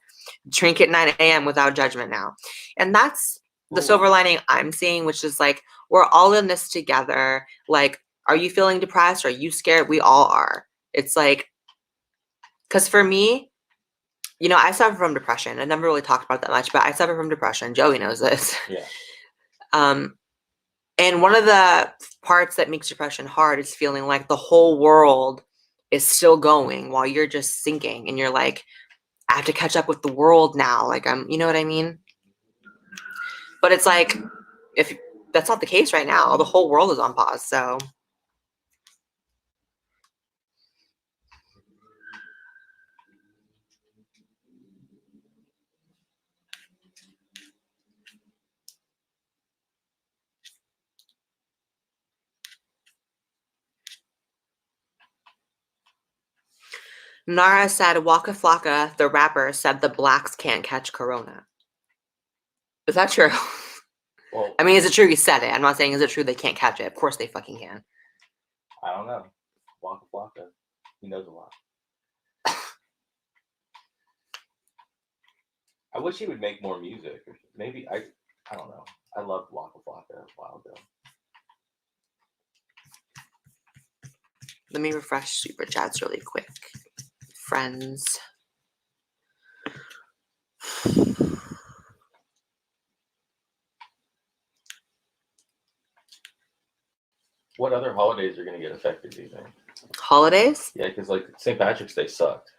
Drink at 9 a.m. without judgment now. And that's the silver lining I'm seeing, which is like, we're all in this together. Like, are you feeling depressed? Are you scared? We all are. It's like, because for me, you know, I suffer from depression. I never really talked about that much, but I suffer from depression. Joey knows this. Yeah. And one of the parts that makes depression hard is feeling like the whole world is still going while you're just sinking. And you're like, I have to catch up with the world now. Like you know what I mean? But it's like, if that's not the case right now, the whole world is on pause. So Nara said Waka Flocka, the rapper, said the blacks can't catch corona. Is that true? Well, I mean, is it true he said it? I'm not saying is it true they can't catch it. Of course they fucking can. I don't know. Waka Flocka. He knows a lot. I wish he would make more music. Maybe I don't know. I loved Waka Flocka a while ago. Let me refresh super chats really quick. Friends. What other holidays are going to get affected, do you think? Holidays? Yeah, because like St. Patrick's Day sucked.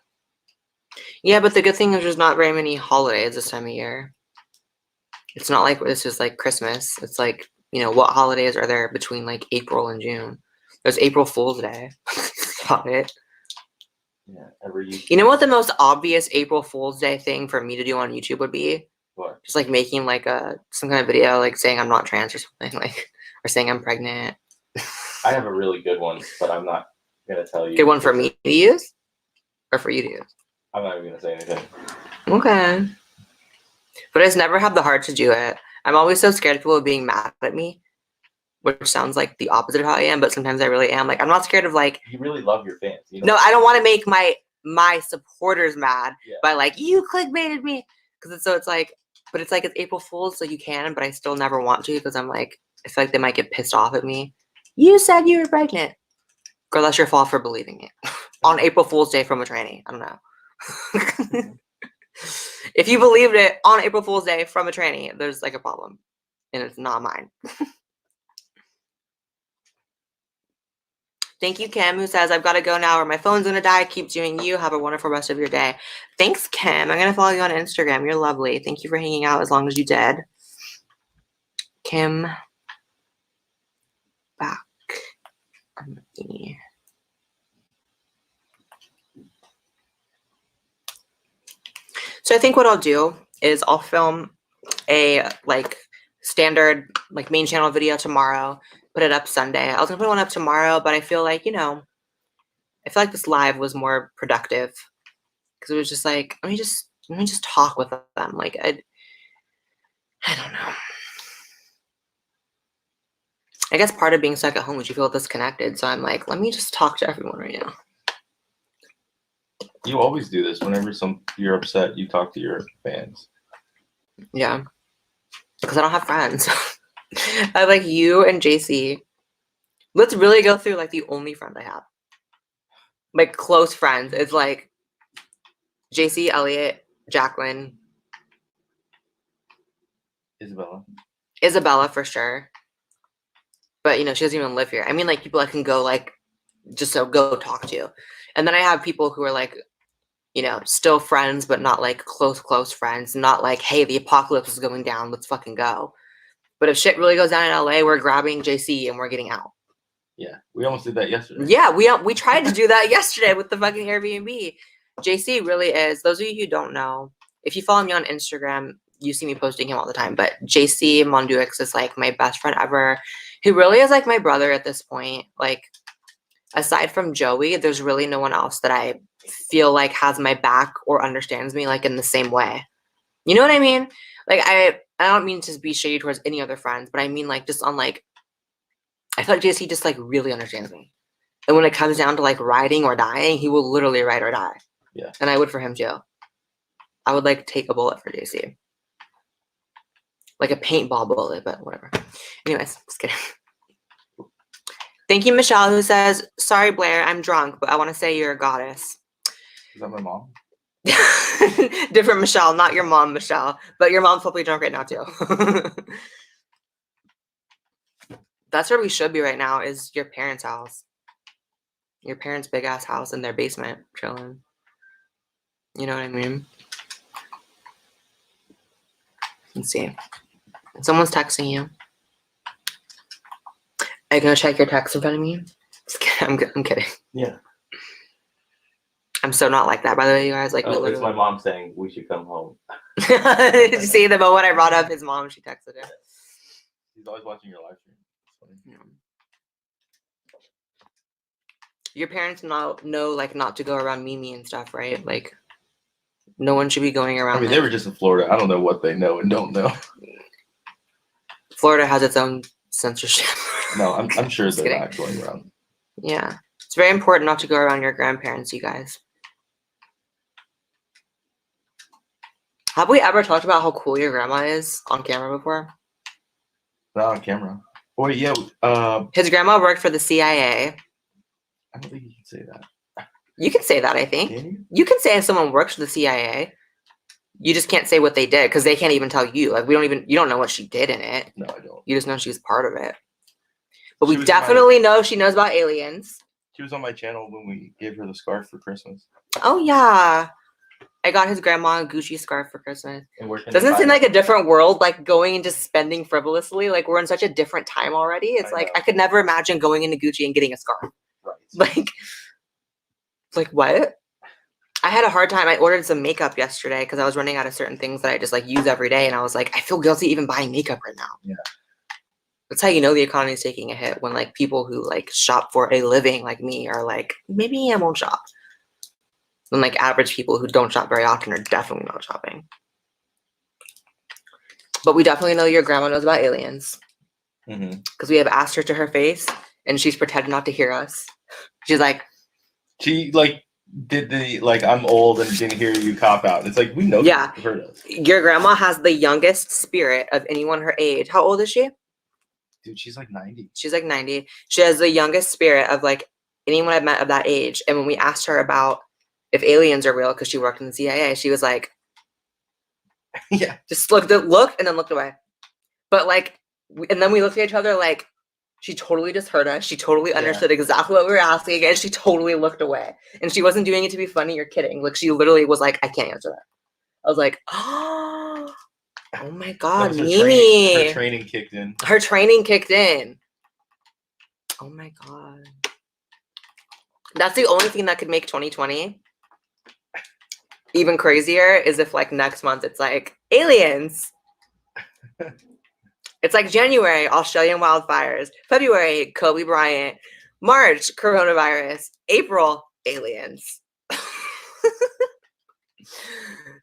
Yeah, but the good thing is there's not very many holidays this time of year. It's not like this is like Christmas. It's like, you know, what holidays are there between like April and June? There's April Fool's Day. That's about it. Yeah, every year. You know what the most obvious April Fool's Day thing for me to do on YouTube would be? What? Just like making like some kind of video like saying I'm not trans or something, like, or saying I'm pregnant. I have a really good one, but I'm not going to tell you. Good one for me to use? Or for you to use? I'm not even going to say anything. Okay. But I just never have the heart to do it. I'm always so scared of people being mad at me, which sounds like the opposite of how I am, but sometimes I really am. Like, I'm not scared of like... You really love your fans. You know? No, I don't want to make my supporters mad Yeah. by like, you clickbaited me. Because it's like, but it's like it's April Fool's, so you can, but I still never want to because I'm like, I feel like they might get pissed off at me. You said you were pregnant. Girl, that's your fault for believing it. On April Fool's Day from a tranny. I don't know. If you believed it on April Fool's Day from a tranny, there's like a problem. And it's not mine. Thank you, Kim, who says, I've got to go now or my phone's going to die. Keep doing you. Have a wonderful rest of your day. Thanks, Kim. I'm going to follow you on Instagram. You're lovely. Thank you for hanging out as long as you did. Kim. Back. So I think what I'll do is I'll film a like standard like main channel video tomorrow, put it up Sunday. I was gonna put one up tomorrow, but I feel like, you know, I feel like this live was more productive because it was just like, let me just talk with them. Like I don't know. I guess part of being stuck at home is you feel disconnected. So I'm like, let me just talk to everyone right now. You always do this. Whenever you're upset, you talk to your fans. Yeah. Because I don't have friends. I have like you and JC. Let's really go through like the only friend I have. Like close friends. It's like JC, Elliot, Jacqueline, Isabella for sure. But you know, she doesn't even live here. I mean, like people I can go like just so go talk to. And then I have people who are like, you know, still friends, but not like close friends. Not like, hey, the apocalypse is going down. Let's fucking go. But if shit really goes down in LA, we're grabbing JC and we're getting out. Yeah, we almost did that yesterday. Yeah, we tried to do that yesterday with the fucking Airbnb. JC really is. Those of you who don't know, if you follow me on Instagram, you see me posting him all the time. But JC Monduix is like my best friend ever. He really is like my brother at this point. Like, aside from Joey, there's really no one else that I feel like has my back or understands me like in the same way. You know what I mean? Like I don't mean to be shady towards any other friends, but I mean like just on like I feel like JC just like really understands me. And when it comes down to like riding or dying, he will literally ride or die. Yeah. And I would for him too. I would like take a bullet for JC. Like a paintball bullet, but whatever. Anyways, just kidding. Thank you, Michelle, who says, sorry, Blair, I'm drunk, but I want to say you're a goddess. Is that my mom? Different Michelle, not your mom, Michelle. But your mom's probably drunk right now, too. That's where we should be right now, is your parents' house. Your parents' big-ass house in their basement, chilling. You know what I mean? Let's see. Someone's texting you. Are you going to check your text in front of me? Just kidding. I'm kidding. Yeah. I'm so not like that, by the way, you guys. Like, Oh, it's my mom saying we should come home. Did you see the moment I brought up his mom? She texted her. She's always watching your live stream. Yeah. Your parents know like not to go around Mimi and stuff, right? Like, no one should be going around. I mean, like, they were just in Florida. I don't know what they know and don't know. Florida has its own censorship. No, I'm sure Just they're kidding. not going around. Yeah, it's very important not to go around your grandparents, you guys. Have we ever talked about how cool your grandma is on camera before? Not on camera. Oh, yeah. His grandma worked for the CIA. I don't think you can say that. You can say that, I think. Can you? You can say if someone works for the CIA. You just can't say what they did because they can't even tell you. Like, you don't know what she did in it. No, I don't. You just know she's part of it. But She we was definitely know she knows about aliens. She was on my channel when we gave her the scarf for Christmas. Oh, yeah. I got his grandma a Gucci scarf for Christmas. And where can Doesn't they it seem buy like a different world, like going into spending frivolously? Like, we're in such a different time already. It's I like, know. I could never imagine going into Gucci and getting a scarf. Right. Like what? I had a hard time. I ordered some makeup yesterday because I was running out of certain things that I just like use every day. And I was like, I feel guilty even buying makeup right now. Yeah. That's how you know the economy is taking a hit, when like people who like shop for a living like me are like, maybe I won't shop. And like average people who don't shop very often are definitely not shopping. But we definitely know your grandma knows about aliens because we have asked her to her face and she's pretended not to hear us. She's like, She like did the like I'm old and didn't hear you cop out. It's like we know. Yeah. You've heard us. your grandma has the youngest spirit of anyone her age. How old is she? Dude, she's like 90. She's like 90. She has the youngest spirit of like anyone I've met of that age. And when we asked her about if aliens are real, because she worked in the CIA, she was like, Yeah. just looked and then looked away. But like, and then we looked at each other like, she totally just heard us. She totally understood exactly what we were asking, and she totally looked away. And she wasn't doing it to be funny or kidding. Like, she literally was like, I can't answer that. I was like, oh my God, Mimi. Her training kicked in. Her training kicked in. Oh my God. That's the only thing that could make 2020 even crazier, is if like next month it's like aliens. It's like January, Australian wildfires. February, Kobe Bryant. March, coronavirus. April, aliens.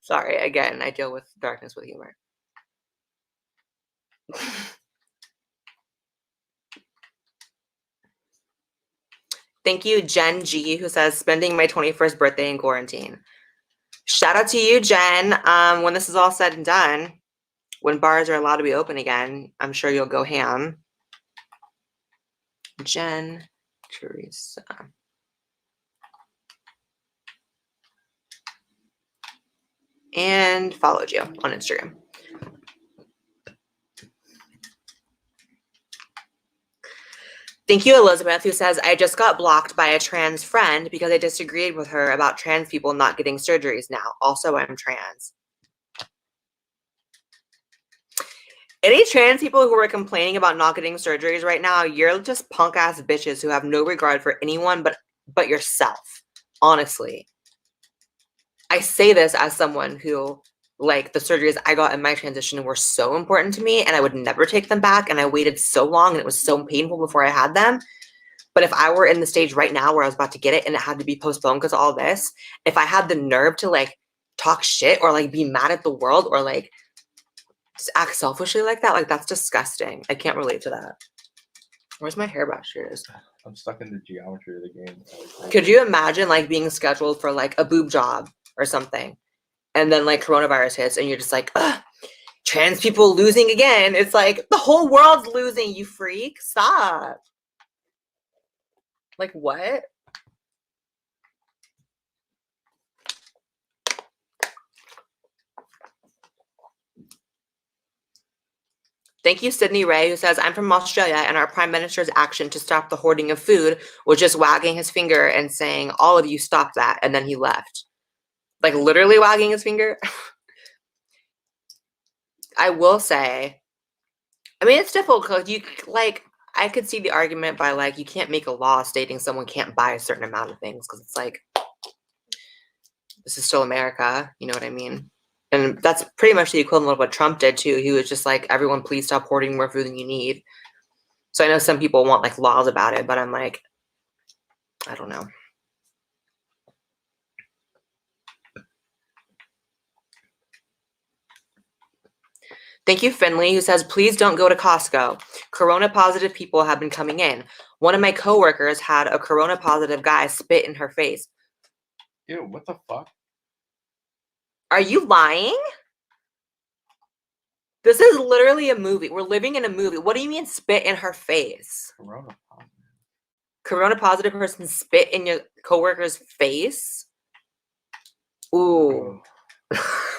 Sorry, again, I deal with darkness with humor. Thank you, Jen G, who says, spending my 21st birthday in quarantine. Shout out to you, Jen. When this is all said and done, when bars are allowed to be open again, I'm sure you'll go ham. Jen Teresa. And followed you on Instagram. Thank you, Elizabeth, who says, I just got blocked by a trans friend because I disagreed with her about trans people not getting surgeries now. Also, I'm trans. Any trans people who are complaining about not getting surgeries right now, you're just punk-ass bitches who have no regard for anyone but yourself, honestly. I say this as someone who, like, the surgeries I got in my transition were so important to me, and I would never take them back, and I waited so long, and it was so painful before I had them. But if I were in the stage right now where I was about to get it and it had to be postponed because of all this, if I had the nerve to, like, talk shit or, like, be mad at the world or, like, just act selfishly like that, like, that's disgusting. I can't relate to that. Where's my hairbrush? Here it is. I'm stuck in the geometry of the game. Could you imagine, like, being scheduled for, like, a boob job or something, and then, like, coronavirus hits, and you're just like, ugh, trans people losing again. It's like, the whole world's losing, you freak. Stop. Like, what? Thank you, Sydney Ray, who says, I'm from Australia, and our Prime Minister's action to stop the hoarding of food was just wagging his finger and saying, all of you stop that, and then he left. Like, literally wagging his finger. I will say, I mean, it's difficult because you, like, I could see the argument by, like, you can't make a law stating someone can't buy a certain amount of things because it's like, this is still America, you know what I mean? And that's pretty much the equivalent of what Trump did too. He was just like, everyone please stop hoarding more food than you need. So I know some people want, like, laws about it, but I'm like, I don't know. Thank you, Finley, who says, please don't go to Costco. Corona positive people have been coming in. One of my coworkers had a corona positive guy spit in her face. Ew, what the fuck? Are you lying? This is literally a movie. We're living in a movie. What do you mean spit in her face? Corona positive. Corona positive person spit in your coworker's face? Ooh.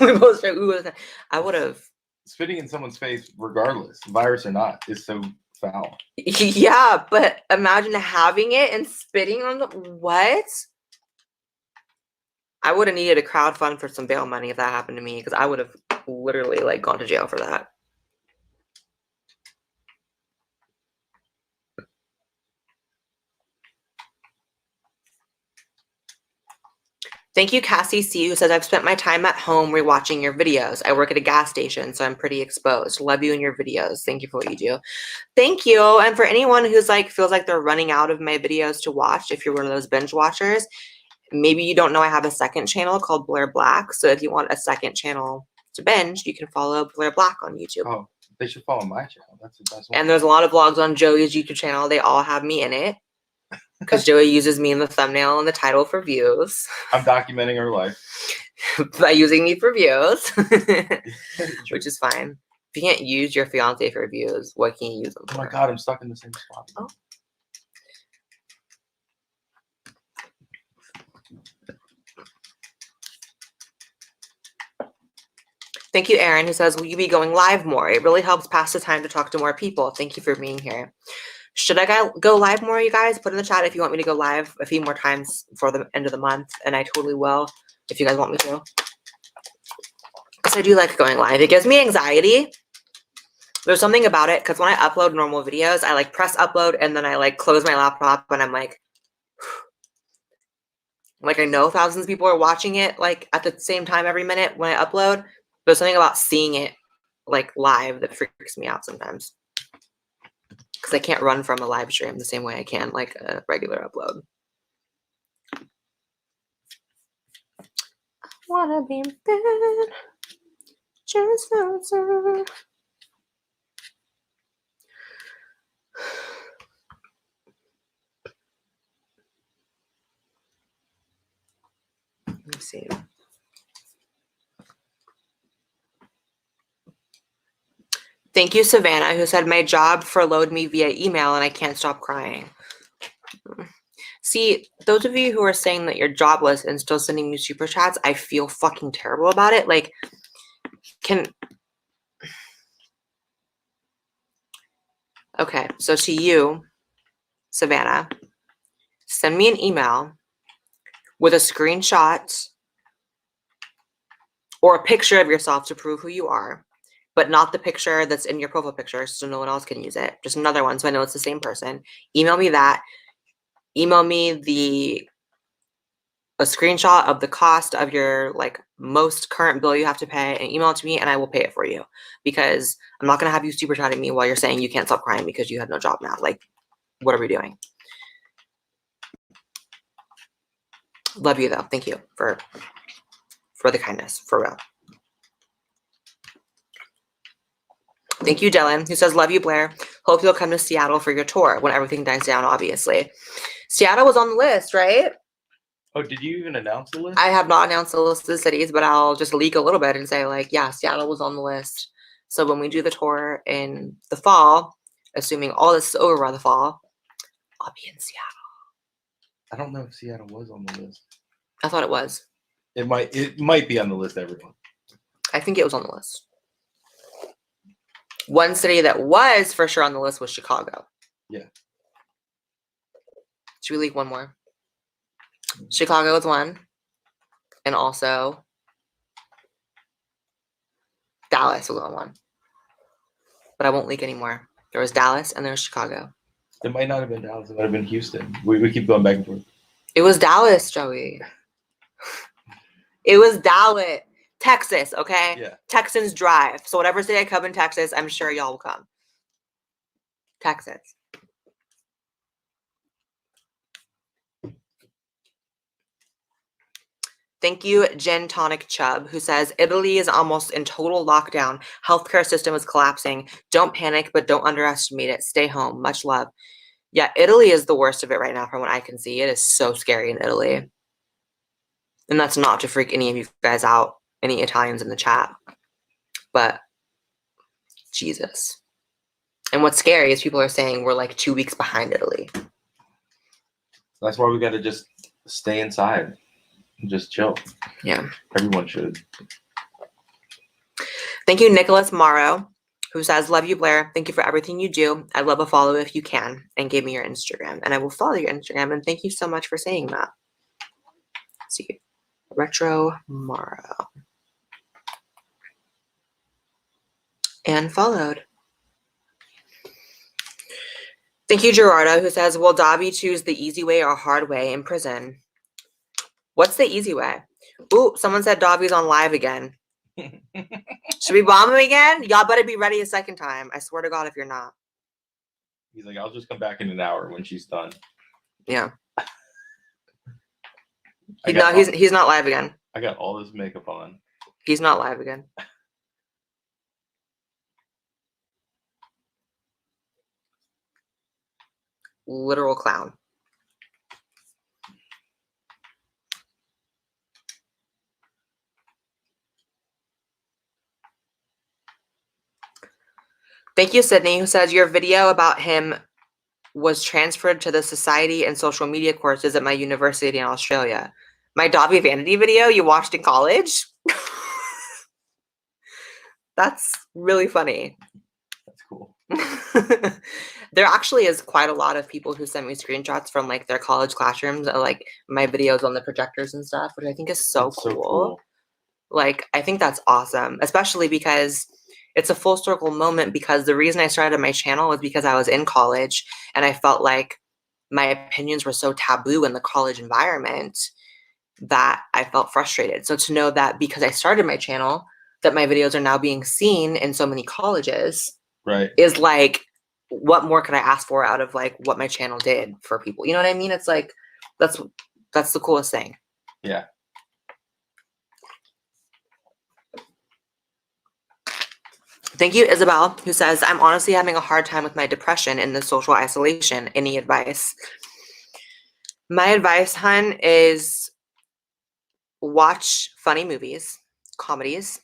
We both said, ooh. I would have. Spitting in someone's face, regardless, virus or not, is so foul. Yeah, but imagine having it and spitting on the, what? I would have needed a crowd fund for some bail money if that happened to me, because I would have literally, like, gone to jail for that. Thank you, Cassie C, who says, I've spent my time at home rewatching your videos. I work at a gas station, so I'm pretty exposed. Love you and your videos. Thank you for what you do. Thank you. And for anyone who's, like, feels like they're running out of my videos to watch, if you're one of those binge watchers, maybe you don't know I have a second channel called Blair Black. So if you want a second channel to binge, you can follow Blair Black on YouTube. Oh, they should follow my channel. That's the best one. And there's a lot of vlogs on Joey's YouTube channel. They all have me in it. Because Joey uses me in the thumbnail and the title for views. I'm documenting her life. By using me for views. Which is fine. If you can't use your fiance for views, what can you use them for? Oh my god, I'm stuck in the same spot. Oh. Thank you, Aaron, who says, will you be going live more? It really helps pass the time to talk to more people. Thank you for being here. Should I go live more, you guys? Put in the chat if you want me to go live a few more times for the end of the month, and I totally will if you guys want me to. Because I do like going live. It gives me anxiety. There's something about it, because when I upload normal videos, I, like, press upload, and then I, like, close my laptop, and I'm like, I know thousands of people are watching it, like, at the same time every minute when I upload. There's something about seeing it like live that freaks me out sometimes. Because I can't run from a live stream the same way I can like a regular upload. Wanna be bad, just so. Let me see. Thank you, Savannah, who said my job furloughed me via email and I can't stop crying. See, those of you who are saying that you're jobless and still sending me super chats, I feel fucking terrible about it. Like, okay, so to you, Savannah, send me an email with a screenshot or a picture of yourself to prove who you are, but not the picture that's in your profile picture so no one else can use it. Just another one so I know it's the same person. Email me that. Email me a screenshot of the cost of your like most current bill you have to pay and email it to me and I will pay it for you, because I'm not going to have you super chatting me while you're saying you can't stop crying because you have no job now. Like, what are we doing? Love you though. Thank you for the kindness, for real. Thank you, Dylan, who says, love you, Blair. Hope you'll come to Seattle for your tour when everything dies down, obviously. Seattle was on the list, right? Oh, did you even announce the list? I have not announced the list of the cities, but I'll just leak a little bit and say, like, yeah, Seattle was on the list. So when we do the tour in the fall, assuming all this is over by the fall, I'll be in Seattle. I don't know if Seattle was on the list. I thought it was. It might be on the list, everyone. I think it was on the list. One city that was for sure on the list was Chicago. Yeah. Should we leak one more? Chicago was one. And also Dallas was on one. But I won't leak anymore. There was Dallas and there was Chicago. It might not have been Dallas. It might have been Houston. We keep going back and forth. It was Dallas, Joey. It was Dallas. Texas, okay? Yeah. Texans drive. So whatever city I come in Texas, I'm sure y'all will come. Texas. Thank you, Jen Tonic Chubb, who says, Italy is almost in total lockdown. Healthcare system is collapsing. Don't panic, but don't underestimate it. Stay home. Much love. Yeah, Italy is the worst of it right now from what I can see. It is so scary in Italy. And that's not to freak any of you guys out, any Italians in the chat. But Jesus. And what's scary is people are saying we're like 2 weeks behind Italy. That's why we got to just stay inside and just chill. Yeah. Everyone should. Thank you, Nicholas Morrow, who says, love you, Blair. Thank you for everything you do. I'd love a follow if you can, and gave me your Instagram. And I will follow your Instagram. And thank you so much for saying that. Let's see. Retro Morrow. And followed. Thank you, Gerardo, who says, will Dahvie choose the easy way or hard way in prison? What's the easy way? Ooh, someone said Dahvie's on live again. Should we bomb him again? Y'all better be ready a second time. I swear to God if you're not. He's like, I'll just come back in an hour when she's done. Yeah. No, he's not live again. I got all this makeup on. He's not live again. Literal clown. Thank you, Sydney, who says your video about him was transferred to the society and social media courses at my university in Australia. My Dahvie Vanity video you watched in college? That's really funny. That's cool. There actually is quite a lot of people who send me screenshots from like their college classrooms of like my videos on the projectors and stuff, which I think is so cool. Like, I think that's awesome, especially because it's a full circle moment, because the reason I started my channel was because I was in college and I felt like my opinions were so taboo in the college environment that I felt frustrated. So to know that because I started my channel, that my videos are now being seen in so many colleges Right. is like, what more could I ask for out of like what my channel did for people? You know what I mean? It's like, that's the coolest thing. Yeah. Thank you, Isabel, who says, I'm honestly having a hard time with my depression and the social isolation. Any advice? My advice, hun, is watch funny movies, comedies.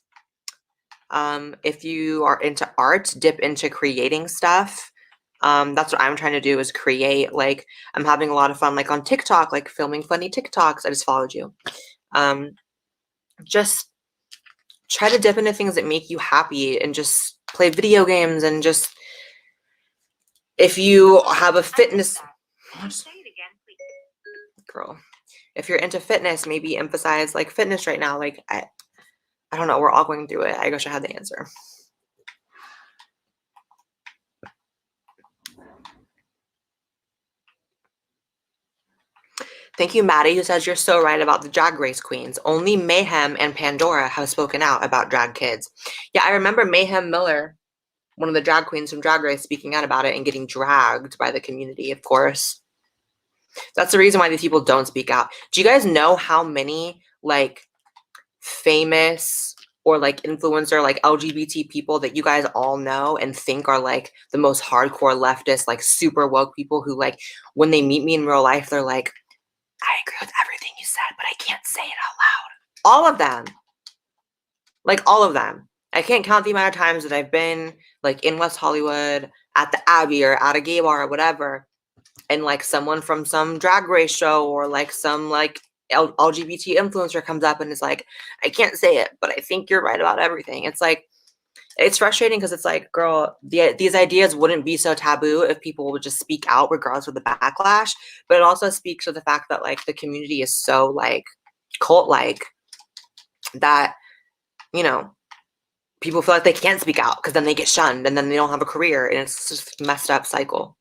If you are into art, dip into creating stuff. That's what I'm trying to do, is create. Like, I'm having a lot of fun, like on TikTok, like filming funny TikToks. I just followed you. Just try to dip into things that make you happy, and just play video games, and just, if you have a fitness, girl, if you're into fitness, maybe emphasize like fitness right now. Like, I don't know, we're all going through it. I wish I had the answer. Thank you, Maddie, who says, you're so right about the drag race queens. Only Mayhem and Pandora have spoken out about drag kids. Yeah, I remember Mayhem Miller, one of the drag queens from Drag Race, speaking out about it and getting dragged by the community, of course. That's the reason why these people don't speak out. Do you guys know how many like famous or like influencer, like LGBT people that you guys all know and think are like the most hardcore leftist, like super woke people who, like, when they meet me in real life, they're like, I agree with everything you said, but I can't say it out loud. All of them. Like, all of them. I can't count the amount of times that I've been like in West Hollywood at the Abbey or at a gay bar or whatever, and like someone from some drag race show or like some like LGBT influencer comes up and is like, I can't say it, but I think you're right about everything. It's like, it's frustrating because it's like, girl, these ideas wouldn't be so taboo if people would just speak out regardless of the backlash. But it also speaks to the fact that like the community is so like cult-like that, you know, people feel like they can't speak out because then they get shunned and then they don't have a career, and it's just a messed up cycle.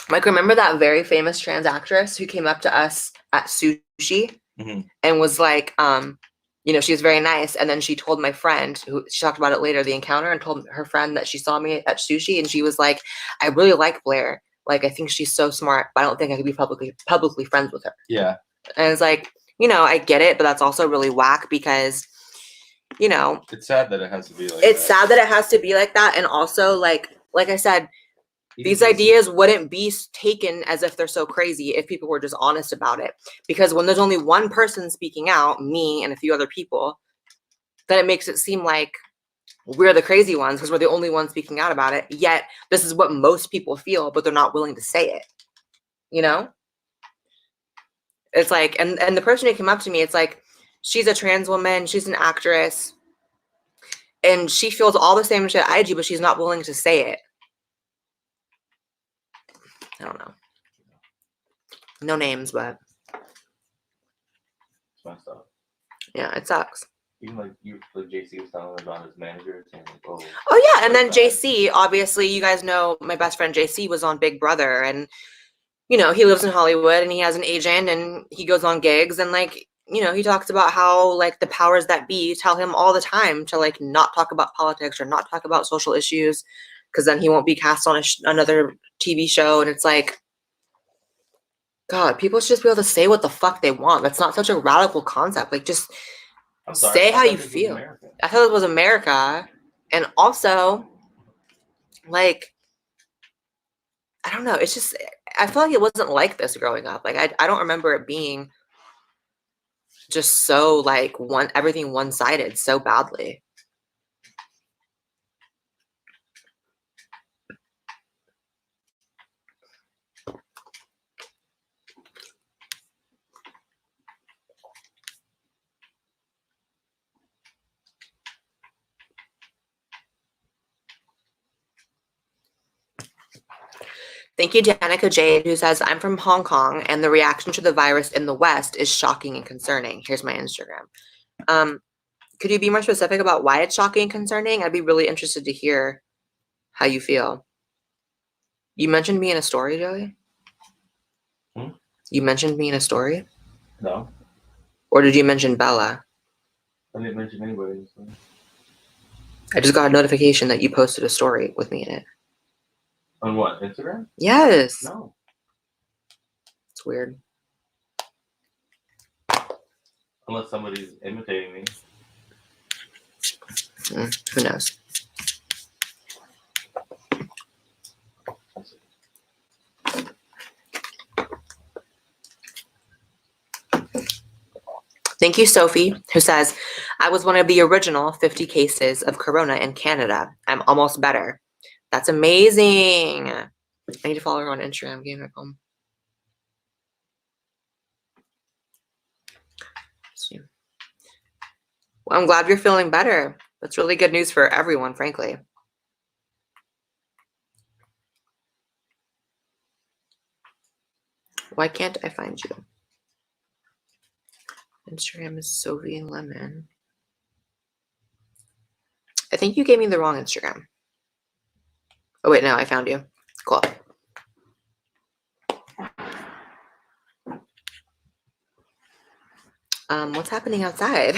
Like, remember that very famous trans actress who came up to us at sushi and was like, you know, she was very nice. And then she told my friend, who she talked about it later, the encounter, and told her friend that she saw me at sushi. And she was like, I really like Blair. Like, I think she's so smart, but I don't think I could be publicly friends with her. Yeah. And it's like, you know, I get it, but that's also really whack because, you know, It's sad that it has to be like it's that. sad that it has to be like that. And also, like I said, these ideas wouldn't be taken as if they're so crazy if people were just honest about it. Because when there's only one person speaking out, me and a few other people, then it makes it seem like we're the crazy ones because we're the only ones speaking out about it. Yet this is what most people feel, but they're not willing to say it. You know? It's like, and the person who came up to me, it's like, she's a trans woman, she's an actress, and she feels all the same shit I do, but she's not willing to say it. I don't know. No names, but It's messed up. yeah, it sucks. Even like JC was telling about his manager saying like, Oh yeah, and then bad. JC, obviously, you guys know my best friend JC was on Big Brother, and you know, he lives in Hollywood and he has an agent and he goes on gigs, and like, you know, he talks about how like the powers that be tell him all the time to like not talk about politics or not talk about social issues because then he won't be cast on another TV show. And it's like, God, people should just be able to say what the fuck they want. That's not such a radical concept. Like, just say how you feel. I thought it was America. And also, like, I don't know. It's just, I feel like it wasn't like this growing up. Like, I don't remember it being just so like everything one-sided so badly. Thank you, Danica Jade, who says, I'm from Hong Kong and the reaction to the virus in the West is shocking and concerning. Here's my Instagram. Could you be more specific about why it's shocking and concerning? I'd be really interested to hear how you feel. You mentioned me in a story, Joey? You mentioned me in a story? No. Or did you mention Bella? I didn't mention anybody. So. I just got a notification that you posted a story with me in it. On what? Instagram? Yes. No. It's weird. Unless somebody's imitating me. Who knows? Thank you, Sophie, who says, I was one of the original 50 cases of corona in Canada. I'm almost better. That's amazing. I need to follow her on Instagram. Getting back home. Well, I'm glad you're feeling better. That's really good news for everyone, frankly. Why can't I find you? Instagram is Sophie and Lemon. I think you gave me the wrong Instagram. Oh, wait, no, I found you. Cool. What's happening outside?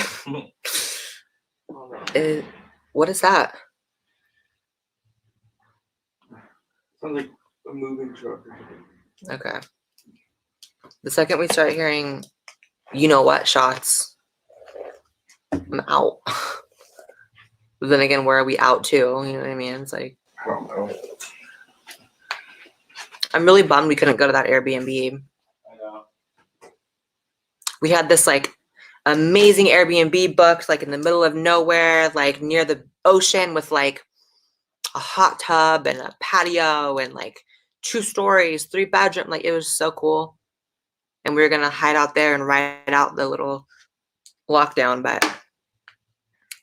What is that? Sounds like a moving truck. Okay. The second we start hearing, you know what, shots, I'm out. But then again, where are we out to? You know what I mean? It's like, I don't know. I'm really bummed we couldn't go to that Airbnb. I know. We had this like amazing Airbnb booked like in the middle of nowhere, like near the ocean with like a hot tub and a patio and like 2 stories, 3 bedroom. Like it was so cool. And we were going to hide out there and ride out the little lockdown, but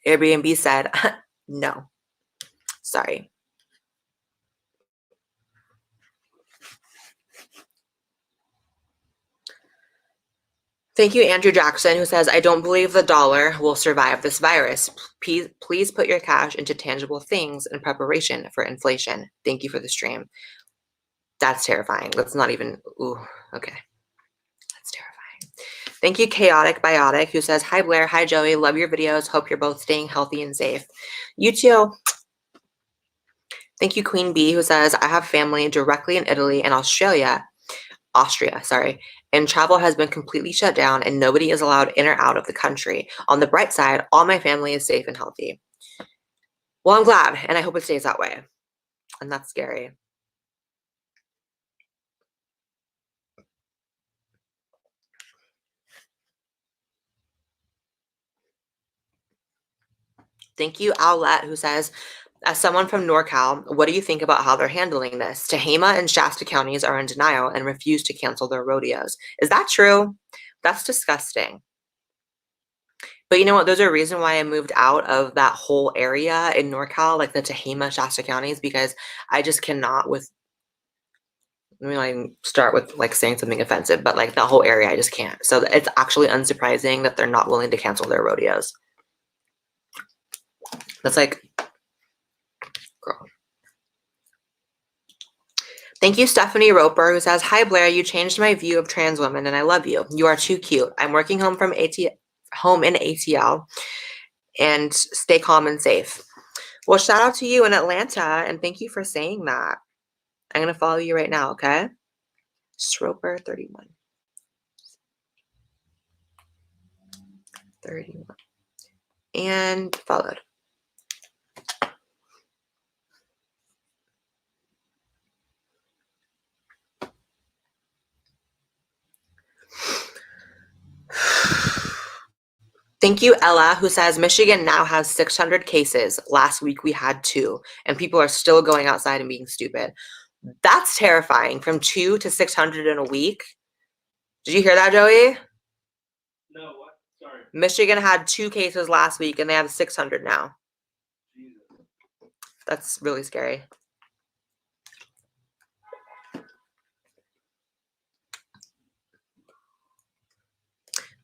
Airbnb said, no, sorry. Thank you, Andrew Jackson, who says, I don't believe the dollar will survive this virus. Please put your cash into tangible things in preparation for inflation. Thank you for the stream. That's terrifying. That's not even, ooh, okay. That's terrifying. Thank you, Chaotic Biotic, who says, hi, Blair. Hi, Joey. Love your videos. Hope you're both staying healthy and safe. You too. Thank you, Queen Bee, who says, I have family directly in Italy and Austria, and travel has been completely shut down and nobody is allowed in or out of the country. On the bright side, all my family is safe and healthy. Well, I'm glad, and I hope it stays that way. And that's scary. Thank you, Owlette, who says, as someone from NorCal, what do you think about how they're handling this? Tehama and Shasta counties are in denial and refuse to cancel their rodeos. Is that true? That's disgusting. But you know what? There's a reason why I moved out of that whole area in NorCal, like the Tehama, Shasta counties, because I just cannot with, let me like start with like saying something offensive, but like that whole area, I just can't. So it's actually unsurprising that they're not willing to cancel their rodeos. That's like, girl. Thank you, Stephanie Roper, who says, hi, Blair, you changed my view of trans women and I love you. You are too cute. I'm working home in ATL and stay calm and safe. Well, shout out to you in Atlanta and thank you for saying that. I'm going to follow you right now, okay? Roper 31. 31. And followed. Thank you, Ella, who says Michigan now has 600 cases. Last week we had 2, and people are still going outside and being stupid. That's terrifying. From 2 to 600 in a week. Did you hear that, Joey? No, what? Sorry. Michigan had 2 cases last week, and they have 600 now. Jesus. That's really scary.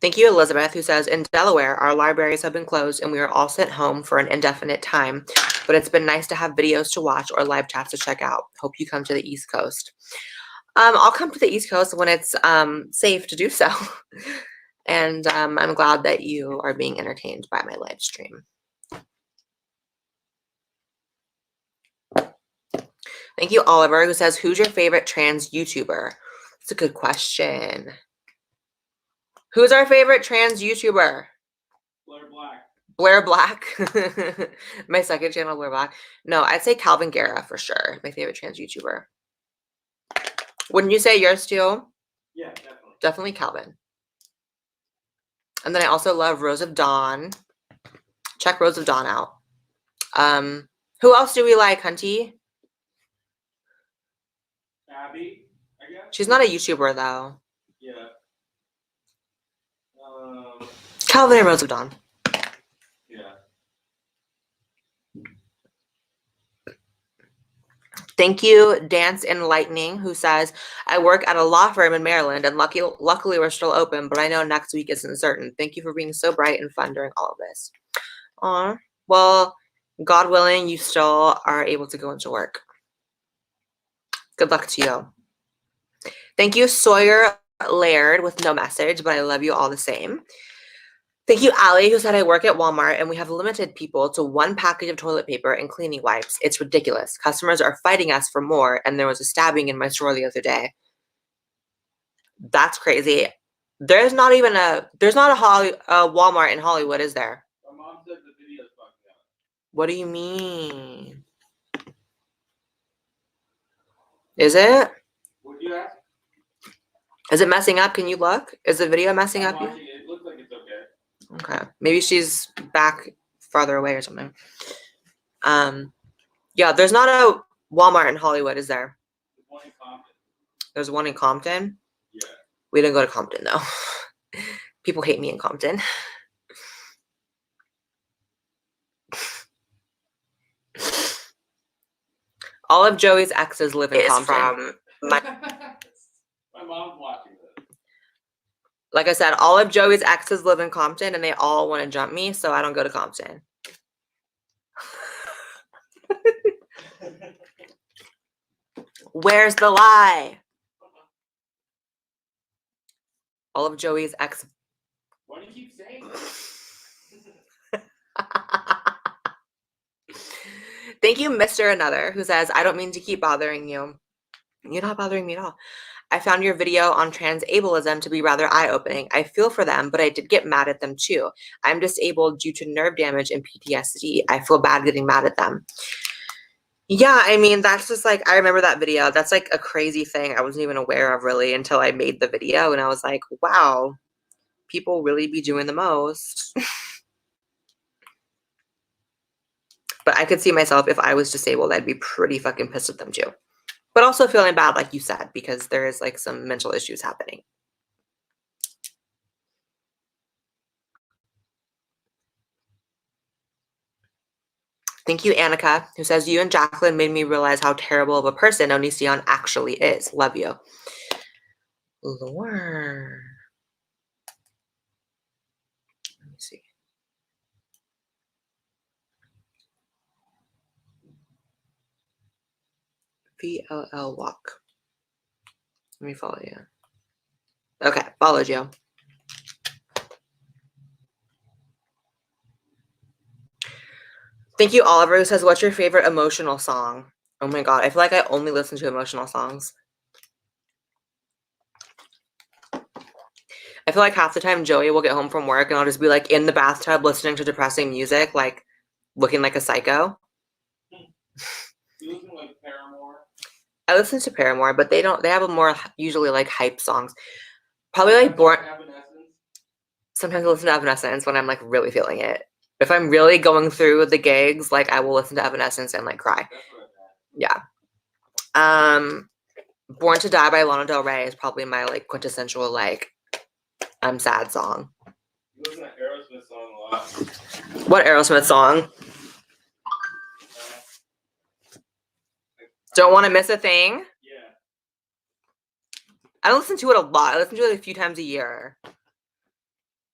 Thank you, Elizabeth, who says, in Delaware, our libraries have been closed and we are all sent home for an indefinite time, but it's been nice to have videos to watch or live chats to check out. Hope you come to the East Coast. I'll come to the East Coast when it's safe to do so. And I'm glad that you are being entertained by my live stream. Thank you, Oliver, who says, who's your favorite trans YouTuber? That's a good question. Who's our favorite trans YouTuber? Blair Black. Blair Black. My second channel, Blair Black. No, I'd say Calvin Guerra for sure. My favorite trans YouTuber. Wouldn't you say yours too? Yeah, definitely. Definitely Calvin. And then I also love Rose of Dawn. Check Rose of Dawn out. Who else do we like, Hunty? Abby, I guess. She's not a YouTuber though. Yeah. Calvin and Rose of Dawn. Yeah. Thank you, Dance and Lightning, who says, I work at a law firm in Maryland and luckily we're still open, but I know next week isn't certain. Thank you for being so bright and fun during all of this. Aw, well, God willing, you still are able to go into work. Good luck to you. Thank you, Sawyer Laird, with no message, but I love you all the same. Thank you, Allie, who said I work at Walmart and we have limited people to one package of toilet paper and cleaning wipes. It's ridiculous. Customers are fighting us for more, and there was a stabbing in my store the other day. That's crazy. There's not a Walmart in Hollywood, is there? My mom said the video's fucked up. What do you mean? Is it? Would you ask? Is it messing up? Can you look? Is the video messing I'm up? watching it. It looks like it's okay. Okay. Maybe she's back farther away or something. Yeah, there's not a Walmart in Hollywood, is there? There's one in Compton. There's one in Compton. Yeah. We didn't go to Compton though. People hate me in Compton. All of Joey's exes live in Compton. My mom's watching this. Like I said, all of Joey's exes live in Compton and they all want to jump me, so I don't go to Compton. Where's the lie? All of Joey's ex. Why do you keep saying Thank you, Mr. Another, who says, I don't mean to keep bothering you. You're not bothering me at all. I found your video on trans ableism to be rather eye-opening. I feel for them, but I did get mad at them too. I'm disabled due to nerve damage and PTSD. I feel bad getting mad at them. Yeah, I mean, that's just like, I remember that video. That's like a crazy thing I wasn't even aware of really until I made the video. And I was like, wow, people really be doing the most. But I could see myself, if I was disabled, I'd be pretty fucking pissed at them too. But also feeling bad, like you said, because there is like some mental issues happening. Thank you, Annika, who says, you and Jacqueline made me realize how terrible of a person Onision actually is. Love you. Lord. Let me see. VLL walk. Let me follow you. Okay, followed you. Thank you, Oliver, who says, what's your favorite emotional song? Oh my God, I feel like I only listen to emotional songs. I feel like half the time Joey will get home from work and I'll just be like in the bathtub listening to depressing music, like looking like a psycho. You listen to like Paramore? I listen to Paramore, but they have a more usually like hype songs. Probably like Born. Sometimes I listen to Evanescence when I'm like really feeling it. If I'm really going through the gigs, like I will listen to Evanescence and like cry. Yeah. Born to Die by Lana Del Rey is probably my like quintessential like I'm sad song. You listen to Aerosmith song a lot. What Aerosmith song? Don't Want to Miss a Thing? Yeah. I listen to it a lot. I listen to it a few times a year.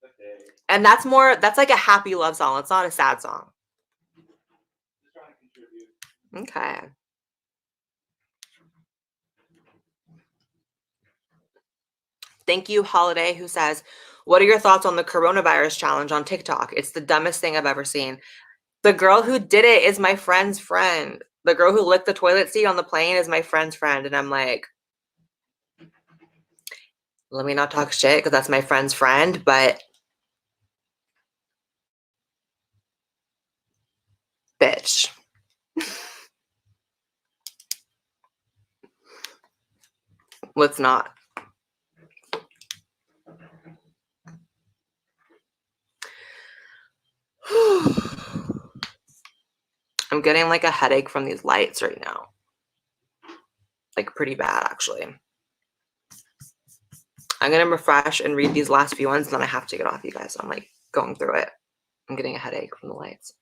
Okay. And that's like a happy love song. It's not a sad song. Just trying to contribute. Okay. Thank you, Holiday, who says, What are your thoughts on the coronavirus challenge on TikTok? It's the dumbest thing I've ever seen. The girl who did it is my friend's friend. The girl who licked the toilet seat on the plane is my friend's friend. And I'm like, let me not talk shit because that's my friend's friend, but bitch. Let's not. I'm getting like a headache from these lights right now. Like pretty bad, actually. I'm going to refresh and read these last few ones, and then I have to get off, you guys. I'm like going through it. I'm getting a headache from the lights.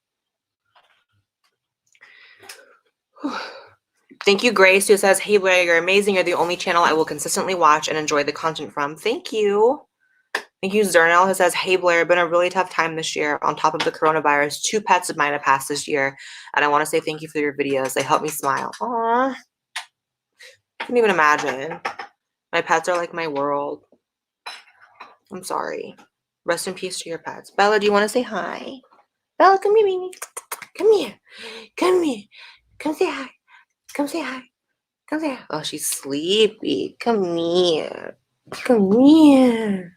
Thank you, Grace, who says, hey, Blair, you're amazing. You're the only channel I will consistently watch and enjoy the content from. Thank you. Thank you, Zernel, who says, hey, Blair, been a really tough time this year. On top of the coronavirus, 2 pets of mine have passed this year, and I want to say thank you for your videos. They help me smile. Aww. I can't even imagine. My pets are like my world. I'm sorry. Rest in peace to your pets. Bella, do you want to say hi? Bella, come here, baby. Come here. Come here. Come say hi. Come say hi. Come say hi. Oh, she's sleepy. Come here. Come here.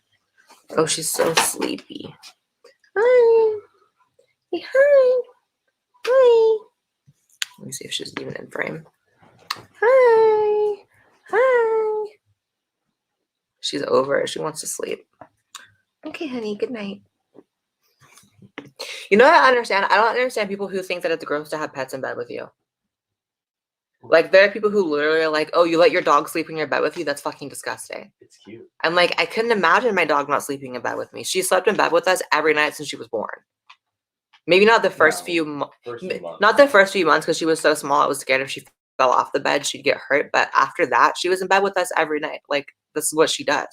Oh, she's so sleepy. Hi. Hey, hi. Hi. Let me see if she's even in frame. Hi. Hi. She's over it. She wants to sleep. Okay, honey. Good night. You know what I understand? I don't understand people who think that it's gross to have pets in bed with you. Like, there are people who literally are like, oh, you let your dog sleep in your bed with you? That's fucking disgusting. It's cute. I'm like, I couldn't imagine my dog not sleeping in bed with me. She slept in bed with us every night since she was born. Maybe not the first few months. Not the first few months because she was so small. I was scared if she fell off the bed, she'd get hurt. But after that, she was in bed with us every night. Like, this is what she does.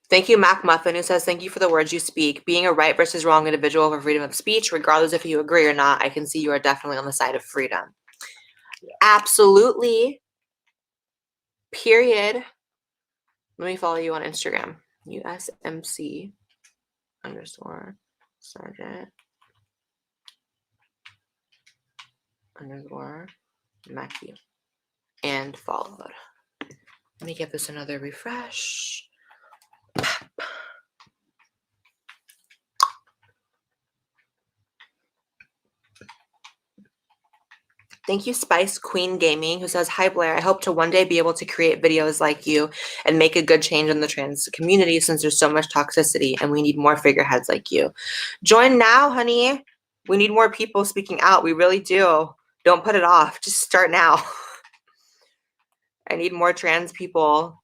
Thank you, Mac Muffin, who says, thank you for the words you speak. Being a right versus wrong individual for freedom of speech, regardless if you agree or not, I can see you are definitely on the side of freedom. Yeah. Absolutely. Period. Let me follow you on Instagram. USMC _ Sergeant _ Matthew. And followed. Let me give this another refresh. Thank you, Spice Queen Gaming, who says, hi, Blair. I hope to one day be able to create videos like you and make a good change in the trans community since there's so much toxicity and we need more figureheads like you. Join now, honey. We need more people speaking out. We really do. Don't put it off. Just start now. I need more trans people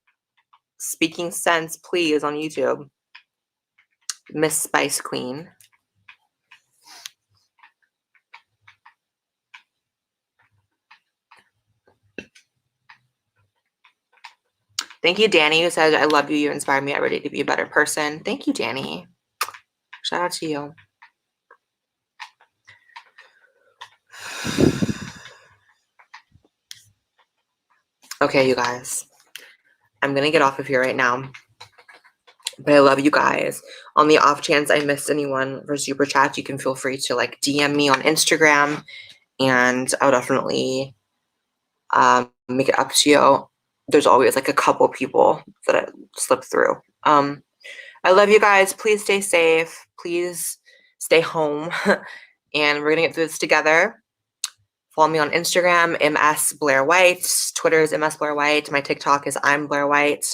speaking sense, please, on YouTube. Miss Spice Queen. Thank you, Danny, who says, I love you. You inspire me every day to be a better person. Thank you, Danny. Shout out to you. Okay, you guys. I'm going to get off of here right now. But I love you guys. On the off chance I missed anyone for Super Chat, you can feel free to like DM me on Instagram. And I'll definitely make it up to you. There's always like a couple people that I slip through. I love you guys. Please stay safe. Please stay home. And we're going to get through this together. Follow me on Instagram, MS Blair White. Twitter is MS Blair White. My TikTok is I'm Blair White.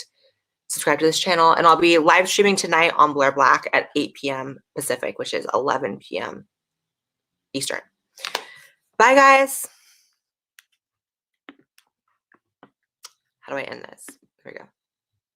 Subscribe to this channel. And I'll be live streaming tonight on Blair Black at 8 p.m. Pacific, which is 11 p.m. Eastern. Bye, guys. How do I end this? There we go.